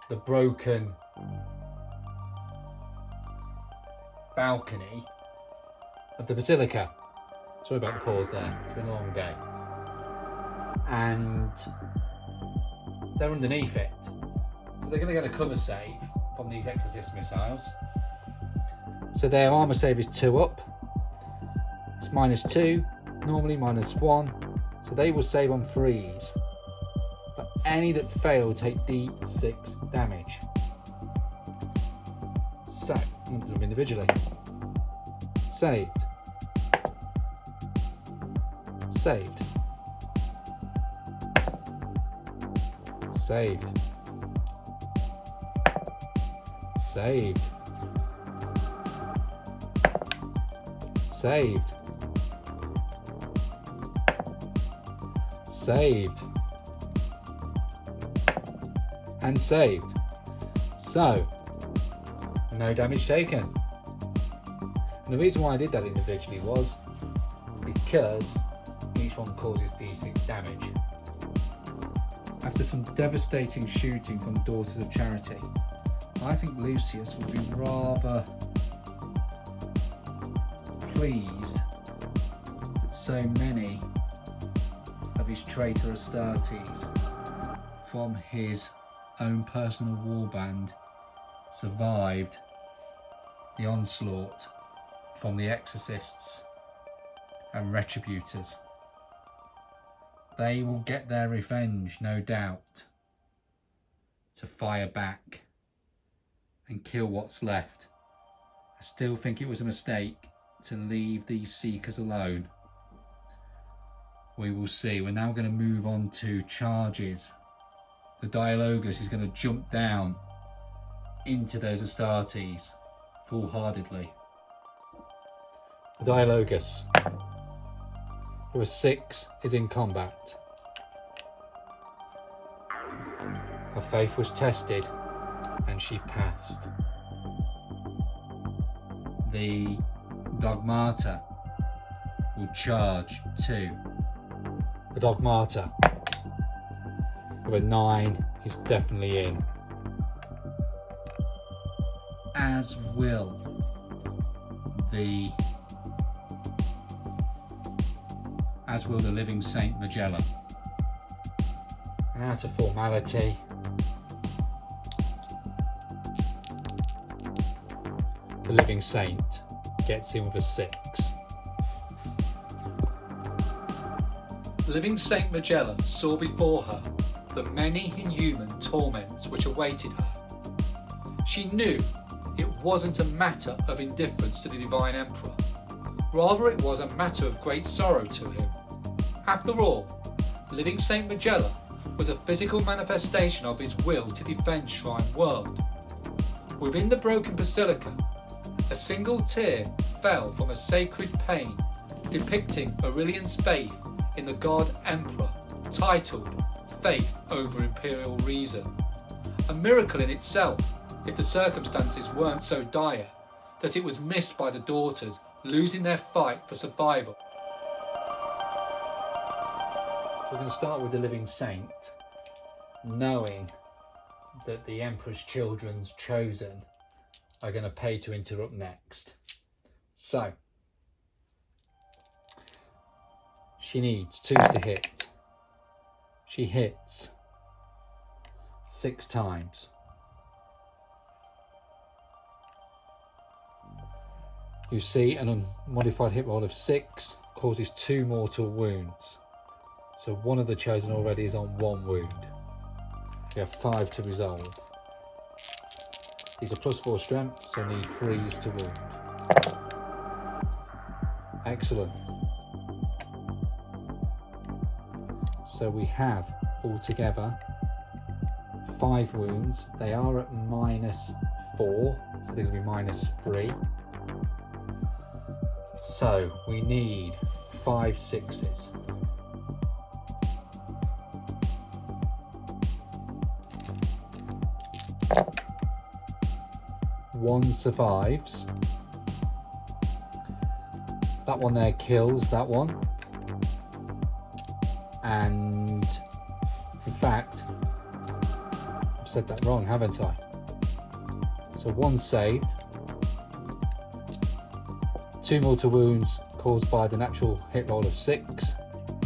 the broken balcony of the Basilica. Sorry about the pause there, it's been a long day. And they're underneath it. So they're going to get a cover save from these Exorcist missiles. So their armor save is 2 up. It's -2, normally -1. So they will save on freeze. But any that fail take D6 damage. So, I'm going to do them individually. Saved. Saved. Saved. Saved. Saved. Saved. And saved. So, no damage taken. And the reason why I did that individually was because each one causes D6 damage. After some devastating shooting from the Daughters of Charity, I think Lucius would be rather pleased that so many of his traitor Astartes from his own personal warband survived the onslaught from the Exorcists and Retributors. They will get their revenge, no doubt, to fire back and kill what's left. I still think it was a mistake to leave these Seekers alone. We will see. We're now going to move on to charges. The Dialogus is going to jump down into those Astartes full-heartedly. The Dialogus, who is 6, is in combat. Her faith was tested and she passed. The Dogmata will charge 2. The Dogmata with a 9 is definitely in. As will the Living Saint Magella. And out of formality, the Living Saint gets in with a 6. Living Saint Magella saw before her the many inhuman torments which awaited her. She knew it wasn't a matter of indifference to the Divine Emperor. Rather, it was a matter of great sorrow to him. After all, Living Saint Magella was a physical manifestation of his will to defend Shrine World. Within the broken Basilica, a single tear fell from a sacred pane, depicting Aurelian's faith in the God Emperor, titled Faith over Imperial Reason. A miracle in itself, if the circumstances weren't so dire that it was missed by the daughters losing their fight for survival. So we're going to start with the Living Saint, knowing that the Emperor's Children's Chosen are going to pay to interrupt next. So, she needs 2s to hit. She hits 6 times. You see an unmodified hit roll of 6 causes 2 mortal wounds. So one of the Chosen already is on 1 wound. We have 5 to resolve. These are +4 strength, so need 3s to wound. Excellent. So we have altogether 5 wounds. They are at -4, so they're going to be -3. So we need 5 6s. One survives. That one there kills that one. And in fact, I've said that wrong, haven't I? So 1 saved. 2 mortal wounds caused by the natural hit roll of 6.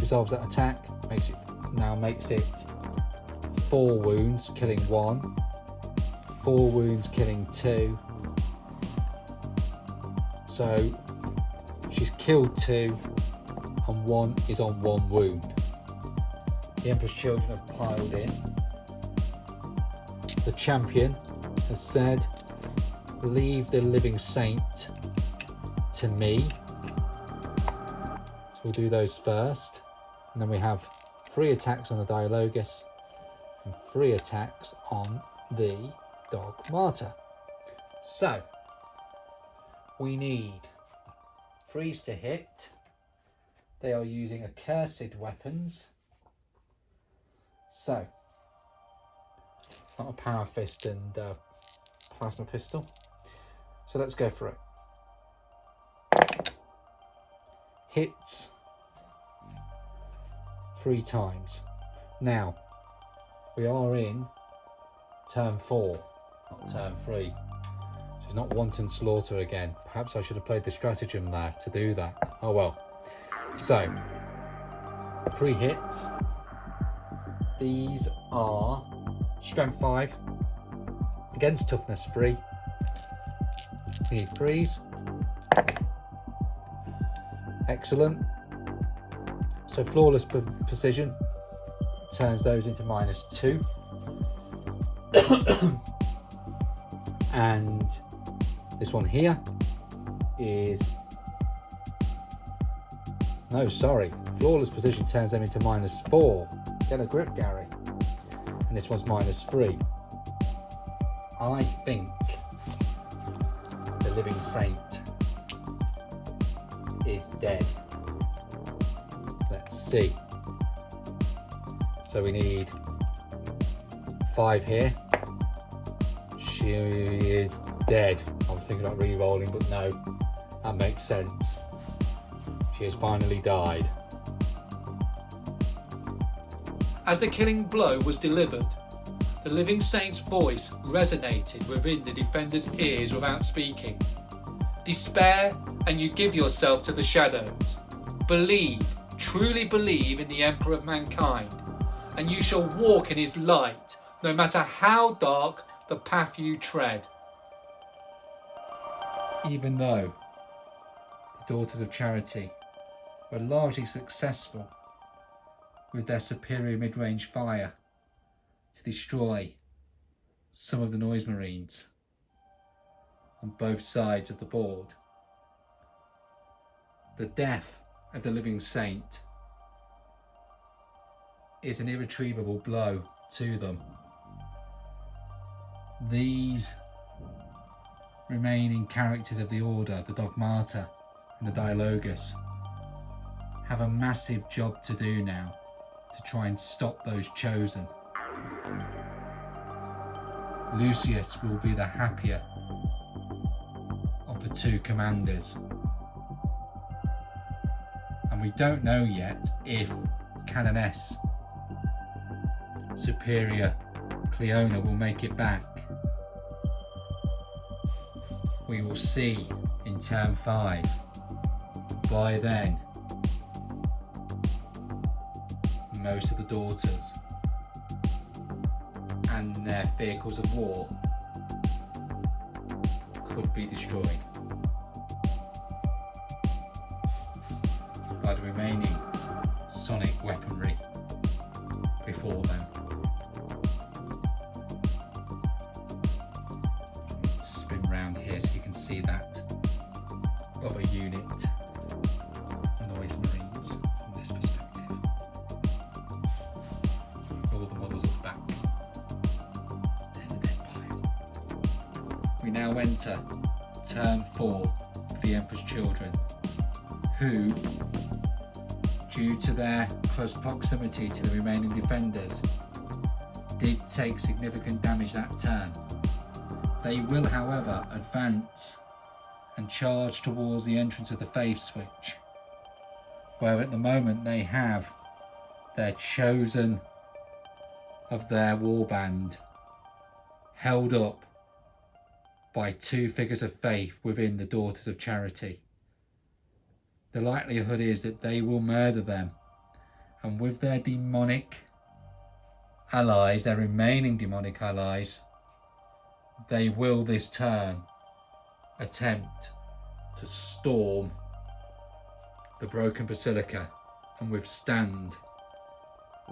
Resolves that attack, makes it 4 wounds, killing 1. 4 wounds, killing 2. So she's killed 2 and 1 is on 1 wound. The Emperor's children have piled in. The champion has said, leave the living saint to me. So we'll do those first. And then we have 3 attacks on the Dialogus and 3 attacks on the Dog Martyr. So we need 3s to hit. They are using accursed weapons. So not a power fist and plasma pistol. So let's go for it. Hits 3 times. Now we are in turn 4, not turn 3. So it's not wanton slaughter again. Perhaps I should have played the stratagem there to do that. Oh well. So 3 hits. These are strength 5 against toughness 3. We need 3s. Excellent. So flawless precision turns those into -2. And this one here is, no, sorry, flawless precision turns them into -4. Get a grip, Gary. And this one's -3. I think the living saint is dead. Let's see. So we need 5 here. She is dead. I was thinking about re-rolling, but no, that makes sense. She has finally died. As the killing blow was delivered, the living saint's voice resonated within the defender's ears without speaking. Despair, and you give yourself to the shadows. Believe, truly believe in the Emperor of mankind, and you shall walk in his light, no matter how dark the path you tread. Even though the Daughters of Charity were largely successful with their superior mid-range fire to destroy some of the noise marines on both sides of the board, the death of the living saint is an irretrievable blow to them. These remaining characters of the Order, the Dog Martyr and the Dialogus, have a massive job to do now to try and stop those chosen. Lucius will be the happier of the 2 commanders. And we don't know yet if Canoness Superior Cleona will make it back. We will see in turn 5. By then, most of the daughters and their vehicles of war could be destroyed by the remaining sonic weaponry before them. Spin round here so you can see that other unit, noise marines, from this perspective. All the models at the back. now enter turn 4 for the Emperor's Children, who, due to their close proximity to the remaining defenders, did take significant damage that turn. They will, however, advance and charge towards the entrance of the Faith Switch, where at the moment they have their chosen of their warband held up by 2 figures of faith within the Daughters of Charity. The likelihood is that they will murder them, and with their demonic allies, their remaining demonic allies, they will this turn attempt to storm the broken basilica and withstand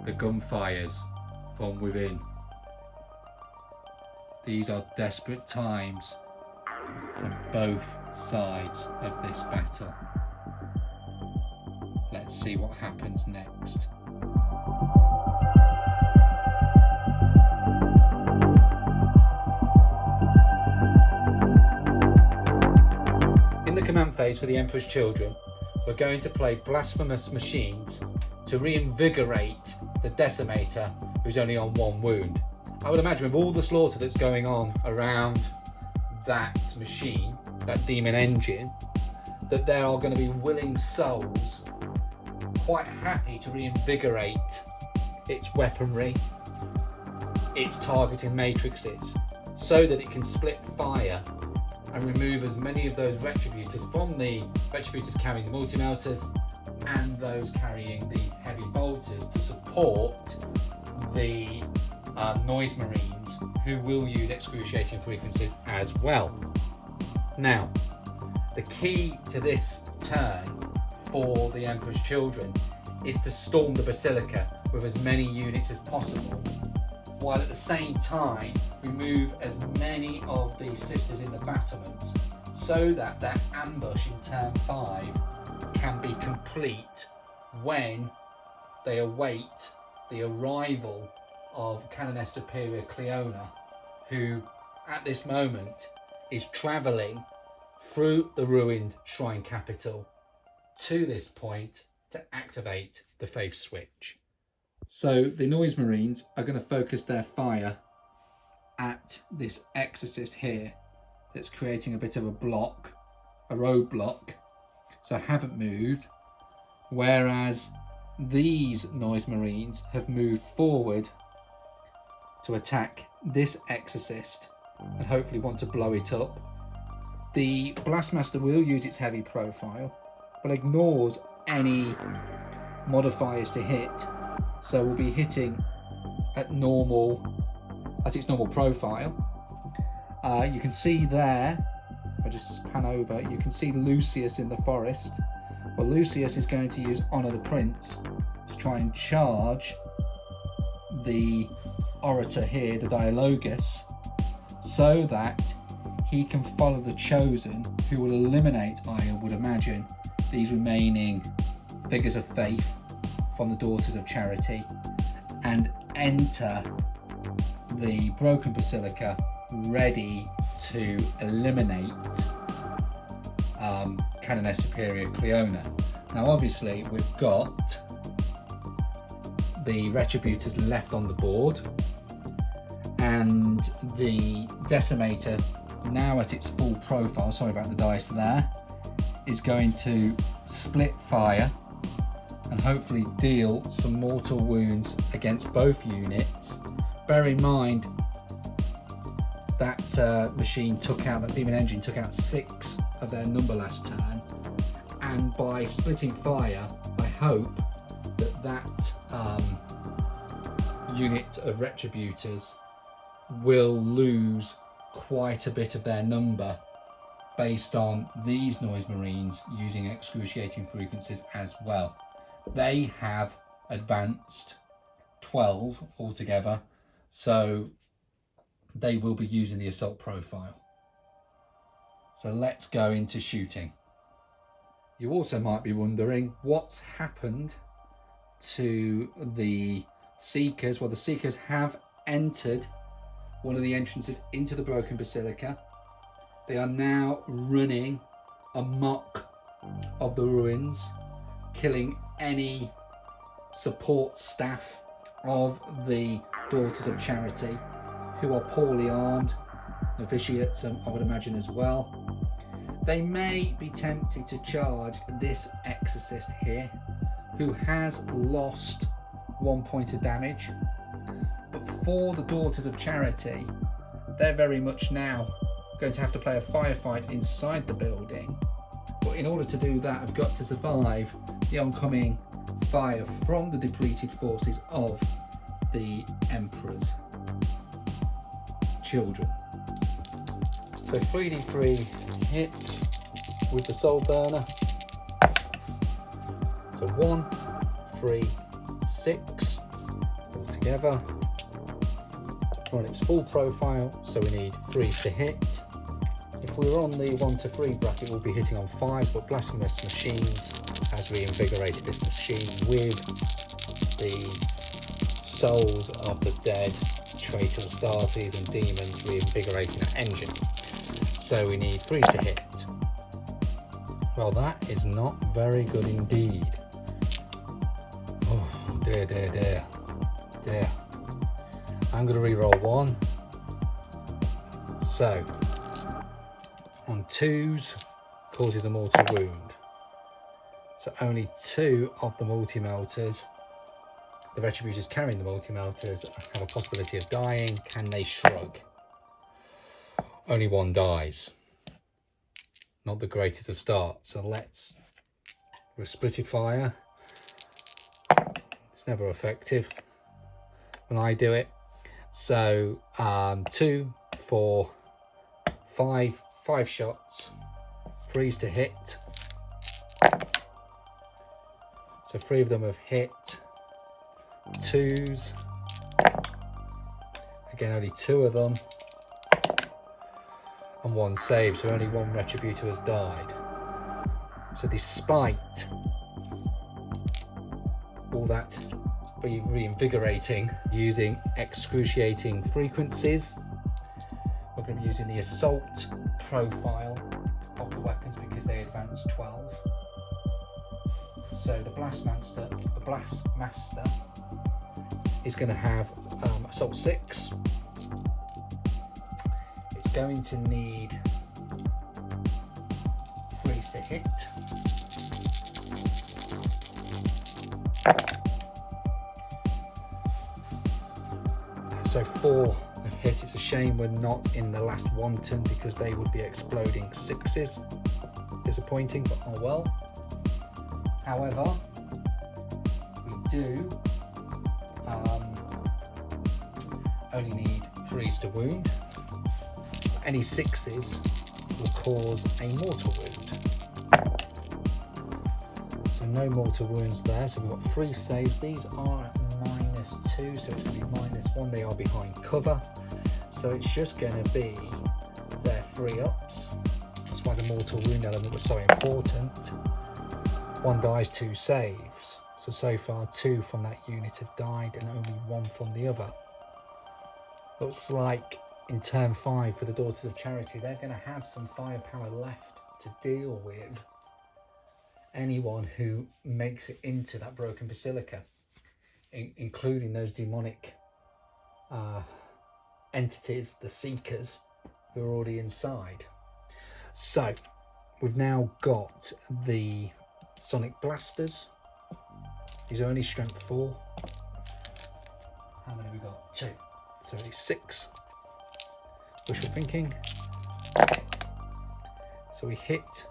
the gunfires from within. These are desperate times from both sides of this battle. Let's see what happens next. In the command phase for the Emperor's Children, we're going to play Blasphemous Machines to reinvigorate the Decimator, who's only on 1 wound. I would imagine with all the slaughter that's going on around that machine, that demon engine, that there are going to be willing souls quite happy to reinvigorate its weaponry, its targeting matrices, so that it can split fire and remove as many of those retributors from the retributors carrying the multi-melters and those carrying the heavy bolters to support the noise marines, who will use excruciating frequencies as well. Now, the key to this turn for the Emperor's Children is to storm the Basilica with as many units as possible, while at the same time remove as many of the sisters in the battlements, so that their ambush in turn 5 can be complete when they await the arrival of Canoness Superior Cleona, who at this moment is travelling through the ruined shrine capital to this point to activate the Faith Switch. So the Noise Marines are going to focus their fire at this exorcist here that's creating a bit of a block, a roadblock, so haven't moved, whereas these Noise Marines have moved forward to attack this exorcist and hopefully want to blow it up. The Blastmaster will use its heavy profile, but ignores any modifiers to hit, so we'll be hitting at its normal profile. You can see there, if I just pan over, you can see Lucius in the forest. Well, Lucius is going to use Honour the Prince to try and charge the orator here, the Dialogus, so that he can follow the Chosen, who will eliminate, I would imagine, these remaining figures of faith from the Daughters of Charity and enter the broken basilica ready to eliminate Canoness Superior Cleona. Now obviously we've got the retributors left on the board, and the decimator, now at its full profile, sorry about the dice there, is going to split fire and hopefully deal some mortal wounds against both units. Bear in mind that machine took out, that demon engine took out 6 of their number last turn, and by splitting fire I hope that unit of retributors will lose quite a bit of their number based on these Noise Marines using excruciating frequencies as well. They have advanced 12 altogether, so they will be using the assault profile. So let's go into shooting. You also might be wondering what's happened to the Seekers. Well, the Seekers have entered one of the entrances into the broken basilica. They are now running amok of the ruins, killing any support staff of the Daughters of Charity, who are poorly armed, novitiates I would imagine as well. They may be tempted to charge this exorcist here, who has lost 1 point of damage, but for the Daughters of Charity, they're very much now going to have to play a firefight inside the building, but in order to do that, I've got to survive the oncoming fire from the depleted forces of the Emperor's children. So 3d3 hits with the Soul Burner. So 1, 3, 6 altogether. On its full profile, so we need 3s to hit. If we were on the 1 to 3 bracket, we'll be hitting on 5s, but Blasphemous Machines has reinvigorated this machine with the souls of the dead, traitor Astartes and demons reinvigorating that engine. So we need 3s to hit. Well, that is not very good indeed. Oh dear, dear, dear, dear. I'm going to re-roll 1. So, on 2s, causes a mortal wound. So only 2 of the multi-melters, the retributors carrying the multi-melters, have a possibility of dying. Can they shrug? Only 1 dies. Not the greatest of starts. So let's splitted fire. It's never effective when I do it. So 2, 4, 5 shots, 3s to hit. So 3 of them have hit. 2s. Again, only 2 of them. And 1 save, so only 1 retributor has died. So despite all that reinvigorating, using excruciating frequencies, we're going to be using the assault profile of the weapons because they advance 12. So the Blast Master is going to have assault 6. It's going to need 3s to hit. So 4 have hit. It's a shame we're not in the last wanton because they would be exploding 6s. Disappointing, but oh well. However, we do only need 3s to wound. Any 6s will cause a mortal wound. So no mortal wounds there. So we've got 3 saves. These are at -2, so it's going to be -1. They are behind cover, so it's just going to be their 3-ups. That's why the mortal wound element was so important. 1 dies, 2 saves. So far 2 from that unit have died and only 1 from the other. Looks like in turn 5 for the Daughters of Charity, they're going to have some firepower left to deal with anyone who makes it into that broken basilica, including those demonic entities, the Seekers, who are already inside. So we've now got the Sonic Blasters. These are only strength 4. How many have we got? 2. So only 6. Wishful thinking. So we hit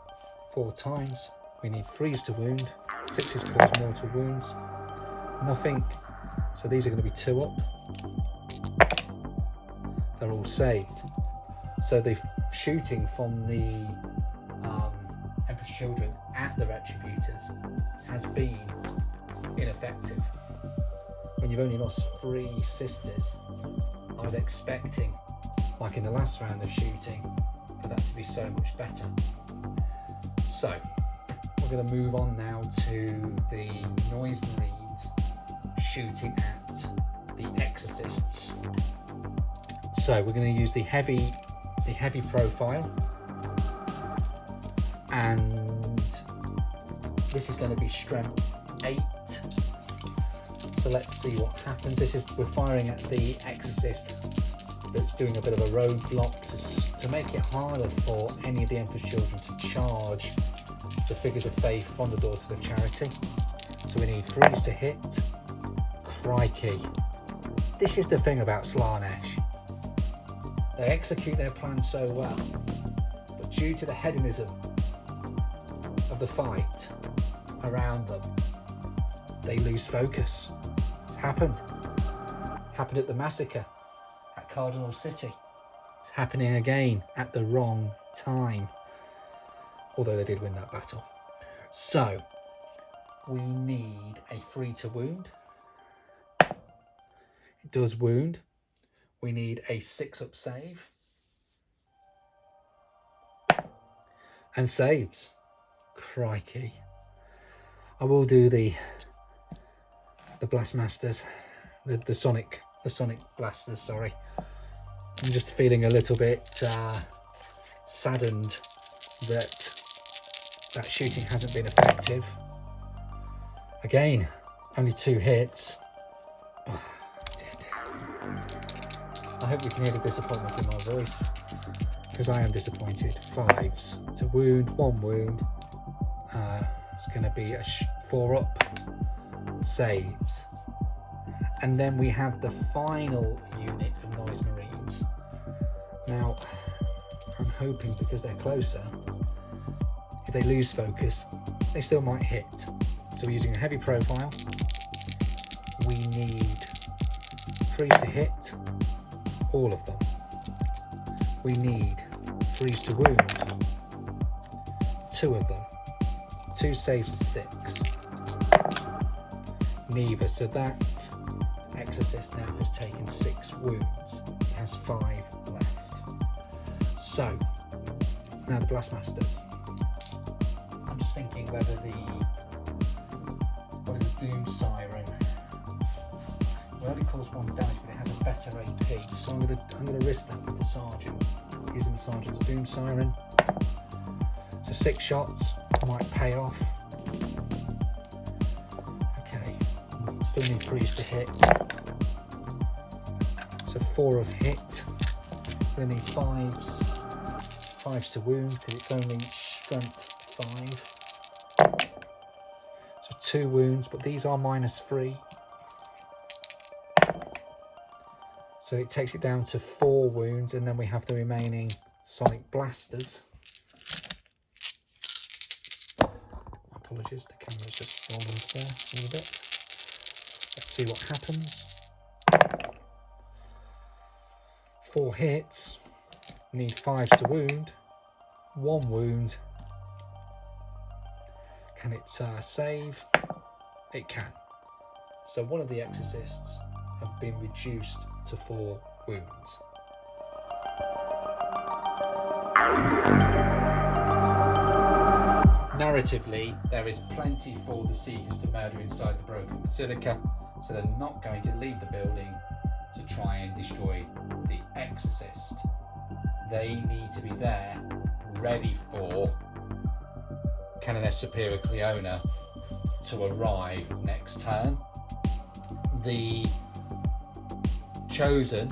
4 times. We need 3s to wound. 6s cause mortal wounds. Nothing. So these are going to be 2 up. They're all saved. So the shooting from the Emperor's Children at the Retributors has been ineffective. When you've only lost 3 sisters, I was expecting, like in the last round of shooting, for that to be so much better. So we're going to move on now to the Noise Marines shooting at the Exorcists. So we're going to use the heavy profile and this is going to be strength 8. So let's see what happens. We're firing at the Exorcist that's doing a bit of a roadblock to make it harder for any of the Emperor's Children to charge the figures of faith from the Daughters of Charity. So we need 3s to hit. Crikey. This is the thing about Slaanesh. They execute their plan so well, but due to the hedonism of the fight around them, they lose focus. It's happened. Happened at the massacre at Cardinal City. It's happening again at the wrong time. Although they did win that battle. So, we need a 3 to wound. It does wound. We need a 6-up save. And saves. Crikey. I will do the Blastmasters. The Sonic Blasters, sorry. I'm just feeling a little bit saddened that shooting hasn't been effective. Again, only 2 hits. Oh, dear. I hope you can hear the disappointment in my voice, because I am disappointed. 5s to wound, 1 wound. It's going to be a 4-up. Saves. And then we have the final unit of Noise Marines. Now, I'm hoping because they're closer, if they lose focus, they still might hit. So we're using a heavy profile. We need 3s to hit, all of them. We need 3s to wound, 2 of them. 2 saves to 6. Neither. So that Exorcist now has taken 6 wounds. It has 5 left. So, now the Blastmasters. I'm just thinking whether the Doom Siren, well, it calls 1 damage, but it has a better AP. So I'm gonna risk that with the Sergeant, using the Sergeant's Doom Siren. So 6 shots might pay off. Okay, still need 3s to hit. So 4 of hit. Then need 5s to wound, because it's only strength 5. So 2 wounds, but these are -3. So it takes it down to 4 wounds, and then we have the remaining Sonic Blasters. Apologies, the camera's just rolling there a little bit. Let's see what happens. 4 hits, need 5s to wound, 1 wound. Can it save? It can. So one of the Exorcists have been reduced to 4 wounds. Narratively, there is plenty for the Seekers to murder inside the broken Basilica, so they're not going to leave the building to try and destroy the Exorcist. They need to be there, ready for Canoness Superior Cleona to arrive next turn. The Chosen,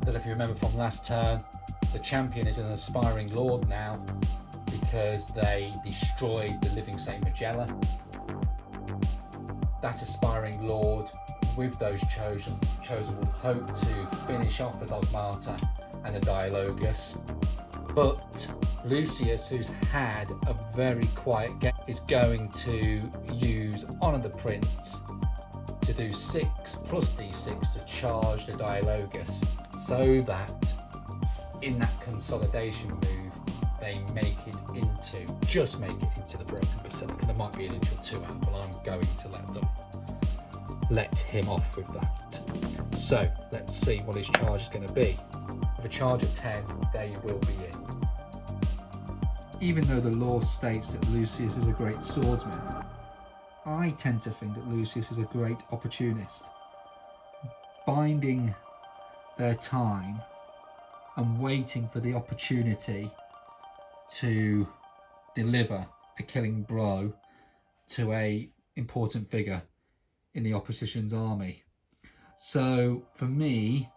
that if you remember from last turn, the champion is an aspiring lord now, because they destroyed the living Saint Magella. That aspiring lord with those chosen will hope to finish off the Dogmata and the Dialogus. But Lucius, who's had a very quiet game, is going to use Honour the Prince to do 6 plus d6 to charge the Dialogus, so that in that consolidation move they just make it into the broken Basilica. There might be an inch or 2 out, but I'm going to let him off with that. So let's see what his charge is going to be. With a charge of 10, they will be in. Even though the lore states that Lucius is a great swordsman, I tend to think that Lucius is a great opportunist, biding their time and waiting for the opportunity to deliver a killing blow to a important figure in the opposition's army. So for me,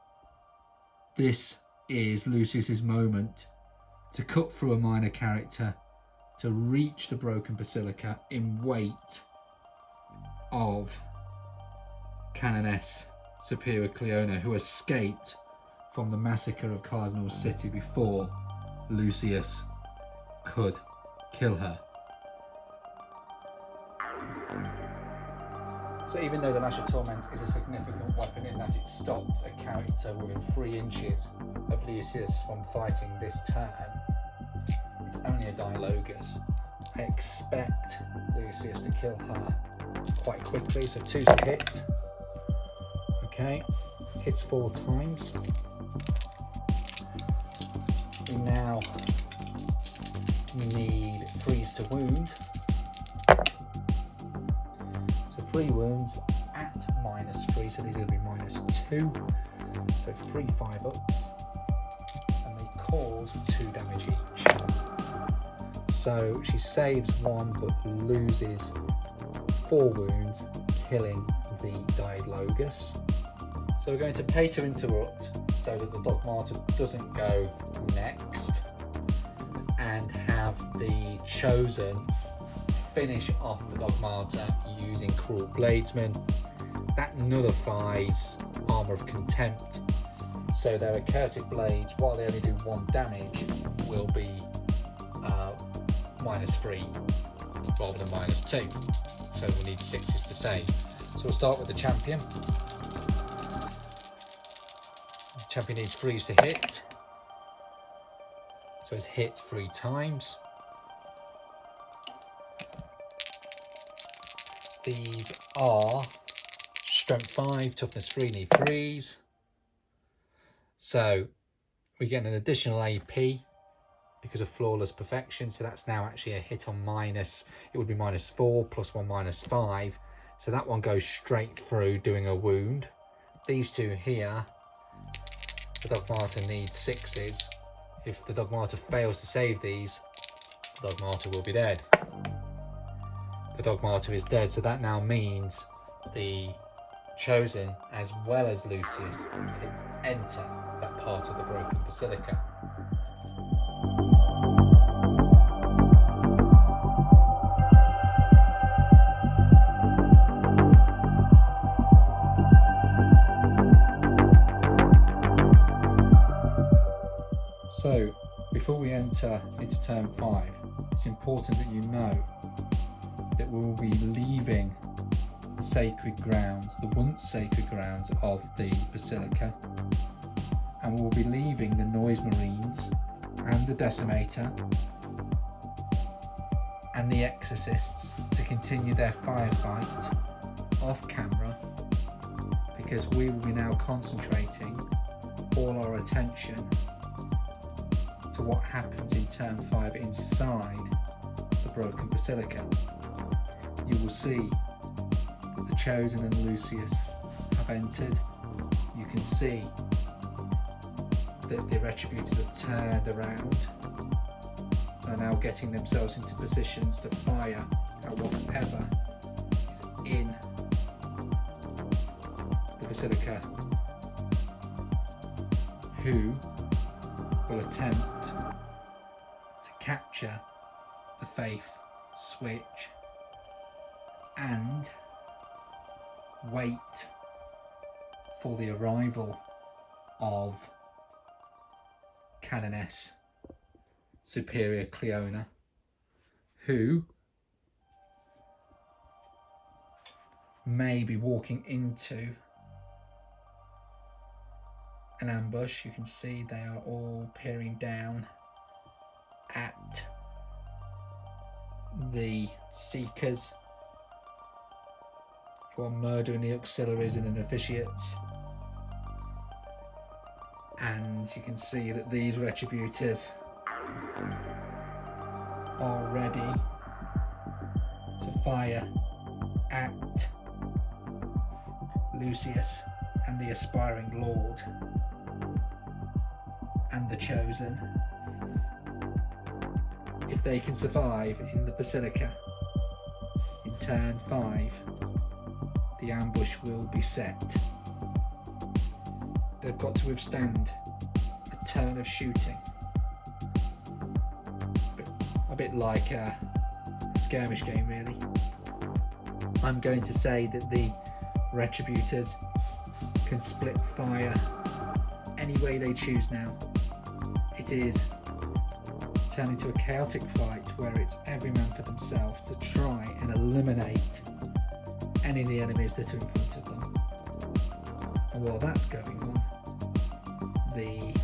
this is Lucius's moment to cut through a minor character, to reach the broken basilica in wait of Canoness Superior Cleona, who escaped from the massacre of Cardinal City before Lucius could kill her. So even though the Lash of Torment is a significant weapon in that it stops a character within 3 inches of Lucius from fighting this turn, it's only a Dialogus. I expect Lucius to kill her quite quickly, so 2 to hit. Okay, hits 4 times. We now need 3s to wound. So 3 wounds at -3, so these are going to be -2. So 3 5-ups, and they cause 2 damage each. So she saves 1 but loses 4 wounds, killing the Dialogus. So we're going to pay to interrupt so that the Dogmata doesn't go next, and have the Chosen finish off the Dogmata using Cruel Bladesman. That nullifies Armour of Contempt, so their Accursed Blades, while they only do 1 damage, will be -3 rather than -2. So we'll need 6s to save. So we'll start with the champion. The champion needs 3s to hit. So it's hit 3 times. These are strength 5, toughness 3, need 3s. So we get an additional AP because of flawless perfection. So that's now actually a hit on it would be -4 plus 1 -5. So that one goes straight through, doing a wound. These 2 here, the Dogmata needs 6s. If the Dogmata fails to save these, the Dogmata will be dead. The Dogmata is dead, so that now means the Chosen, as well as Lucius, can enter that part of the broken basilica. So, before we enter into turn 5, it's important that you know that we will be leaving the sacred grounds, the once sacred grounds of the Basilica, and we'll be leaving the Noise Marines and the Decimator and the Exorcists to continue their firefight off camera, because we will be now concentrating all our attention to what happens in turn 5 inside the broken basilica. You will see that the Chosen and Lucius have entered. You can see that the Retributors have turned around and are now getting themselves into positions to fire at whatever is in the basilica, who will attempt to capture the Faith Switch and wait for the arrival of Canoness Superior Cleona, who may be walking into an ambush. You can see they are all peering down at the Seekers, who are murdering the auxiliaries and the novitiates. And you can see that these Retributors are ready to fire at Lucius and the aspiring Lord and the Chosen if they can survive in the Basilica in turn 5, the ambush will be set. They've got to withstand a turn of shooting. A bit like a skirmish game, really. I'm going to say that the Retributors can split fire any way they choose now. It is turning into a chaotic fight where it's every man for themselves to try and eliminate any of the enemies that are in front of them. And while that's going on, the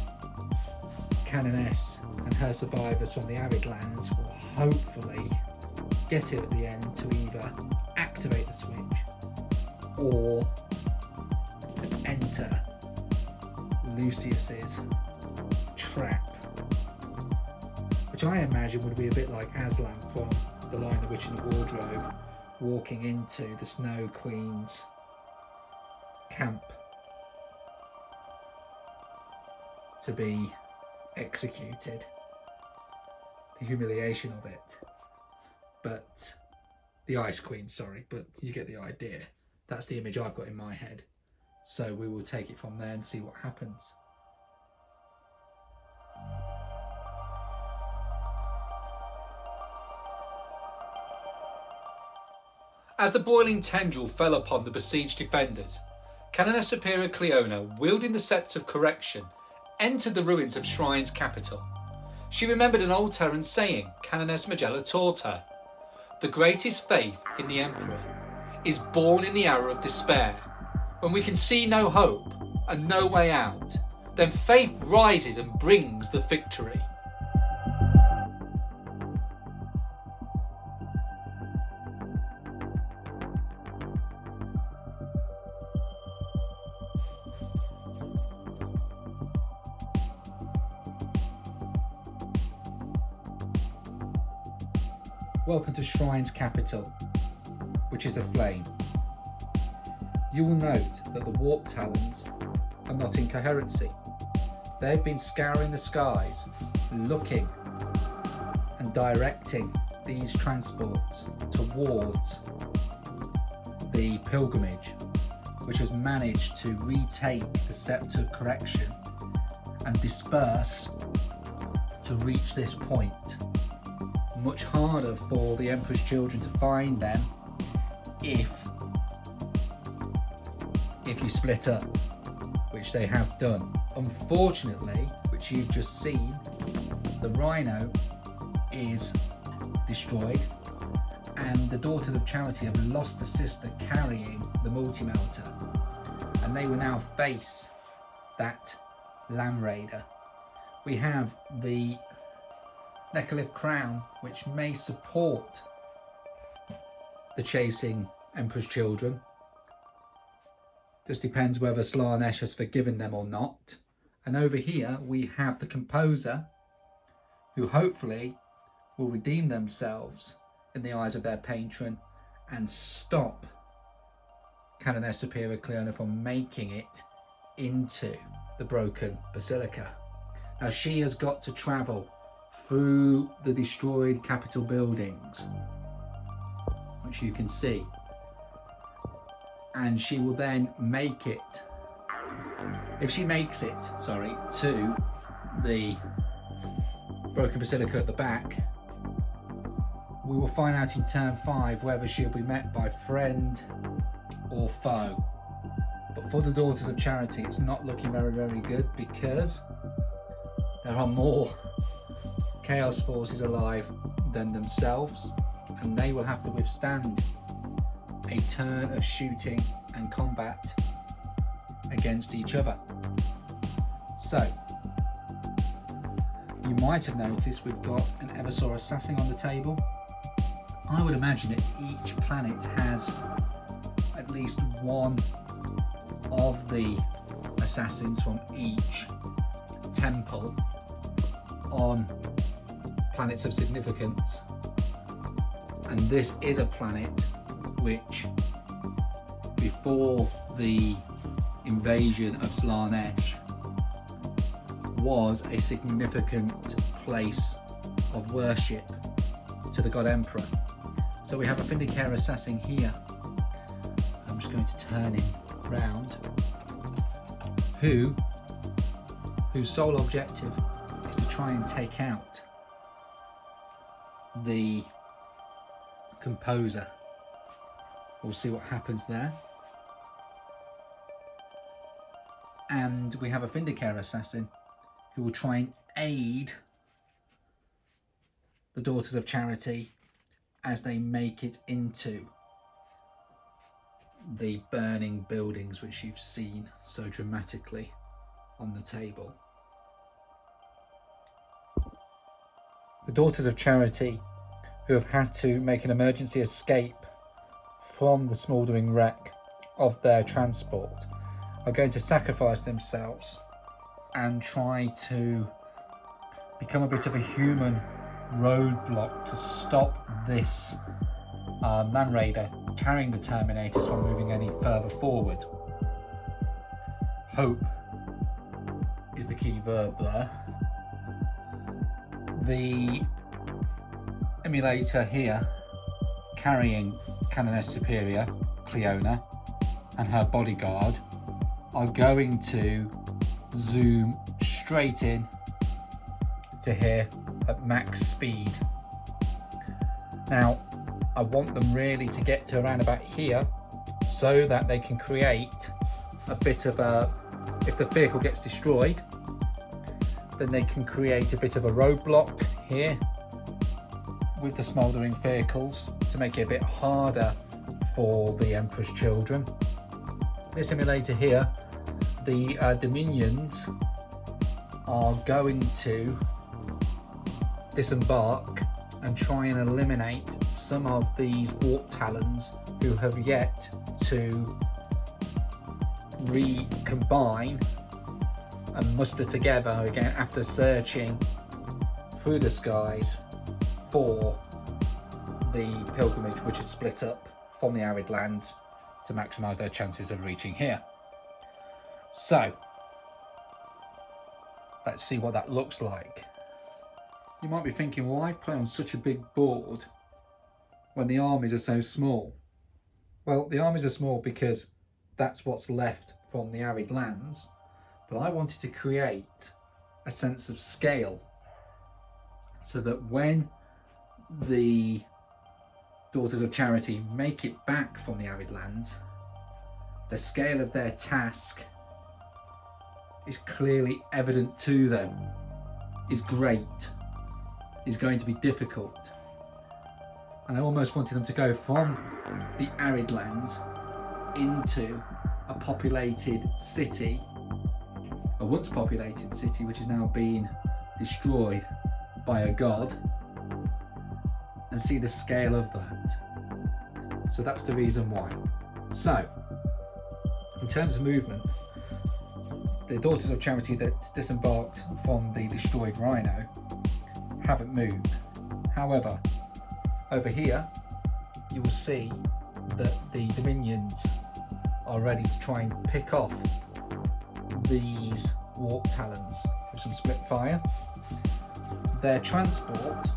Canoness and her survivors from the Arid Lands will hopefully get it at the end to either activate the switch or to enter Lucius's trap, which I imagine would be a bit like Aslan from The Lion, the Witch and the Wardrobe walking into the Snow Queen's camp to be executed. The humiliation of it. But the Ice Queen, sorry, but you get the idea. That's the image I've got in my head. So we will take it from there and see what happens. As the boiling tendril fell upon the besieged defenders, Canoness Superior Cleona, wielding the Sceptre of Correction, entered the ruins of Shrine's capital. She remembered an old Terran saying Canoness Magella taught her: "The greatest faith in the Emperor is born in the hour of despair. When we can see no hope and no way out, then faith rises and brings the victory." Welcome to Shrine's capital, which is aflame. You will note that the warp talons are not in coherency. They've been scouring the skies, looking and directing these transports towards the pilgrimage, which has managed to retake the Sceptre of Correction and disperse to reach this point. Much harder for the Emperor's children to find them if you split up, which they have done. Unfortunately, which you've just seen, the Rhino is destroyed and the Daughters of Charity have lost a sister carrying the multi-melter, and they will now face that Lamb Raider. We have the Necrolith Crown, which may support the chasing Emperor's children. Just depends whether Slaanesh has forgiven them or not. And over here we have the Composer, who hopefully will redeem themselves in the eyes of their patron and stop Canoness Superior Cleona from making it into the broken Basilica. Now she has got to travel through the destroyed capital buildings, which you can see, and she will then make it, if she makes it, to the broken Basilica at the back, we will find out in turn 5 whether she'll be met by friend or foe. But for the Daughters of Charity, it's not looking very, very good, because there are more Chaos forces alive than themselves, and they will have to withstand a turn of shooting and combat against each other. So you might have noticed we've got an Eversaur Assassin on the table. I would imagine that each planet has at least one of the assassins from each temple on planets of significance, and this is a planet which, before the invasion of Slaanesh, was a significant place of worship to the god emperor. So we have a Vindicare assassin here. I'm just going to turn him round. Whose sole objective is to try and take out the composer. We'll see what happens there. And we have a Vindicare assassin who will try and aid the Daughters of Charity as they make it into the burning buildings which you've seen so dramatically on the table. The Daughters of Charity, who have had to make an emergency escape from the smouldering wreck of their transport, are going to sacrifice themselves and try to become a bit of a human roadblock to stop this Land Raider carrying the Terminators from moving any further forward. Hope is the key verb there. The emulator here, carrying Canoness Superior Cleona and her bodyguard, are going to zoom straight in to here at max speed. Now, I want them really to get to around about here so that they can create a bit of a, if the vehicle gets destroyed, then they can create a bit of a roadblock here with the smouldering vehicles to make it a bit harder for the Emperor's children. This emulator here, the Dominions are going to disembark and try and eliminate some of these Warp Talons who have yet to recombine and muster together again after searching through the skies for the pilgrimage which is split up from the arid lands to maximise their chances of reaching here. So let's see what that looks like. You might be thinking, why play on such a big board when the armies are so small? Well, the armies are small because that's what's left from the arid lands, but I wanted to create a sense of scale so that when the Daughters of Charity make it back from the arid lands, the scale of their task is clearly evident to them, is great, is going to be difficult. And I almost wanted them to go from the arid lands into a populated city, a once populated city which is now being destroyed by a god, and see the scale of that. So that's the reason why. So in terms of movement, the Daughters of Charity that disembarked from the destroyed Rhino haven't moved. However, over here you will see that the Dominions are ready to try and pick off these Warp Talons with some split fire. Their transport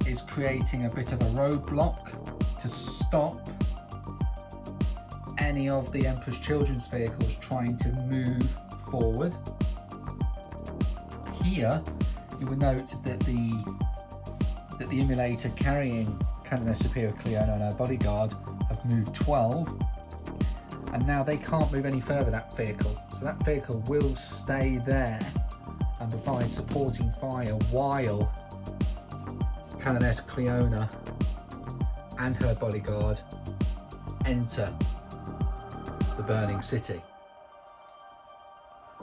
is creating a bit of a roadblock to stop any of the Emperor's Children's vehicles trying to move forward. Here you will note that the emulator carrying Canoness Superior Cleona and her bodyguard have moved 12, and now they can't move any further, that vehicle. So that vehicle will stay there and provide supporting fire while Canoness Cleona and her bodyguard enter the burning city.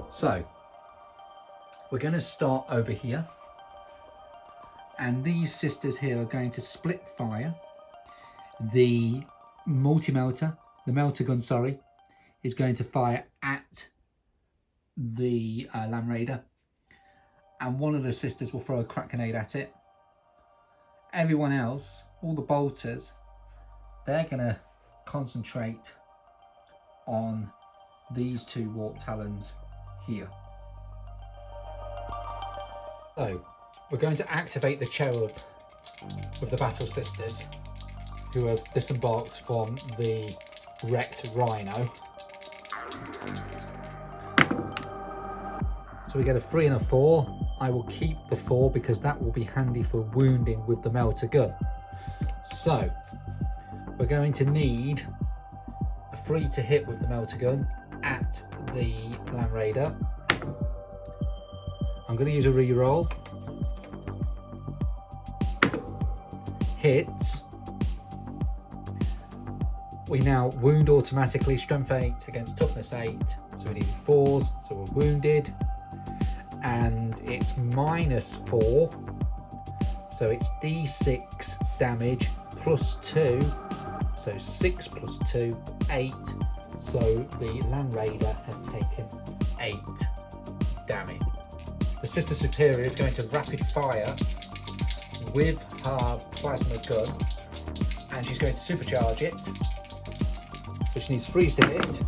So we're going to start over here, and these sisters here are going to split fire. The melter gun, is going to fire at the Land Raider, and one of the sisters will throw a crack grenade at it. Everyone else, all the bolters, they're going to concentrate on these two Warp Talons here. So We're going to activate the cherub with the Battle Sisters, who have disembarked from the wrecked rhino. So we get a 3 and a 4. I will keep the 4 because that will be handy for wounding with the melter gun. So we're going to need a 3 to hit with the melter gun at the Land Raider. I'm going to use a reroll. Hits. We now wound automatically, strength 8 against toughness 8, so we need 4s, so we're wounded. And it's -4, so it's d6 damage plus 2, so 6 plus 2, 8. So the Land Raider has taken 8 damage. The Sister Superior is going to rapid fire with her plasma gun, and she's going to supercharge it. So she needs 3s to hit.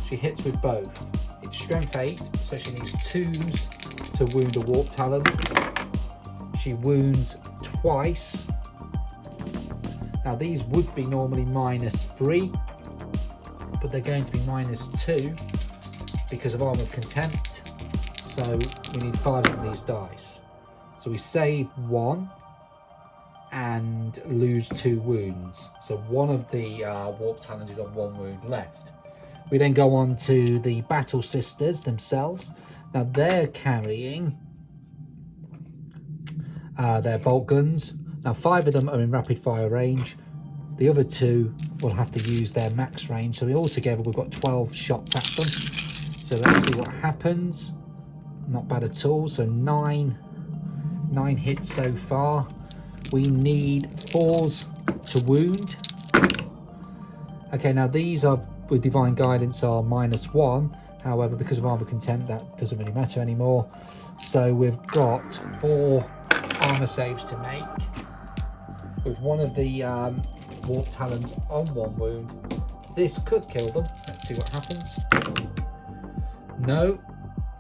She hits with both. It's strength 8, so she needs 2s to wound a Warp Talon. She wounds twice. Now these would be normally -3, but they're going to be -2 because of Armor of Contempt. So we need 5 of these dice. So we save 1 and lose 2 wounds. So one of the Warp Talons is on 1 wound left. We then go on to the Battle Sisters themselves. Now they're carrying their bolt guns. Now 5 of them are in rapid fire range. The other 2 will have to use their max range. So altogether we've got 12 shots at them. So let's see what happens. Not bad at all. So 9 hits so far. We need 4s to wound. Okay, now these are with Divine Guidance are -1. However, because of Armor Contempt, that doesn't really matter anymore. So we've got 4 armor saves to make. With one of the Warp Talons on 1 wound. This could kill them. Let's see what happens. No,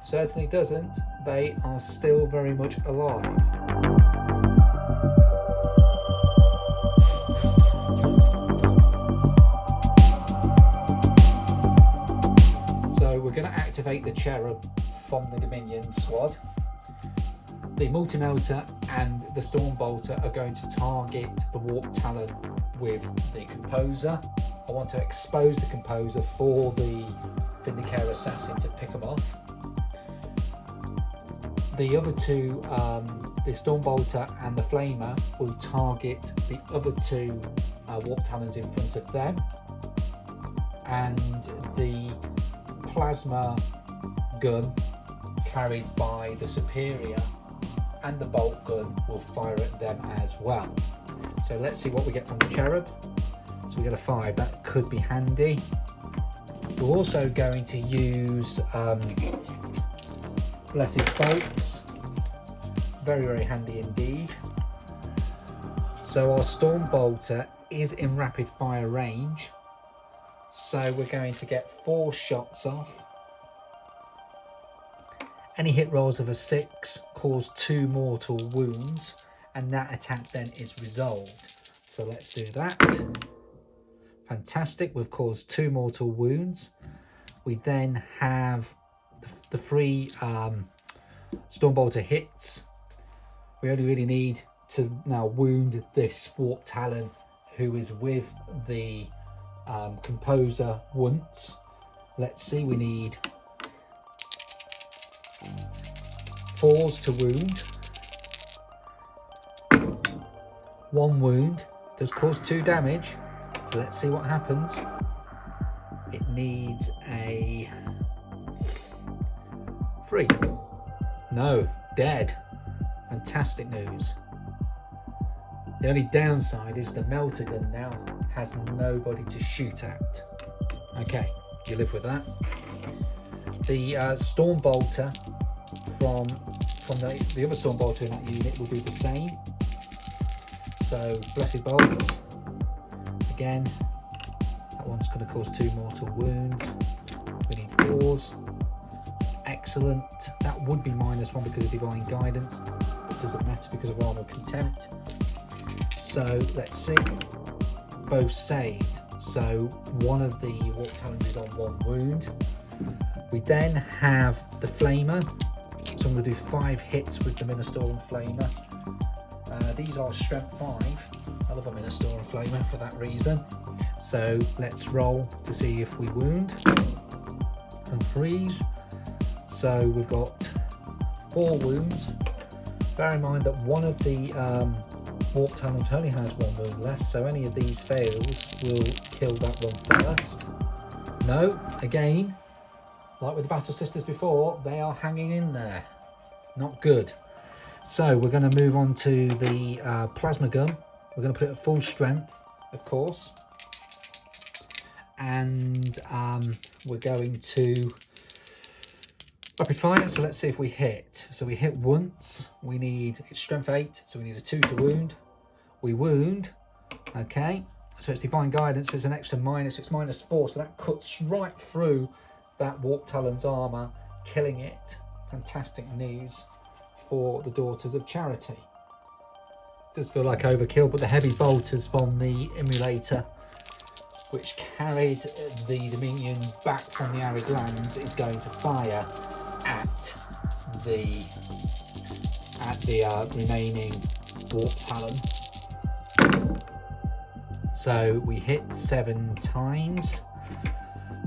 certainly doesn't. They are still very much alive. We're going to activate the cherub from the Dominion squad. The Multi-Melter and the Storm Bolter are going to target the Warp Talon with the Composer. I want to expose the Composer for the Vindicare Assassin to pick them off. The other 2, the Storm Bolter and the Flamer, will target the other 2 Warp Talons in front of them. And the plasma gun carried by the Superior and the bolt gun will fire at them as well. So let's see what we get from the cherub. So we get a 5, that could be handy. We're also going to use Blessed Bolts, very, very handy indeed. So our Storm Bolter is in rapid fire range. So we're going to get 4 shots off. Any hit rolls of a 6 cause 2 mortal wounds, and that attack then is resolved. So let's do that. Fantastic, we've caused 2 mortal wounds. We then have the 3 Stormbolter hits. We only really need to now wound this Warp Talon who is with the Composer once. Let's see, we need 4s to wound. 1 wound does cause 2 damage, so let's see what happens. It needs a 3. No, dead. Fantastic news. The only downside is the melter gun now has nobody to shoot at. Okay, you live with that. The Storm Bolter from the other Storm Bolter in that unit will do the same. So Blessed Bolts. Again, that one's going to cause 2 mortal wounds. We need 4s. Excellent. That would be -1 because of Divine Guidance, but doesn't matter because of armor contempt. So let's see. Both saved. So one of the Warp Talons is on 1 wound. We then have the Flamer. So I'm going to do 5 hits with the Minastorm Flamer. These are strength 5. I love a Minastorm Flamer for that reason. So let's roll to see if we wound and freeze. So we've got 4 wounds. Bear in mind that one of the Warp Talons only has 1 wound left, so any of these fails will kill that one first. No, again, like with the Battle Sisters before, they are hanging in there. Not good. So we're going to move on to the plasma gun. We're going to put it at full strength, of course. And we're going to rapid fire, so let's see if we hit. So we hit once, we need, it's strength 8, so we need a 2 to wound. We wound, okay, so it's divine guidance, so it's an extra minus, so it's -4, so that cuts right through that Warp Talon's armor, killing it. Fantastic news for the Daughters of Charity. Does feel like overkill, but the heavy bolters from the emulator, which carried the Dominions back from the arid lands, is going to fire at the remaining Warp Talon. So we hit 7 times.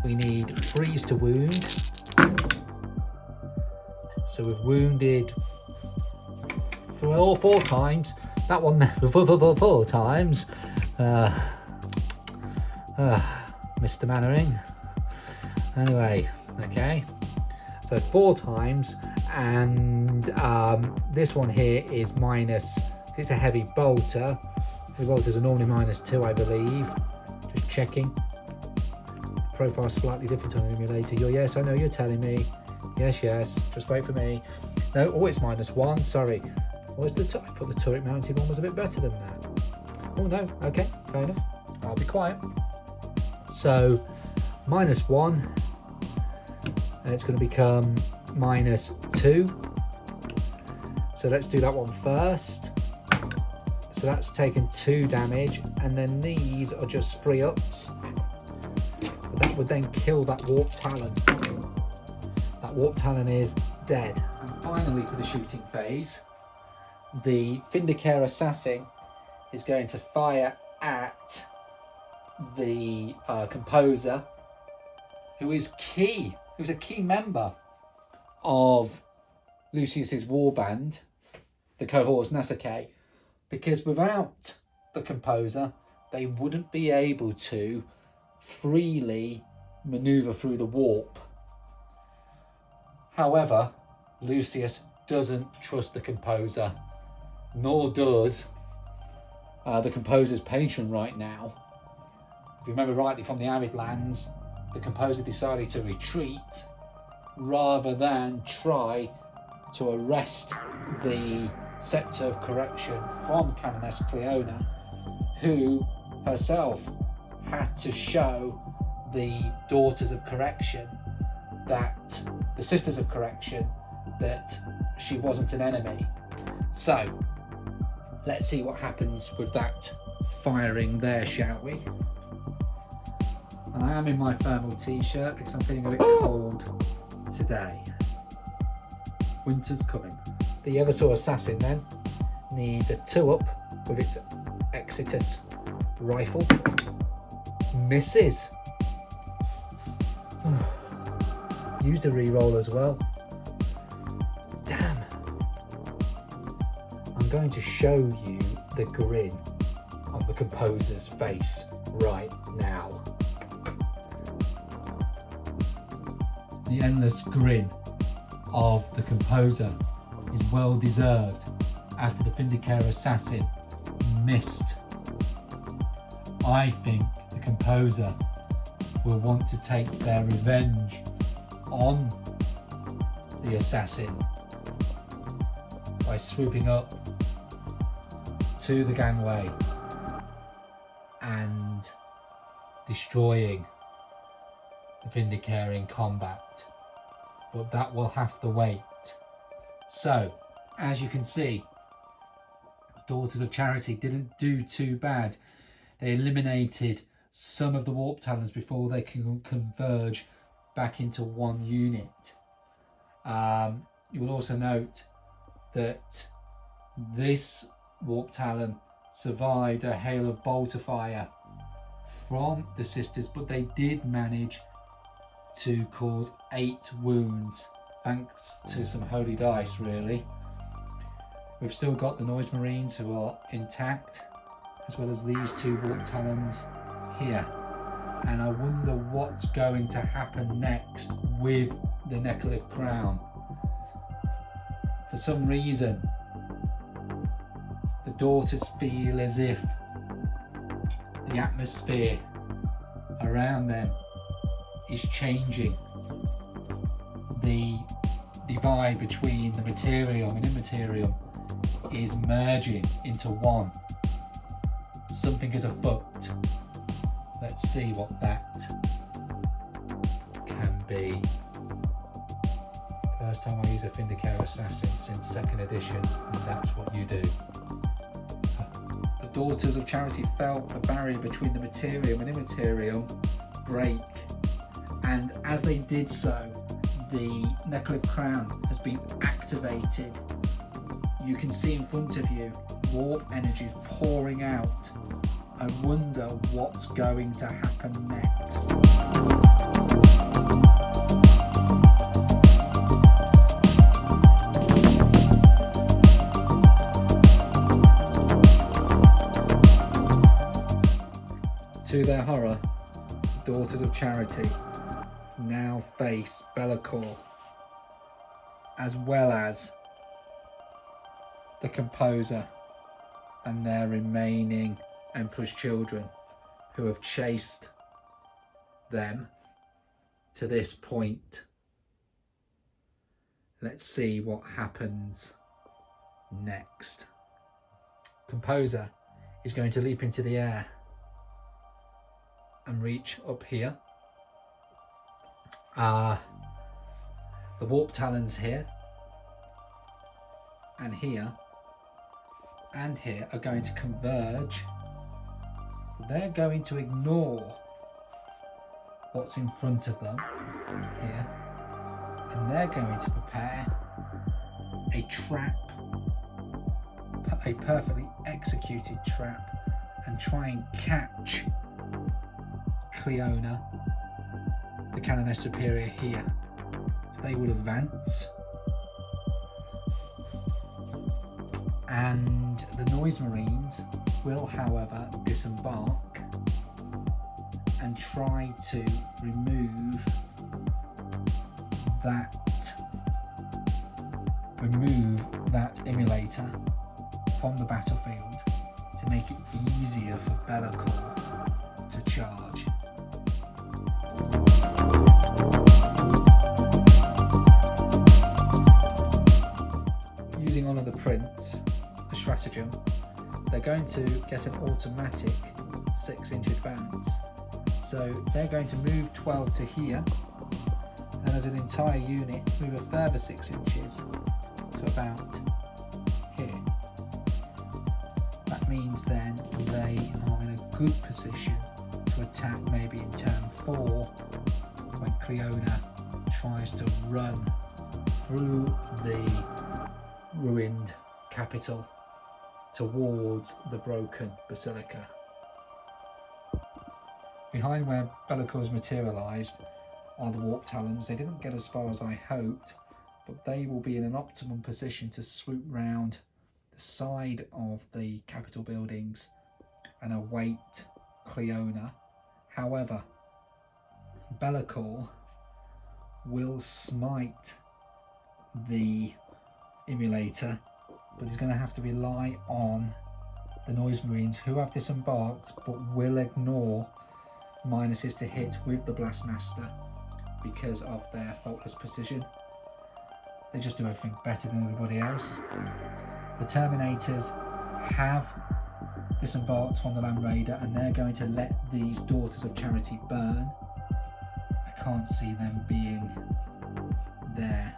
We need freeze to wound. So we've wounded 4 times. That one there, 4 times. Mr. Mannering. Anyway, okay. So 4 times, and this one here is minus. It's a heavy bolter. Heavy bolters are normally -2, I believe. Just checking. Profile slightly different on the emulator. Yes, I know you're telling me. Yes. Just wait for me. No, oh, it's -1. Sorry. What was the? I thought the turret mounted one was a bit better than that. Oh no. Okay, fair enough. I'll be quiet. So -1. And it's going to become -2. So let's do that one first. So that's taken 2 damage, and then these are just 3 ups. But that would then kill that Warp Talon. That Warp Talon is dead. And finally, for the shooting phase, the Vindicare Assassin is going to fire at the composer, who is key. Who's a key member of Lucius's warband, the Cohors Nasake, because without the composer, they wouldn't be able to freely maneuver through the warp. However, Lucius doesn't trust the composer, nor does the composer's patron right now. If you remember rightly from the Arid Lands, the composer decided to retreat rather than try to arrest the Scepter of Correction from Canoness Cleona, who herself had to show the Daughters of Correction, that the Sisters of Correction, that she wasn't an enemy. So let's see what happens with that firing there, shall we? And I am in my thermal t-shirt because I'm feeling a bit cold today. Winter's coming. The Eversaw Assassin then needs a 2-up with its Exitus rifle. Misses. Use the reroll as well. Damn. I'm going to show you the grin on the composer's face right now. The endless grin of the composer is well deserved after the Vindicare Assassin missed. I think the composer will want to take their revenge on the assassin by swooping up to the gangway and destroying the Vindicare in combat. But that will have to wait. So, as you can see, Daughters of Charity didn't do too bad. They eliminated some of the Warp Talons before they can converge back into one unit. You will also note that this Warp Talon survived a hail of bolter fire from the sisters, but they did manage to cause 8 wounds thanks to some holy dice, really. We've still got the Noise Marines who are intact, as well as these 2 Warp Talons here. And I wonder what's going to happen next with the Necrolith Crown. For some reason, the daughters feel as if the atmosphere around them is changing. The divide between the materium and immaterium is merging into one. Something is afoot. Let's see what that can be. First time I use a Vindicare Assassin since 2nd edition, and that's what you do. The Daughters of Charity felt the barrier between the materium and immaterium break, and as they did so, the Necrolith Crown has been activated. You can see in front of you warp energies pouring out. I wonder what's going to happen next. To their horror, the Daughters of Charity now face Be'lakor, as well as the Composer and their remaining Emperor's children, who have chased them to this point. Let's see what happens next. Composer is going to leap into the air and reach up here. The Warp Talons here and here and here are going to converge. They're going to ignore what's in front of them here, and they're going to prepare a trap, a perfectly executed trap, and try and catch Cleona, the Canoness Superior, here. So they will advance, and the Noise Marines will, however, disembark and try to remove that emulator from the battlefield to make it easier for Be'lakor to charge. Using one of the prints, a stratagem, they're going to get an automatic 6-inch advance. So they're going to move 12 to here, and as an entire unit move a further 6 inches to about here. That means then they are in a good position to attack maybe in turn 4 when Cleona tries to run through the ruined capital towards the broken Basilica. Behind where Be'lakor's materialised are the Warp Talons. They didn't get as far as I hoped, but they will be in an optimum position to swoop round the side of the capital buildings and await Cleona. However, Be'lakor will smite the emulator, but he's going to have to rely on the Noise Marines, who have disembarked but will ignore minuses to hit with the Blastmaster because of their faultless precision. They just do everything better than everybody else. The Terminators have disembarked from the Land Raider, and they're going to let these Daughters of Charity burn. I can't see them being there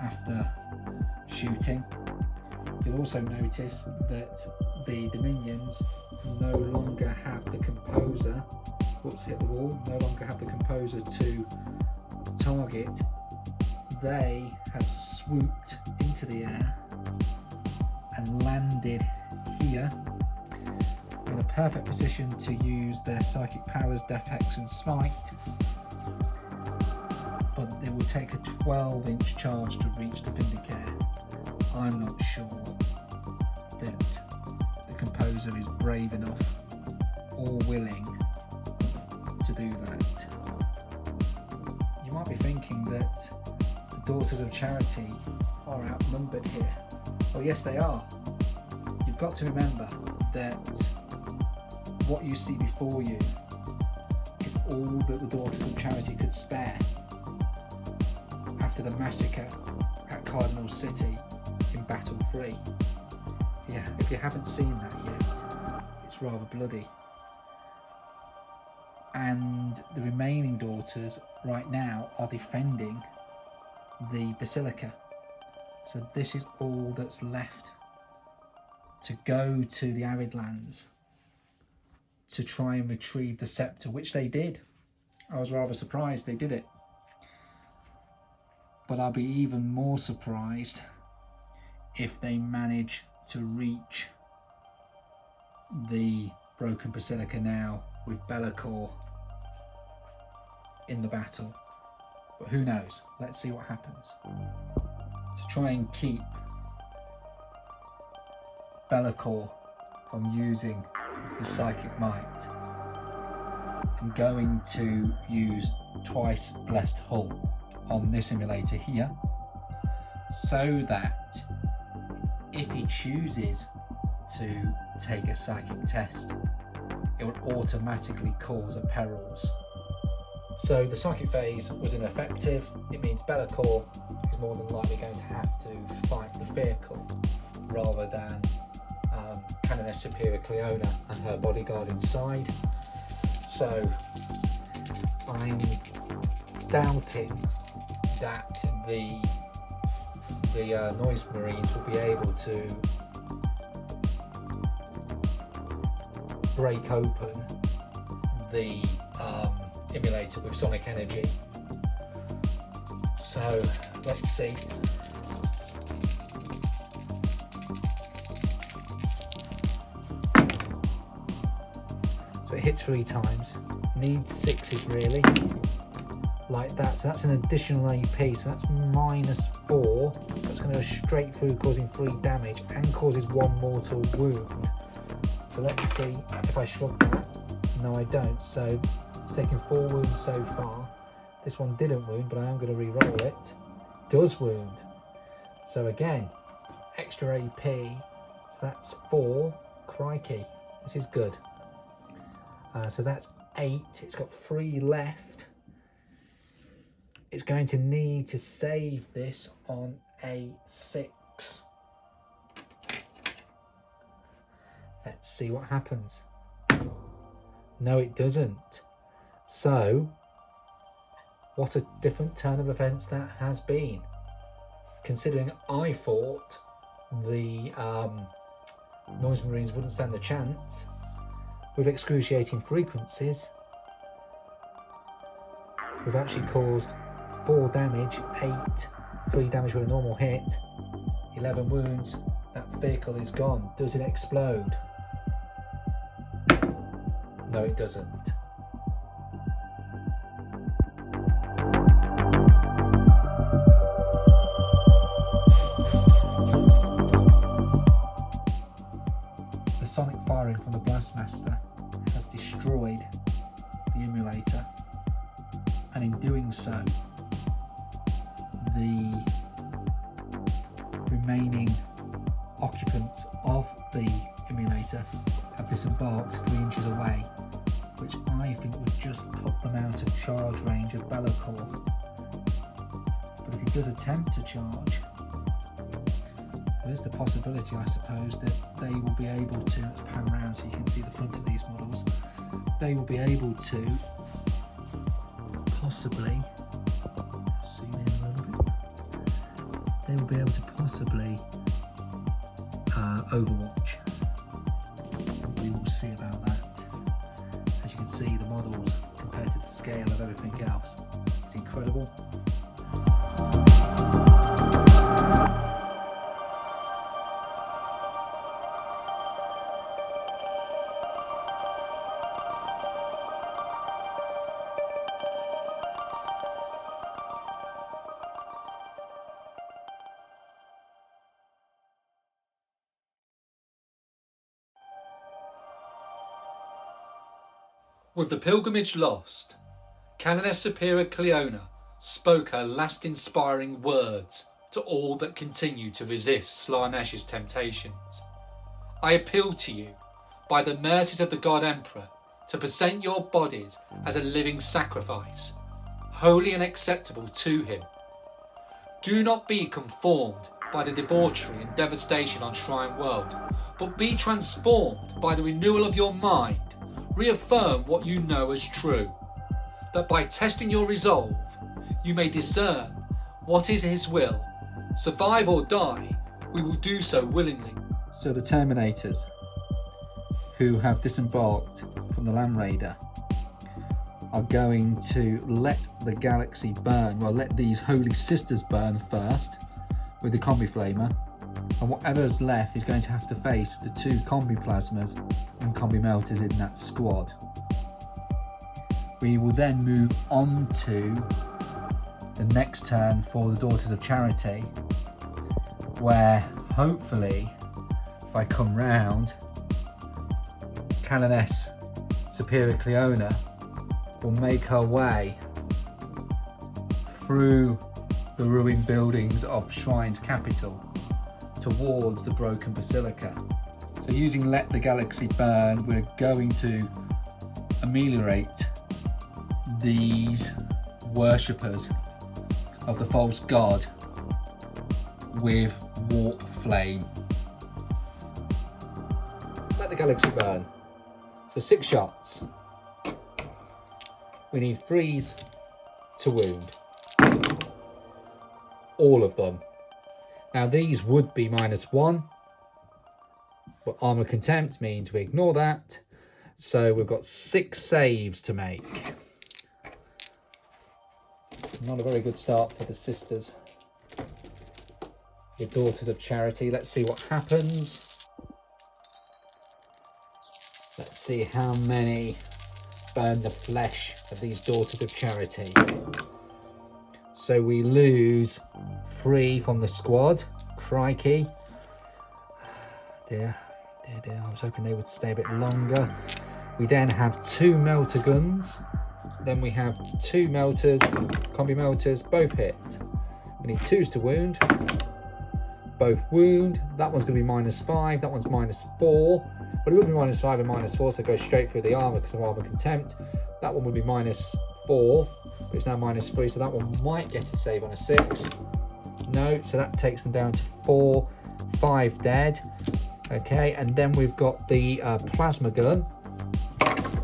after shooting. You'll also notice that the Dominions no longer have the Composer, whoops, hit the wall, no longer have the Composer to target. They have swooped into the air and landed here in a perfect position to use their psychic powers, Death Hex and Smite, but it will take a 12-inch charge to reach the Vindicare. I'm not sure that the Composer is brave enough or willing to do that. You might be thinking that the Daughters of Charity are outnumbered here. Well, yes, they are. You've got to remember that what you see before you is all that the Daughters of Charity could spare after the massacre at Cardinal City in Battle 3. Yeah, if you haven't seen that yet, it's rather bloody. And the remaining daughters right now are defending the Basilica. So this is all that's left, to go to the Arid Lands to try and retrieve the scepter, which they did. I was rather surprised they did it. But I'll be even more surprised if they manage to reach the broken Basilica now with Be'lakor in the battle. But who knows? Let's see what happens. To try and keep Be'lakor from using his psychic might, I'm going to use twice blessed hull on this emulator here, so that if he chooses to take a psychic test, it would automatically cause a perils. So the psychic phase was ineffective. It means Be'lakor is more than likely going to have to fight the vehicle rather than Canoness Superior Cleona and her bodyguard inside. So I'm doubting that the Noise Marines will be able to break open the emulator with sonic energy. So let's see. So it hits 3 times, needs 6s really, like that. So that's an additional AP, so that's -4. So it's going to go straight through, causing 3 damage and causes 1 mortal wound. So let's see if I shrug that. No, I don't. So it's taken 4 wounds so far. This one didn't wound, but I am going to re-roll it. Does wound. So again, extra AP. So that's 4. Crikey, this is good. So that's 8. It's got 3 left. It's going to need to save this on a 6. Let's see what happens. No, it doesn't. So, what a different turn of events that has been. Considering I thought the Noise Marines wouldn't stand a chance with excruciating frequencies. We've actually caused 4 damage, 8, 3 damage with a normal hit, 11 wounds. That vehicle is gone. Does it explode? No, it doesn't. The sonic firing from the Blastmaster has destroyed the emulator, and in doing so, the remaining occupants of the emulator have disembarked 3 inches away, which I think would just put them out of charge range of Be'lakor. But if he does attempt to charge, there is the possibility, I suppose, that they will be able to, let's pan around so you can see the front of these models, they will be able to possibly, zoom in a little bit, they will be able to possibly Overwatch. We will see about that. As you can see, the models compared to the scale of everything else, it's incredible. With the pilgrimage lost, Canoness Superior Cleona spoke her last inspiring words to all that continue to resist Slaanesh's temptations. I appeal to you, by the mercies of the God Emperor, to present your bodies as a living sacrifice, holy and acceptable to him. Do not be conformed by the debauchery and devastation on Shrine World, but be transformed by the renewal of your mind. Reaffirm what you know as true, that by testing your resolve, you may discern what is his will. Survive or die, we will do so willingly. So the Terminators, who have disembarked from the Land Raider, are going to let the galaxy burn. Well, let these Holy Sisters burn first with the Combi Flamer, and whatever's left is going to have to face the two Combi Plasmas and Combi Melters in that squad. We will then move on to the next turn for the Daughters of Charity, where hopefully, if I come round, Canoness Superior Cleona will make her way through the ruined buildings of Shrine's capital towards the broken Basilica. So using Let the Galaxy Burn, we're going to ameliorate these worshippers of the false god with Warp Flame. Let the Galaxy Burn. So 6 shots. We need 3s to wound. All of them. Now these would be -1, but Armour Contempt means we ignore that. So we've got 6 saves to make. Not a very good start for the sisters. The Daughters of Charity. Let's see what happens. Let's see how many burn the flesh of these Daughters of Charity. So we lose 3 from the squad. Crikey. Dear. I was hoping they would stay a bit longer. We then have 2 melter guns. Then we have 2 melters, combi melters, both hit. We need 2s to wound. Both wound. That one's going to be -5. That one's -4. But it would be -5 and -4, so it goes straight through the armour because of Armour Contempt. That one would be -4, but it's now -3, so that one might get a save on a 6. No, so that takes them down to 4, 5 dead. Okay, and then we've got the plasma gun,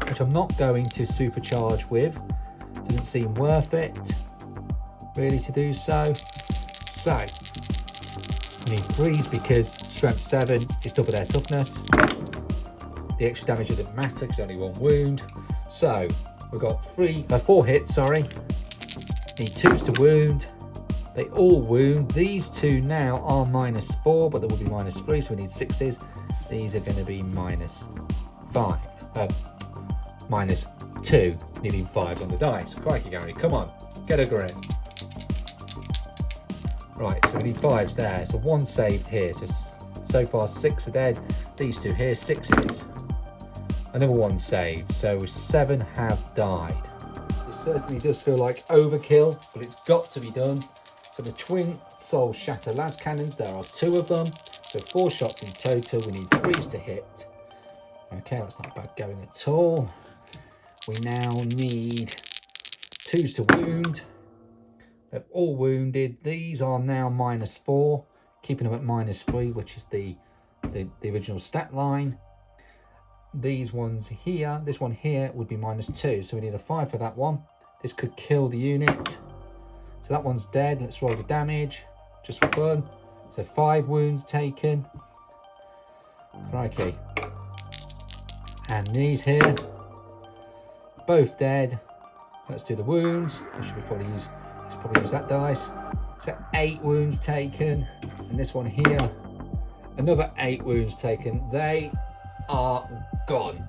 which I'm not going to supercharge with. Doesn't seem worth it, really, to do so. So, we need 3s because strength 7 is double their toughness. The extra damage doesn't matter because only 1 wound. So, we've got 4 hits, sorry. Need 2s to wound. They all wound. These 2 now are -4, but they will be -3, so we need 6s. These are going to be -5. -2. Needing 5s on the dice. Crikey, Gary, come on. Get a grip. Right, so we need 5s there. So 1 saved here. So far 6 are dead. These 2 here, 6s. Another 1 saved. So 7 have died. It certainly does feel like overkill, but it's got to be done. For the twin soul shatter las cannons, there are 2 of them, so 4 shots in total. We need 3s to hit. Okay, that's not bad going at all. We now need 2s to wound. They're all wounded. These are now -4, keeping them at -3, which is the original stat line. These ones here, this one here would be -2, so we need a 5 for that one. This could kill the unit. So that one's dead. Let's roll the damage, just for fun. So 5 wounds taken. Crikey. And these here, both dead. Let's do the wounds. I should probably use that dice. So 8 wounds taken, and this one here, another 8 wounds taken. They are gone.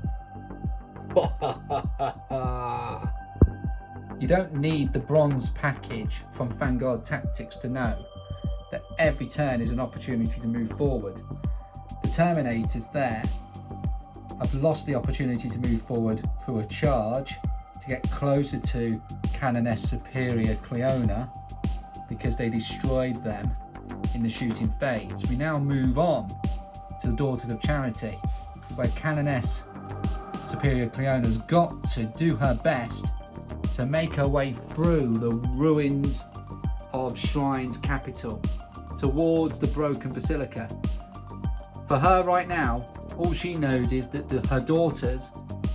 You don't need the bronze package from Vanguard Tactics to know that every turn is an opportunity to move forward. The Terminators there have lost the opportunity to move forward through a charge to get closer to Canoness Superior Cleona because they destroyed them in the shooting phase. We now move on to the Daughters of Charity, where Canoness Superior Cleona's got to do her best to make her way through the ruins of Shrine's capital towards the broken Basilica. For her right now, all she knows is that her daughters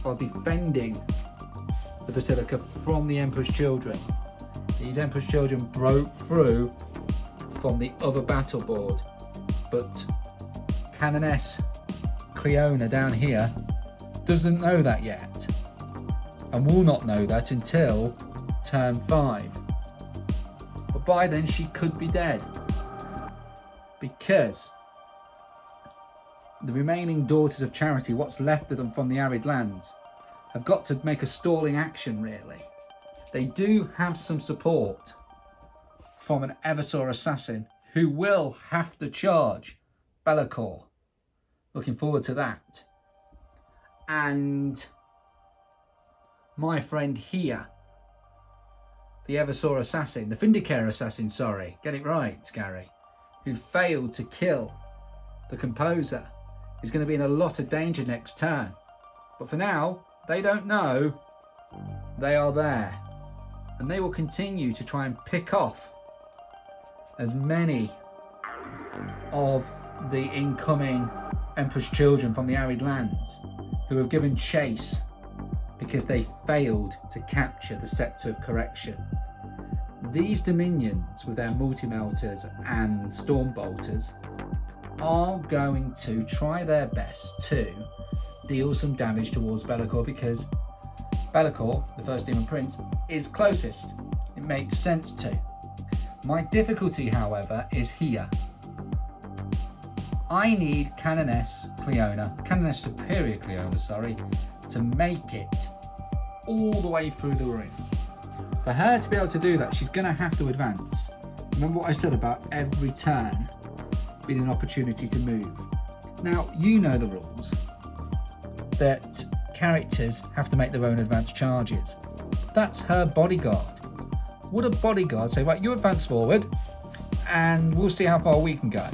are defending the Basilica from the Emperor's children. These Emperor's children broke through from the other battle board, but Canoness Cleona down here doesn't know that yet, and will not know that until turn 5. But by then she could be dead, because the remaining Daughters of Charity, what's left of them from the Arid Lands, have got to make a stalling action really. They do have some support from an Eversor assassin who will have to charge Be'lakor. Looking forward to that. And my friend here, the Eversor assassin, the Vindicare assassin, sorry, get it right, Gary, who failed to kill the composer, is going to be in a lot of danger next turn. But for now, they don't know they are there. And they will continue to try and pick off as many of the incoming Emperor's children from the Arid Lands who have given chase because they failed to capture the Scepter of Correction. These Dominions, with their multi-melters and Stormbolters, are going to try their best to deal some damage towards Be'lakor, because Be'lakor, the first Demon Prince, is closest. It makes sense to. My difficulty, however, is here. I need Canoness Superior Cleona, sorry, to make it all the way through the ruins. For her to be able to do that, she's going to have to advance. Remember what I said about every turn being an opportunity to move. Now, you know the rules, that characters have to make their own advance charges. That's her bodyguard. Would a bodyguard say, right, you advance forward and we'll see how far we can go?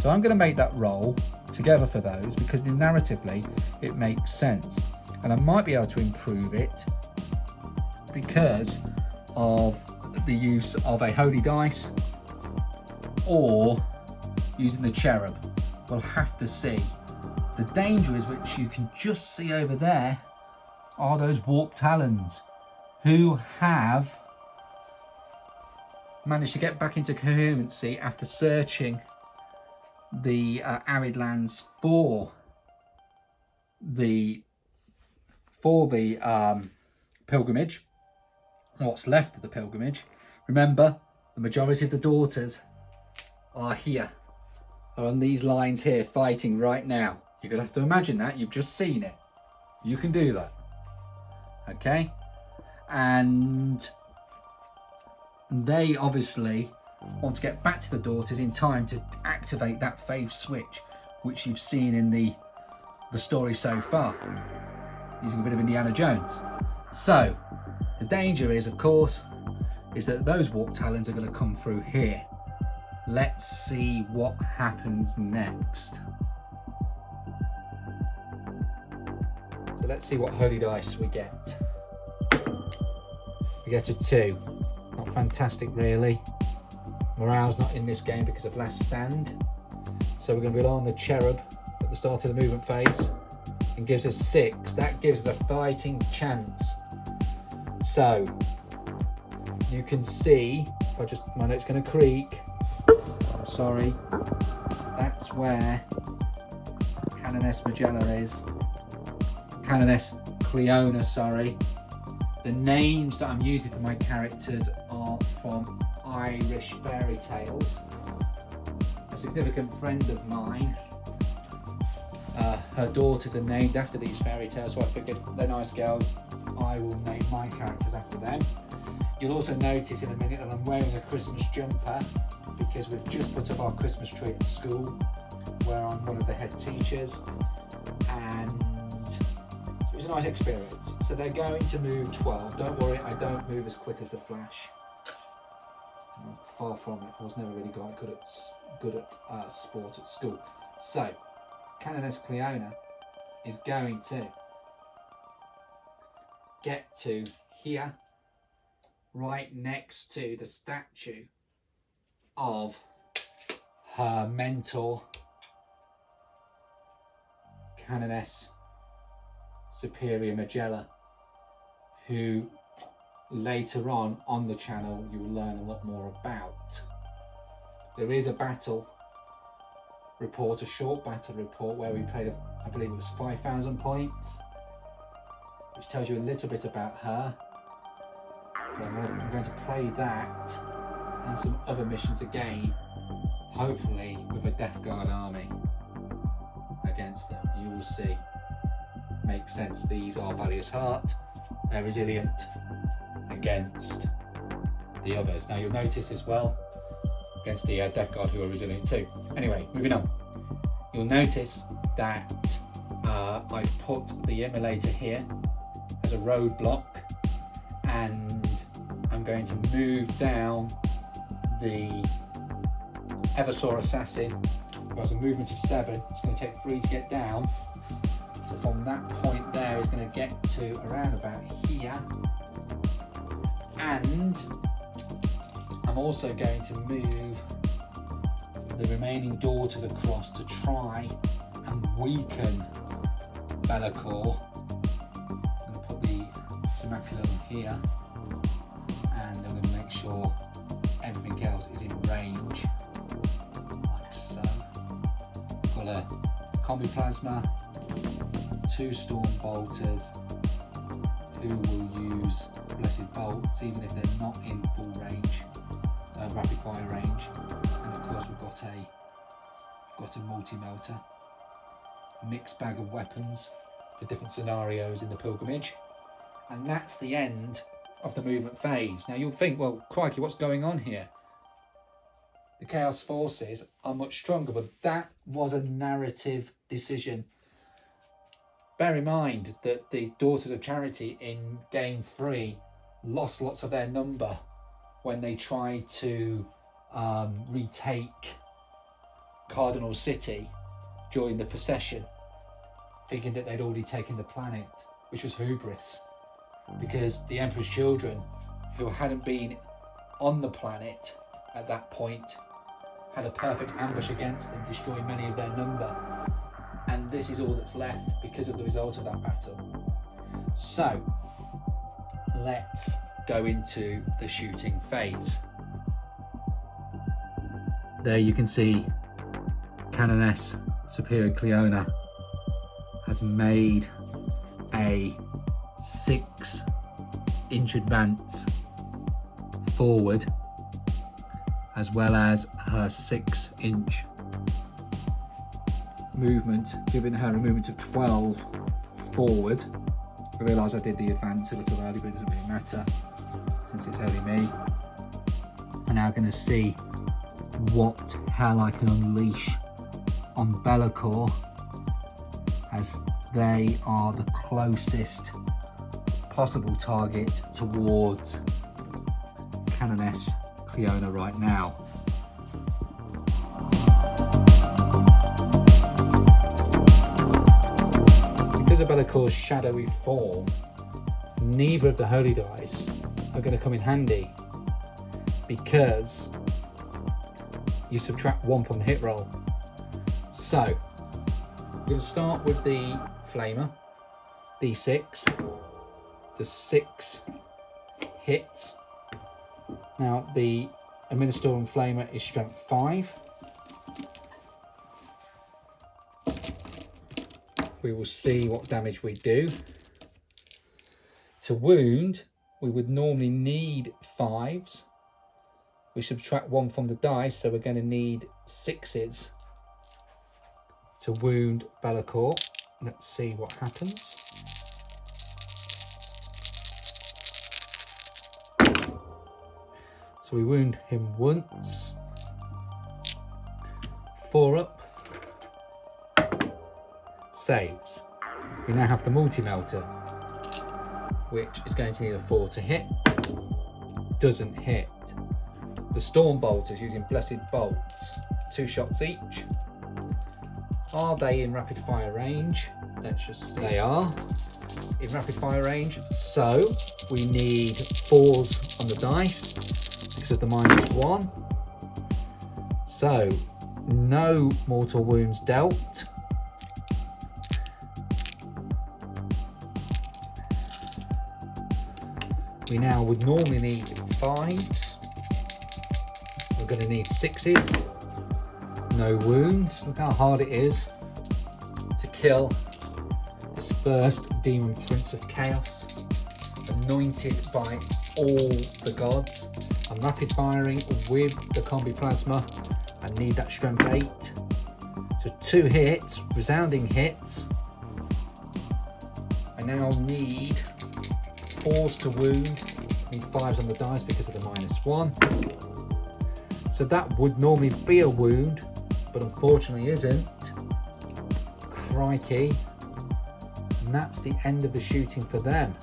So I'm going to make that roll together for those, because narratively it makes sense. And I might be able to improve it because of the use of a holy dice or using the cherub. We'll have to see. The danger is, which you can just see over there, are those warped talons who have managed to get back into coherency after searching the Arid Lands for the pilgrimage, what's left of the pilgrimage. Remember, the majority of the daughters are here, are on these lines here fighting right now. You're going to have to imagine that. You've just seen it. You can do that. Okay? And they obviously want to get back to the daughters in time to activate that faith switch, which you've seen in the story so far, using a bit of Indiana Jones. So the danger is, of course, is that those warp talons are going to come through here. Let's see what happens next. So let's see what holy dice we get. We get a 2. Not fantastic really. Morale's not in this game because of last stand. So we're going to rely on the cherub at the start of the movement phase, and gives us 6. That gives us a fighting chance. So you can see, if I just, my note's going to creak. I'm sorry. That's where Canoness Magella is. Canoness Cleona, sorry. The names that I'm using for my characters are from Irish fairy tales. A significant friend of mine, her daughters are named after these fairy tales, so I figured they're nice girls. I will name my characters after them. You'll also notice in a minute that I'm wearing a Christmas jumper because we've just put up our Christmas tree at school where I'm one of the head teachers, and it was a nice experience. So they're going to move 12. Don't worry, I don't move as quick as the Flash. Far from it. I was never really good at sport at school. So Canoness Cleona is going to get to here, right next to the statue of her mentor, Canoness Superior Magella, who later on the channel you will learn a lot more about. There is a battle report, a short battle report where we played, I believe it was 5,000 points, which tells you a little bit about her. But I'm going to play that and some other missions again, hopefully with a Death Guard army against them. You will see. Makes sense. These are Valious Heart. They're resilient against the others. Now you'll notice as well against the Death Guard who are resilient too. Anyway, moving on. You'll notice that I've put the immolator here as a roadblock, and I'm going to move down the Eversaw Assassin, who has a movement of 7. It's going to take 3 to get down. So from that point there, it's going to get to around about here. And I'm also going to move the remaining daughters across to try and weaken Be'lakor. I'm going to put the Simulacrum here, and I'm going to make sure everything else is in range, like so. Got a Combi Plasma, 2 Storm Bolters who will use Blessed Bolts even if they're not in full range, rapid fire range. And of course we've got a multi-melter, mixed bag of weapons for different scenarios in the pilgrimage. And that's the end of the movement phase. Now you'll think, well, crikey, what's going on here? The Chaos Forces are much stronger, but that was a narrative decision. Bear in mind that the Daughters of Charity in Game 3 lost lots of their number when they tried to retake Cardinal City during the procession, thinking that they'd already taken the planet, which was hubris, because the Emperor's children, who hadn't been on the planet at that point, had a perfect ambush against them, destroying many of their number. And this is all that's left because of the result of that battle. So let's go into the shooting phase. There you can see Canoness Superior Cleona has made a 6-inch advance forward, as well as her 6-inch movement, giving her a movement of 12 forward. I realise I did the advance a little early, but it doesn't really matter since it's only me. I'm now going to see what hell I can unleash on Be'lakor, as they are the closest possible target towards Canoness Cleona right now. Because of Be'lakor's shadowy form, neither of the holy dice are going to come in handy, because you subtract 1 from the hit roll. So we're going to start with the Flamer, D6, the 6 hits. Now the Administorum Flamer is strength 5. we will see what damage we do. To wound, we would normally need 5s. We subtract 1 from the dice, so we're going to need 6s to wound Be'lakor. Let's see what happens. So we wound him once. 4 up. Saves. We now have the multi-melter, which is going to need a 4 to hit. Doesn't hit. The storm bolters using blessed bolts, 2 shots each. Are they in rapid fire range? Let's just see. They are in rapid fire range, so we need 4s on the dice because of the -1. So no mortal wounds dealt. We now would normally need 5s. We're going to need 6s. No wounds. Look how hard it is to kill this first Demon Prince of Chaos, anointed by all the gods. I'm rapid firing with the combi plasma. I need that strength 8. So 2 hits, resounding hits. I now need 4s to wound. I need 5s on the dice because of the -1. So that would normally be a wound, but unfortunately isn't. Crikey. And that's the end of the shooting for them.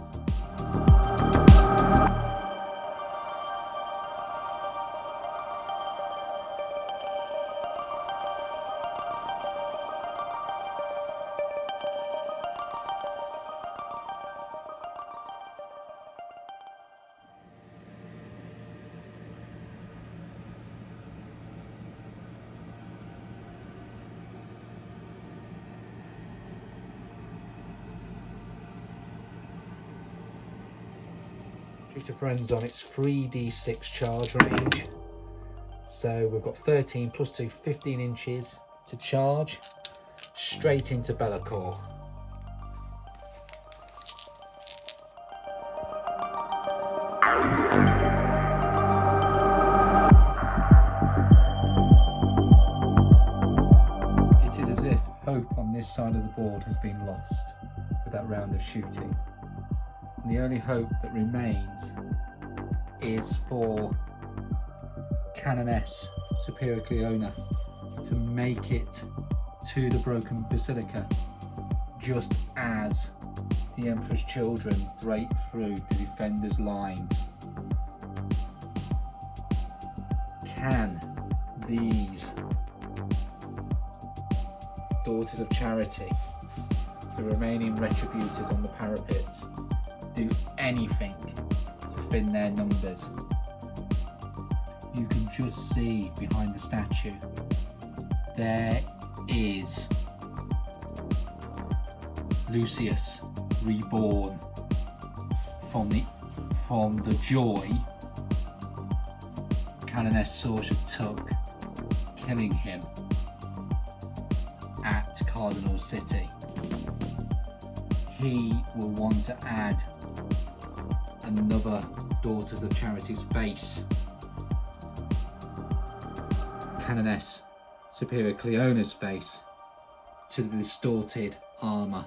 Due to Friends on its 3d6 charge range. So we've got 13 plus 2, 15 inches to charge straight into Be'lakor. It is as if hope on this side of the board has been lost with that round of shooting. And the only hope that remains is for Canoness Superior Cleona to make it to the broken Basilica just as the Emperor's children break through the defenders' lines. Can these Daughters of Charity, the remaining retributors on the parapets, do anything to thin their numbers? You can just see behind the statue there is Lucius reborn from the joy Canoness Sorcia took killing him at Cardinal City. He will want to add another Daughters of Charity's face, Canoness Superior Cleona's face, to the distorted armour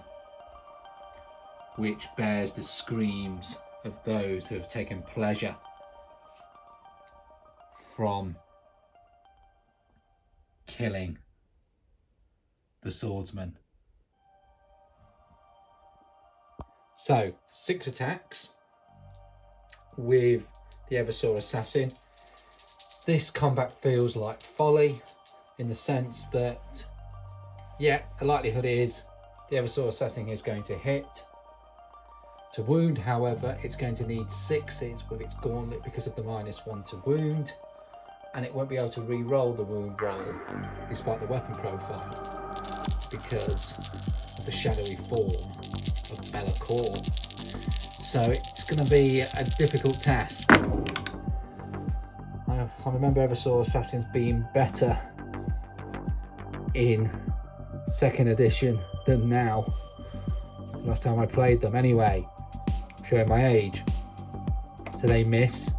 which bears the screams of those who have taken pleasure from killing the swordsman. So 6 attacks with the Eversor Assassin. This combat feels like folly in the sense that, yeah, the likelihood is the Eversor Assassin is going to hit. To wound, however, it's going to need 6s with its gauntlet because of the -1 to wound, and it won't be able to re-roll the wound roll despite the weapon profile because of the shadowy form of Be'lakor. So it's going to be a difficult task. I remember Eversor Assassins being better in 2nd edition than now. Last time I played them. Anyway, showing my age. So they miss.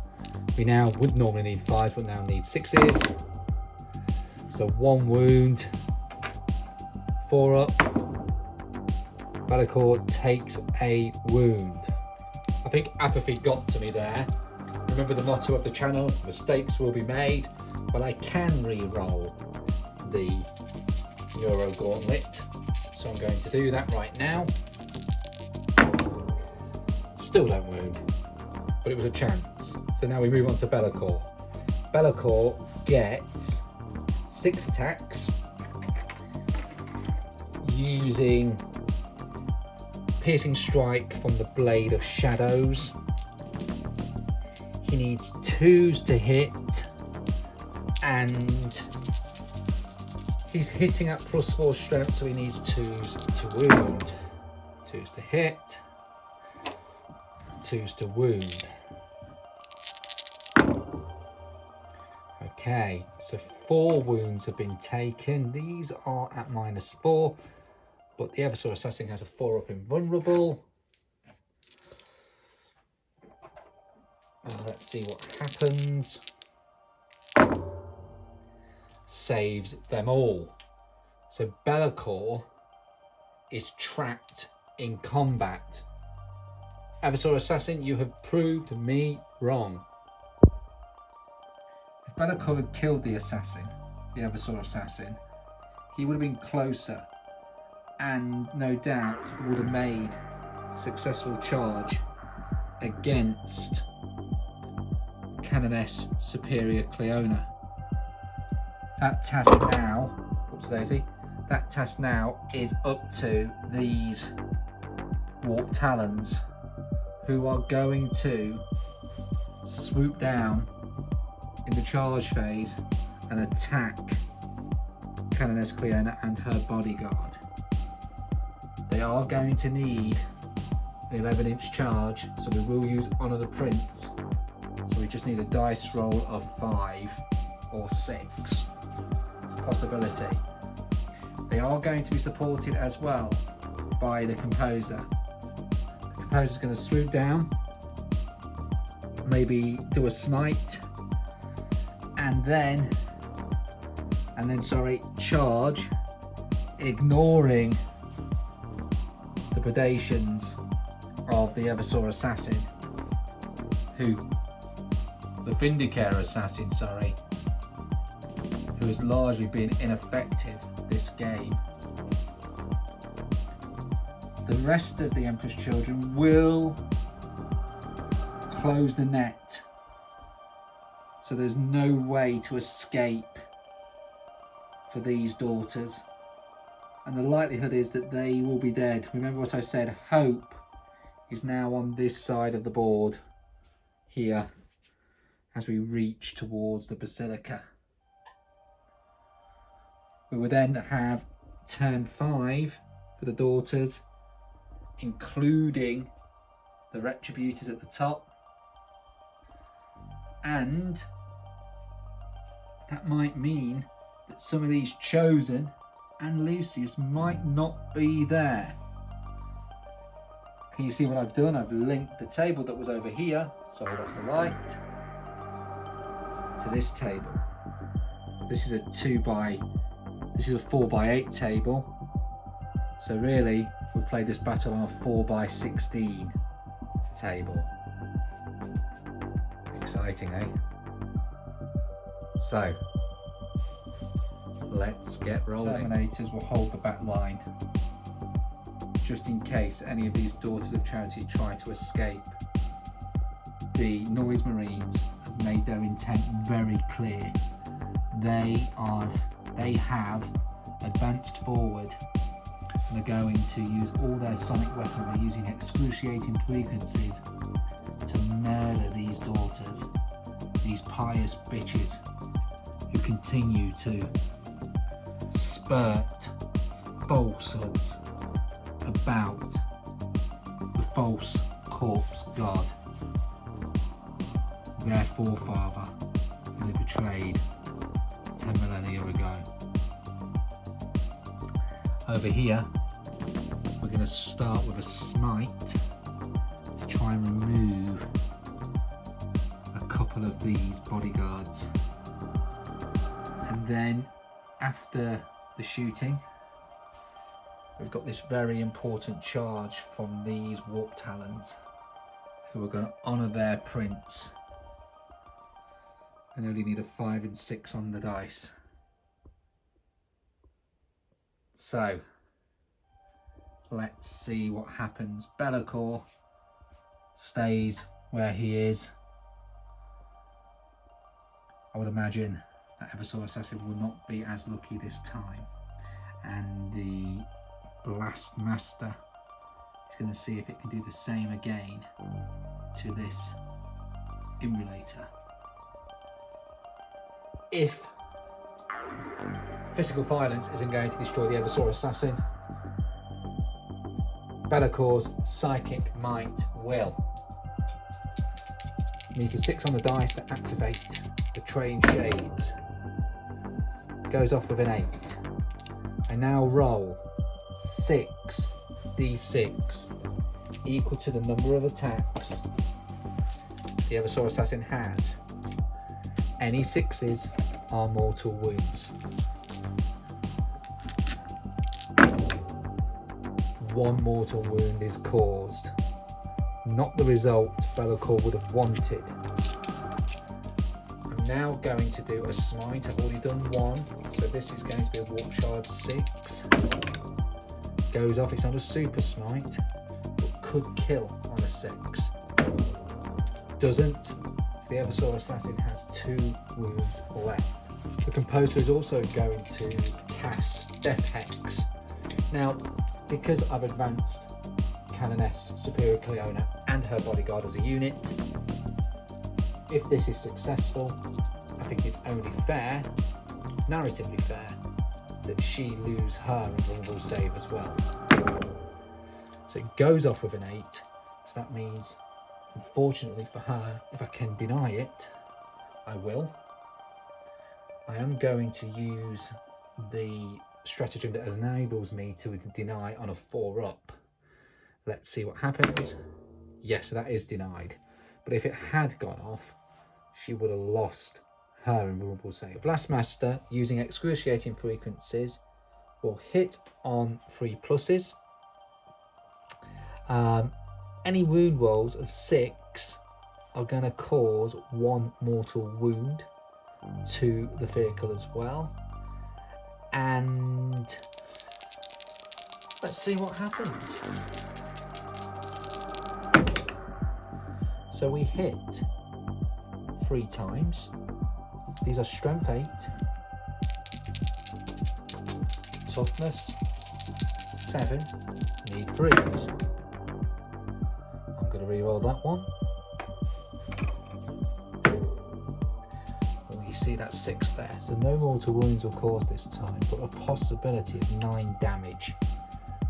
We now would normally need 5s, but now need 6s. So 1 wound. 4 up. Bellicor takes a wound. I think apathy got to me there. Remember the motto of the channel, mistakes will be made. Well, I can re-roll the Neuro Gauntlet. So I'm going to do that right now. Still don't wound, but it was a chance. So now we move on to Bellicor. Bellicor gets 6 attacks using Piercing Strike from the Blade of Shadows. He needs 2s to hit, and he's hitting at +4 strength, so he needs 2s to wound. 2s to hit, 2s to wound. Okay, so 4 wounds have been taken. These are at -4, but the Eversor Assassin has a 4 up invulnerable. Let's see what happens. Saves them all. So Bellicor is trapped in combat. Eversor Assassin, you have proved me wrong. If Bellicor had killed the assassin, the Eversor Assassin, he would have been closer and no doubt would have made a successful charge against Canoness Superior Cleona. That task now, whoops daisy, that task now is up to these Warp Talons, who are going to swoop down in the charge phase and attack Canoness Cleona and her bodyguard. They are going to need an 11-inch charge, so we will use Honour the Prince. So we just need a dice roll of 5 or 6. It's a possibility. They are going to be supported as well by the Composer. The Composer is going to swoop down, maybe do a smite, and then charge, ignoring the predations of the Eversor Assassin, the Vindicator Assassin, who has largely been ineffective this game. The rest of the Emperor's Children will close the net, so there's no way to escape for these daughters, and the likelihood is that they will be dead. Remember what I said, hope is now on this side of the board here as we reach towards the Basilica. We will then have turn 5 for the daughters, including the Retributors at the top, and that might mean that some of these Chosen and Lucius might not be there. Can you see what I've done? I've linked the table that was over here, sorry that's the light, to this table. This is a 4x8 table. So really, we played this battle on a 4x16 table. Exciting, eh? So, let's get rolling. Terminators will hold the back line, just in case any of these Daughters of Charity try to escape. The Noise Marines have made their intent very clear. They have advanced forward and are going to use all their sonic weaponry using excruciating frequencies to murder these daughters, these pious bitches who continue to spurt falsehoods about the false corpse god, their forefather who they betrayed 10 millennia ago. Over here, going to start with a smite to try and remove a couple of these bodyguards. And then after the shooting, we've got this very important charge from these warp talons who are going to honour their prince and only need a 5 and 6 on the dice. So let's see what happens. Be'lakor stays where he is. I would imagine that Eversor Assassin will not be as lucky this time, and the Blast Master is going to see if it can do the same again to this Immolator. If physical violence isn't going to destroy the Eversor Assassin, Be'lakor's Psychic Might will. Needs a 6 on the dice to activate the Train Shades. Goes off with an 8. I now roll 6d6 equal to the number of attacks the Eversor Assassin has. Any 6s are mortal wounds. 1 mortal wound is caused. Not the result Be'lakor would have wanted. I'm now going to do a smite. I've already done 1, so this is going to be a warp charge 6. Goes off. It's not a super smite, but could kill on a 6. Doesn't. So the Eversor Assassin has 2 wounds left. The Composer is also going to cast Death Hex. Now, because I've advanced Canoness Superior Cleona and her bodyguard as a unit, if this is successful, I think it's only fair, narratively fair, that she lose her invulnerable save as well. So it goes off with an 8, so that means, unfortunately for her, if I can deny it, I will. I am going to use the stratagem that enables me to deny on a 4-up. Let's see what happens. Yes, that is denied. But if it had gone off, she would have lost her invulnerable save. Blastmaster, using excruciating frequencies, will hit on 3 pluses. Any wound rolls of 6 are going to cause 1 mortal wound to the vehicle as well. And let's see what happens. So we hit 3 times. These are strength 8, toughness 7, need 3s. I'm going to re-roll that one. You see that 6 there, so no mortal wounds were caused this time, but a possibility of 9 damage.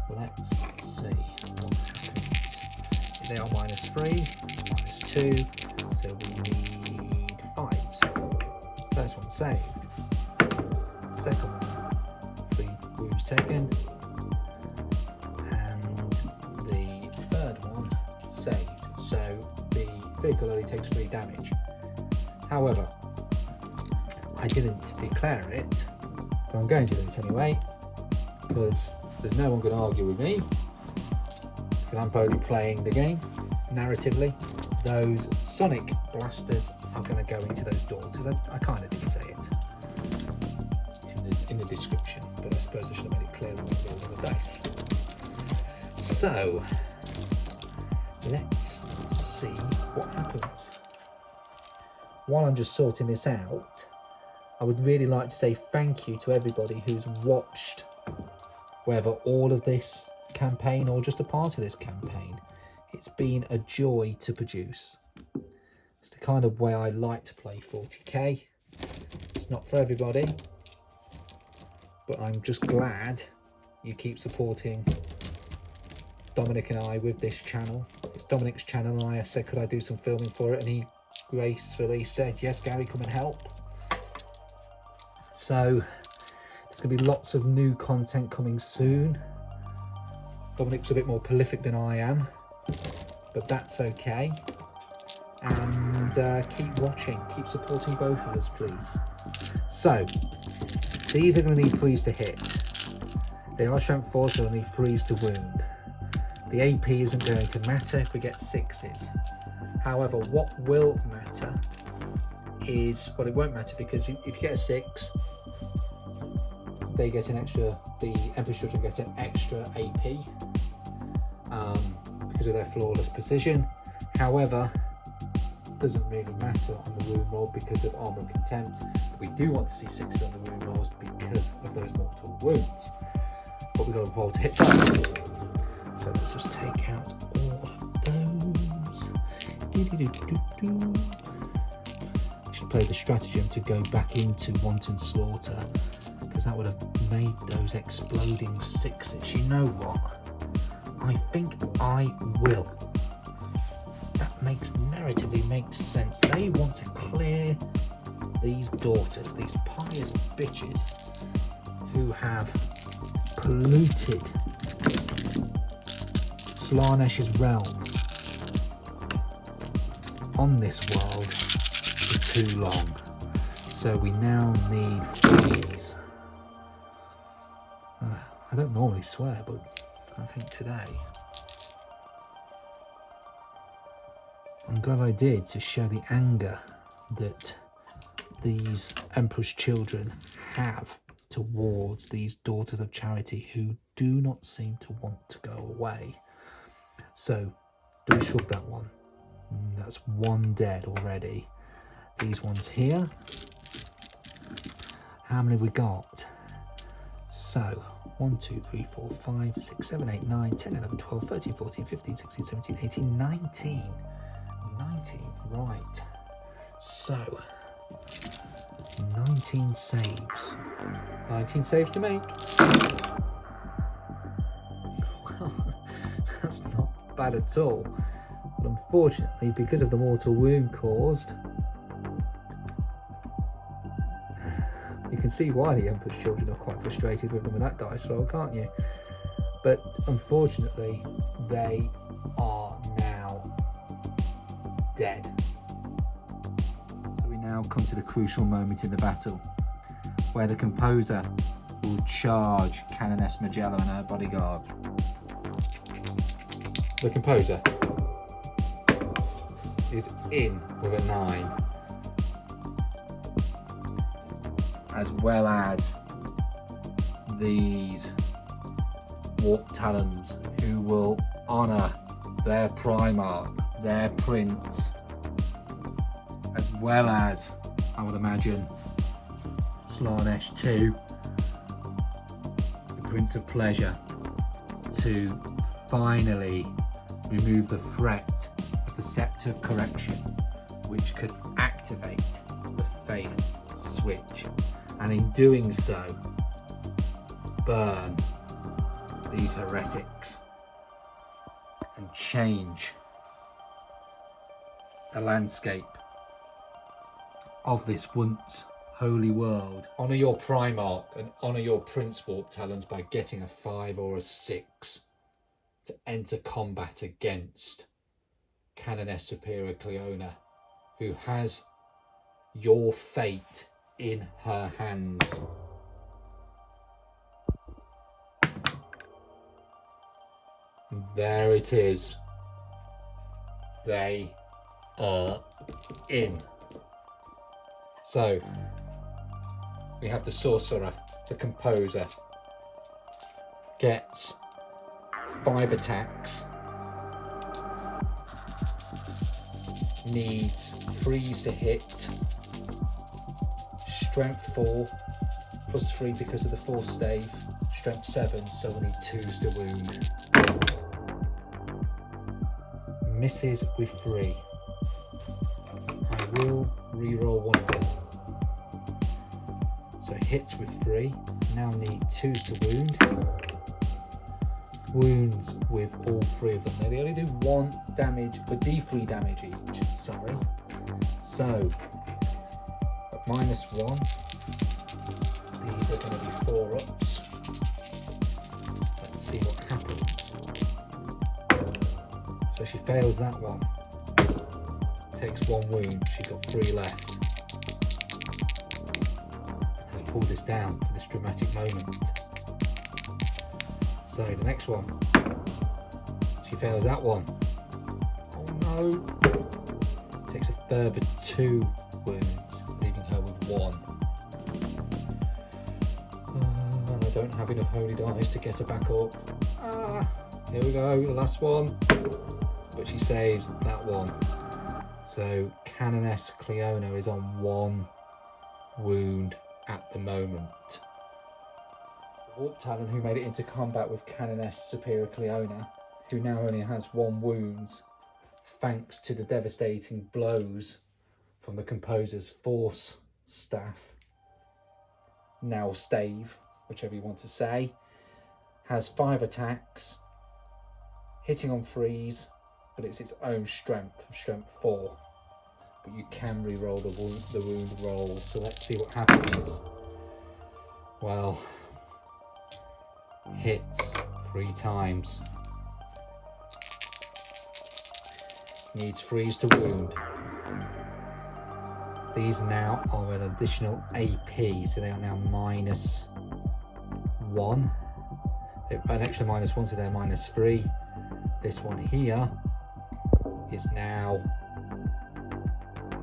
Let's see what happens. They are -3, -2, so we need 5s. First one saved. Second one, 3 wounds taken. And the third one saved. So the vehicle only takes 3 damage. However, I didn't declare it, but I'm going to do it anyway, because there's no one going to argue with me, because I'm probably playing the game. Narratively, those sonic blasters are going to go into those doors. I kind of did say it in the description, but I suppose I should have made it clear when we rolled the dice. So let's see what happens. While I'm just sorting this out, I would really like to say thank you to everybody who's watched, whether all of this campaign or just a part of this campaign. It's been a joy to produce. It's the kind of way I like to play 40k. It's not for everybody, but I'm just glad you keep supporting Dominic and I with this channel. It's Dominic's channel, and I said, could I do some filming for it? And he gracefully said, yes, Gary, come and help. So there's going to be lots of new content coming soon. Dominic's a bit more prolific than I am, but that's okay. And keep watching, keep supporting both of us, please. So, these are going to need freeze to hit. They are strength 4, so they'll need freeze to wound. The AP isn't going to matter if we get 6s. However, what will matter is, well, it won't matter because if you get a 6, they get an extra, the Emperor's Children get an extra AP because of their flawless precision. However, it doesn't really matter on the wound roll because of armor and contempt. We do want to see 6s on the wound rolls because of those mortal wounds. But we've got to roll to hit first. So let's just take out all of those. I should play the stratagem to go back into wanton slaughter, because that would have made those exploding 6s. You know what? I think I will. That narratively makes sense. They want to clear these daughters, these pious bitches who have polluted Slaanesh's realm on this world for too long. So we now need freeze. I don't normally swear, but I think today I'm glad I did, to show the anger that these Emperor's Children have towards these Daughters of Charity who do not seem to want to go away. So, do we shrug that one? That's one dead already. These ones here. How many we got? So, 1, 2, 3, 4, 5, 6, 7, 8, 9, 10, 11, 12, 13, 14, 15, 16, 17, 18, 19. 19, right. So, 19 saves. 19 saves to make. Well, that's not bad at all. But unfortunately, because of the mortal wound caused, you can see why the Emperor's Children are quite frustrated with them with that dice roll, can't you? But unfortunately, they are now dead. So we now come to the crucial moment in the battle, where the composer will charge Canoness Magella and her bodyguard. The composer is in with a 9, as well as these Warp Talons who will honour their Primarch, their Prince, as well as, I would imagine, Slaanesh too, the Prince of Pleasure, to finally remove the threat of the Sceptre of Correction, which could activate the Faith switch, and in doing so, burn these heretics and change the landscape of this once holy world. Honour your Primarch and honour your Prince Warp Talons by getting a 5 or a 6 to enter combat against Canoness Superior Cleona, who has your fate in her hands. And there it is. They are in. So we have the sorcerer, the composer, gets 5 attacks, needs freeze to hit, strength 4 plus 3 because of the 4th stave, strength 7, so we need 2s to wound. Misses with 3. I will re-roll one of them. So hits with 3, now need 2s to wound. Wounds with all 3 of them. Now they only do 1 damage, but D3 damage each, sorry. So, at -1, these are going to be 4-ups. Let's see what happens. fails that one. Takes 1 wound. She's got 3 left. Has pulled this down for this dramatic moment. So the next one. She fails that one. Oh no. Takes a further 2 wounds, leaving her with 1. And I don't have enough holy dice to get her back up. Here we go, the last one. But she saves that one. So Canoness Cleona is on 1 wound at the moment. Warp Talon, who made it into combat with Canoness Superior Cleona, who now only has 1 wound, thanks to the devastating blows from the Composer's Force Staff, now Stave, whichever you want to say, has 5 attacks, hitting on 3s, but it's its own strength 4. But you can re-roll the wound roll, so let's see what happens. Well, hits 3 times. Needs 3s to wound. These now are an additional AP, so they are now -1. An extra -1, so they're -3. This one here is now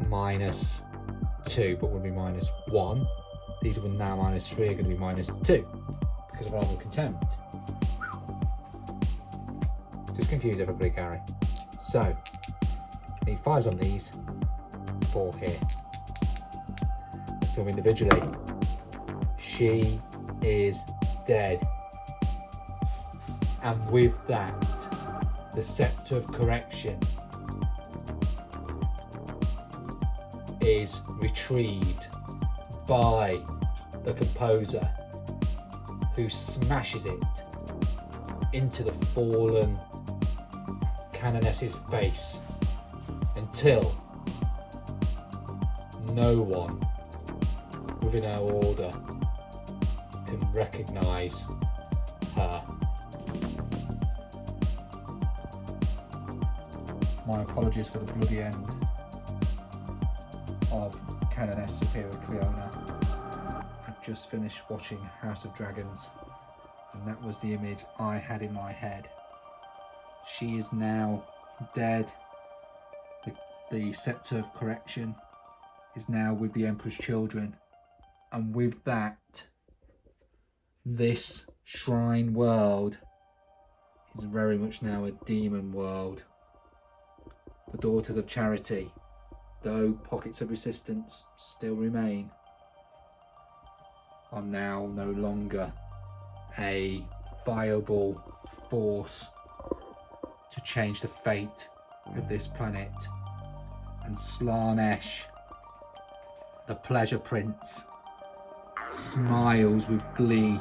-2, but would be -1. These are now -3 are going to be -2 because of Armor Contempt. Just confuse everybody, Gary. So, need 5s on these, 4 here. Let's do them individually. She is dead. And with that, the Scepter of Correction is retrieved by the Composer, who smashes it into the fallen Canoness's face until no one within her order can recognise her. My apologies for the bloody end of Canoness Superior Cleona. I've just finished watching House of Dragons, and that was the image I had in my head. She is now dead. The Scepter of Correction is now with the Emperor's children, and with that, this shrine world is very much now a demon world. The Daughters of Charity, though pockets of resistance still remain, are now no longer a viable force to change the fate of this planet. And Slaanesh, the Pleasure Prince, smiles with glee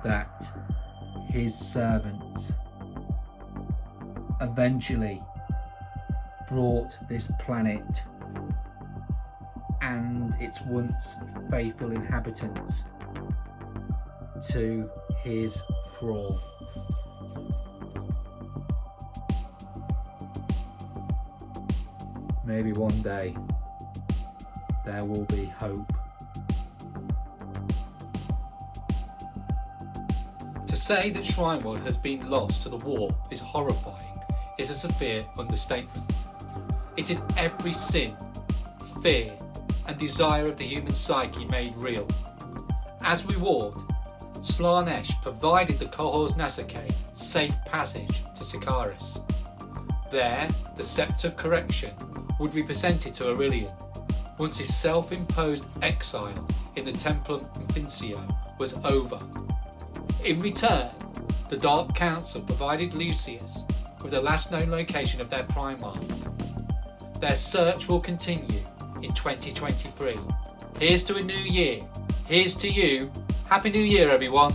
that his servants eventually brought this planet and its once faithful inhabitants to his thrall. Maybe one day there will be hope. To say that Shrine World has been lost to the war is horrifying is a severe understatement. It is every sin, fear and desire of the human psyche made real. As we warned, Slaanesh provided the Cohors Nasake safe passage to Sikaris. There, the Scepter of Correction would be presented to Aurelian once his self-imposed exile in the Templum Infincio was over. In return, the Dark Council provided Lucius with the last known location of their Primarch. Their search will continue in 2023. Here's to a new year. Here's to you. Happy New Year, everyone.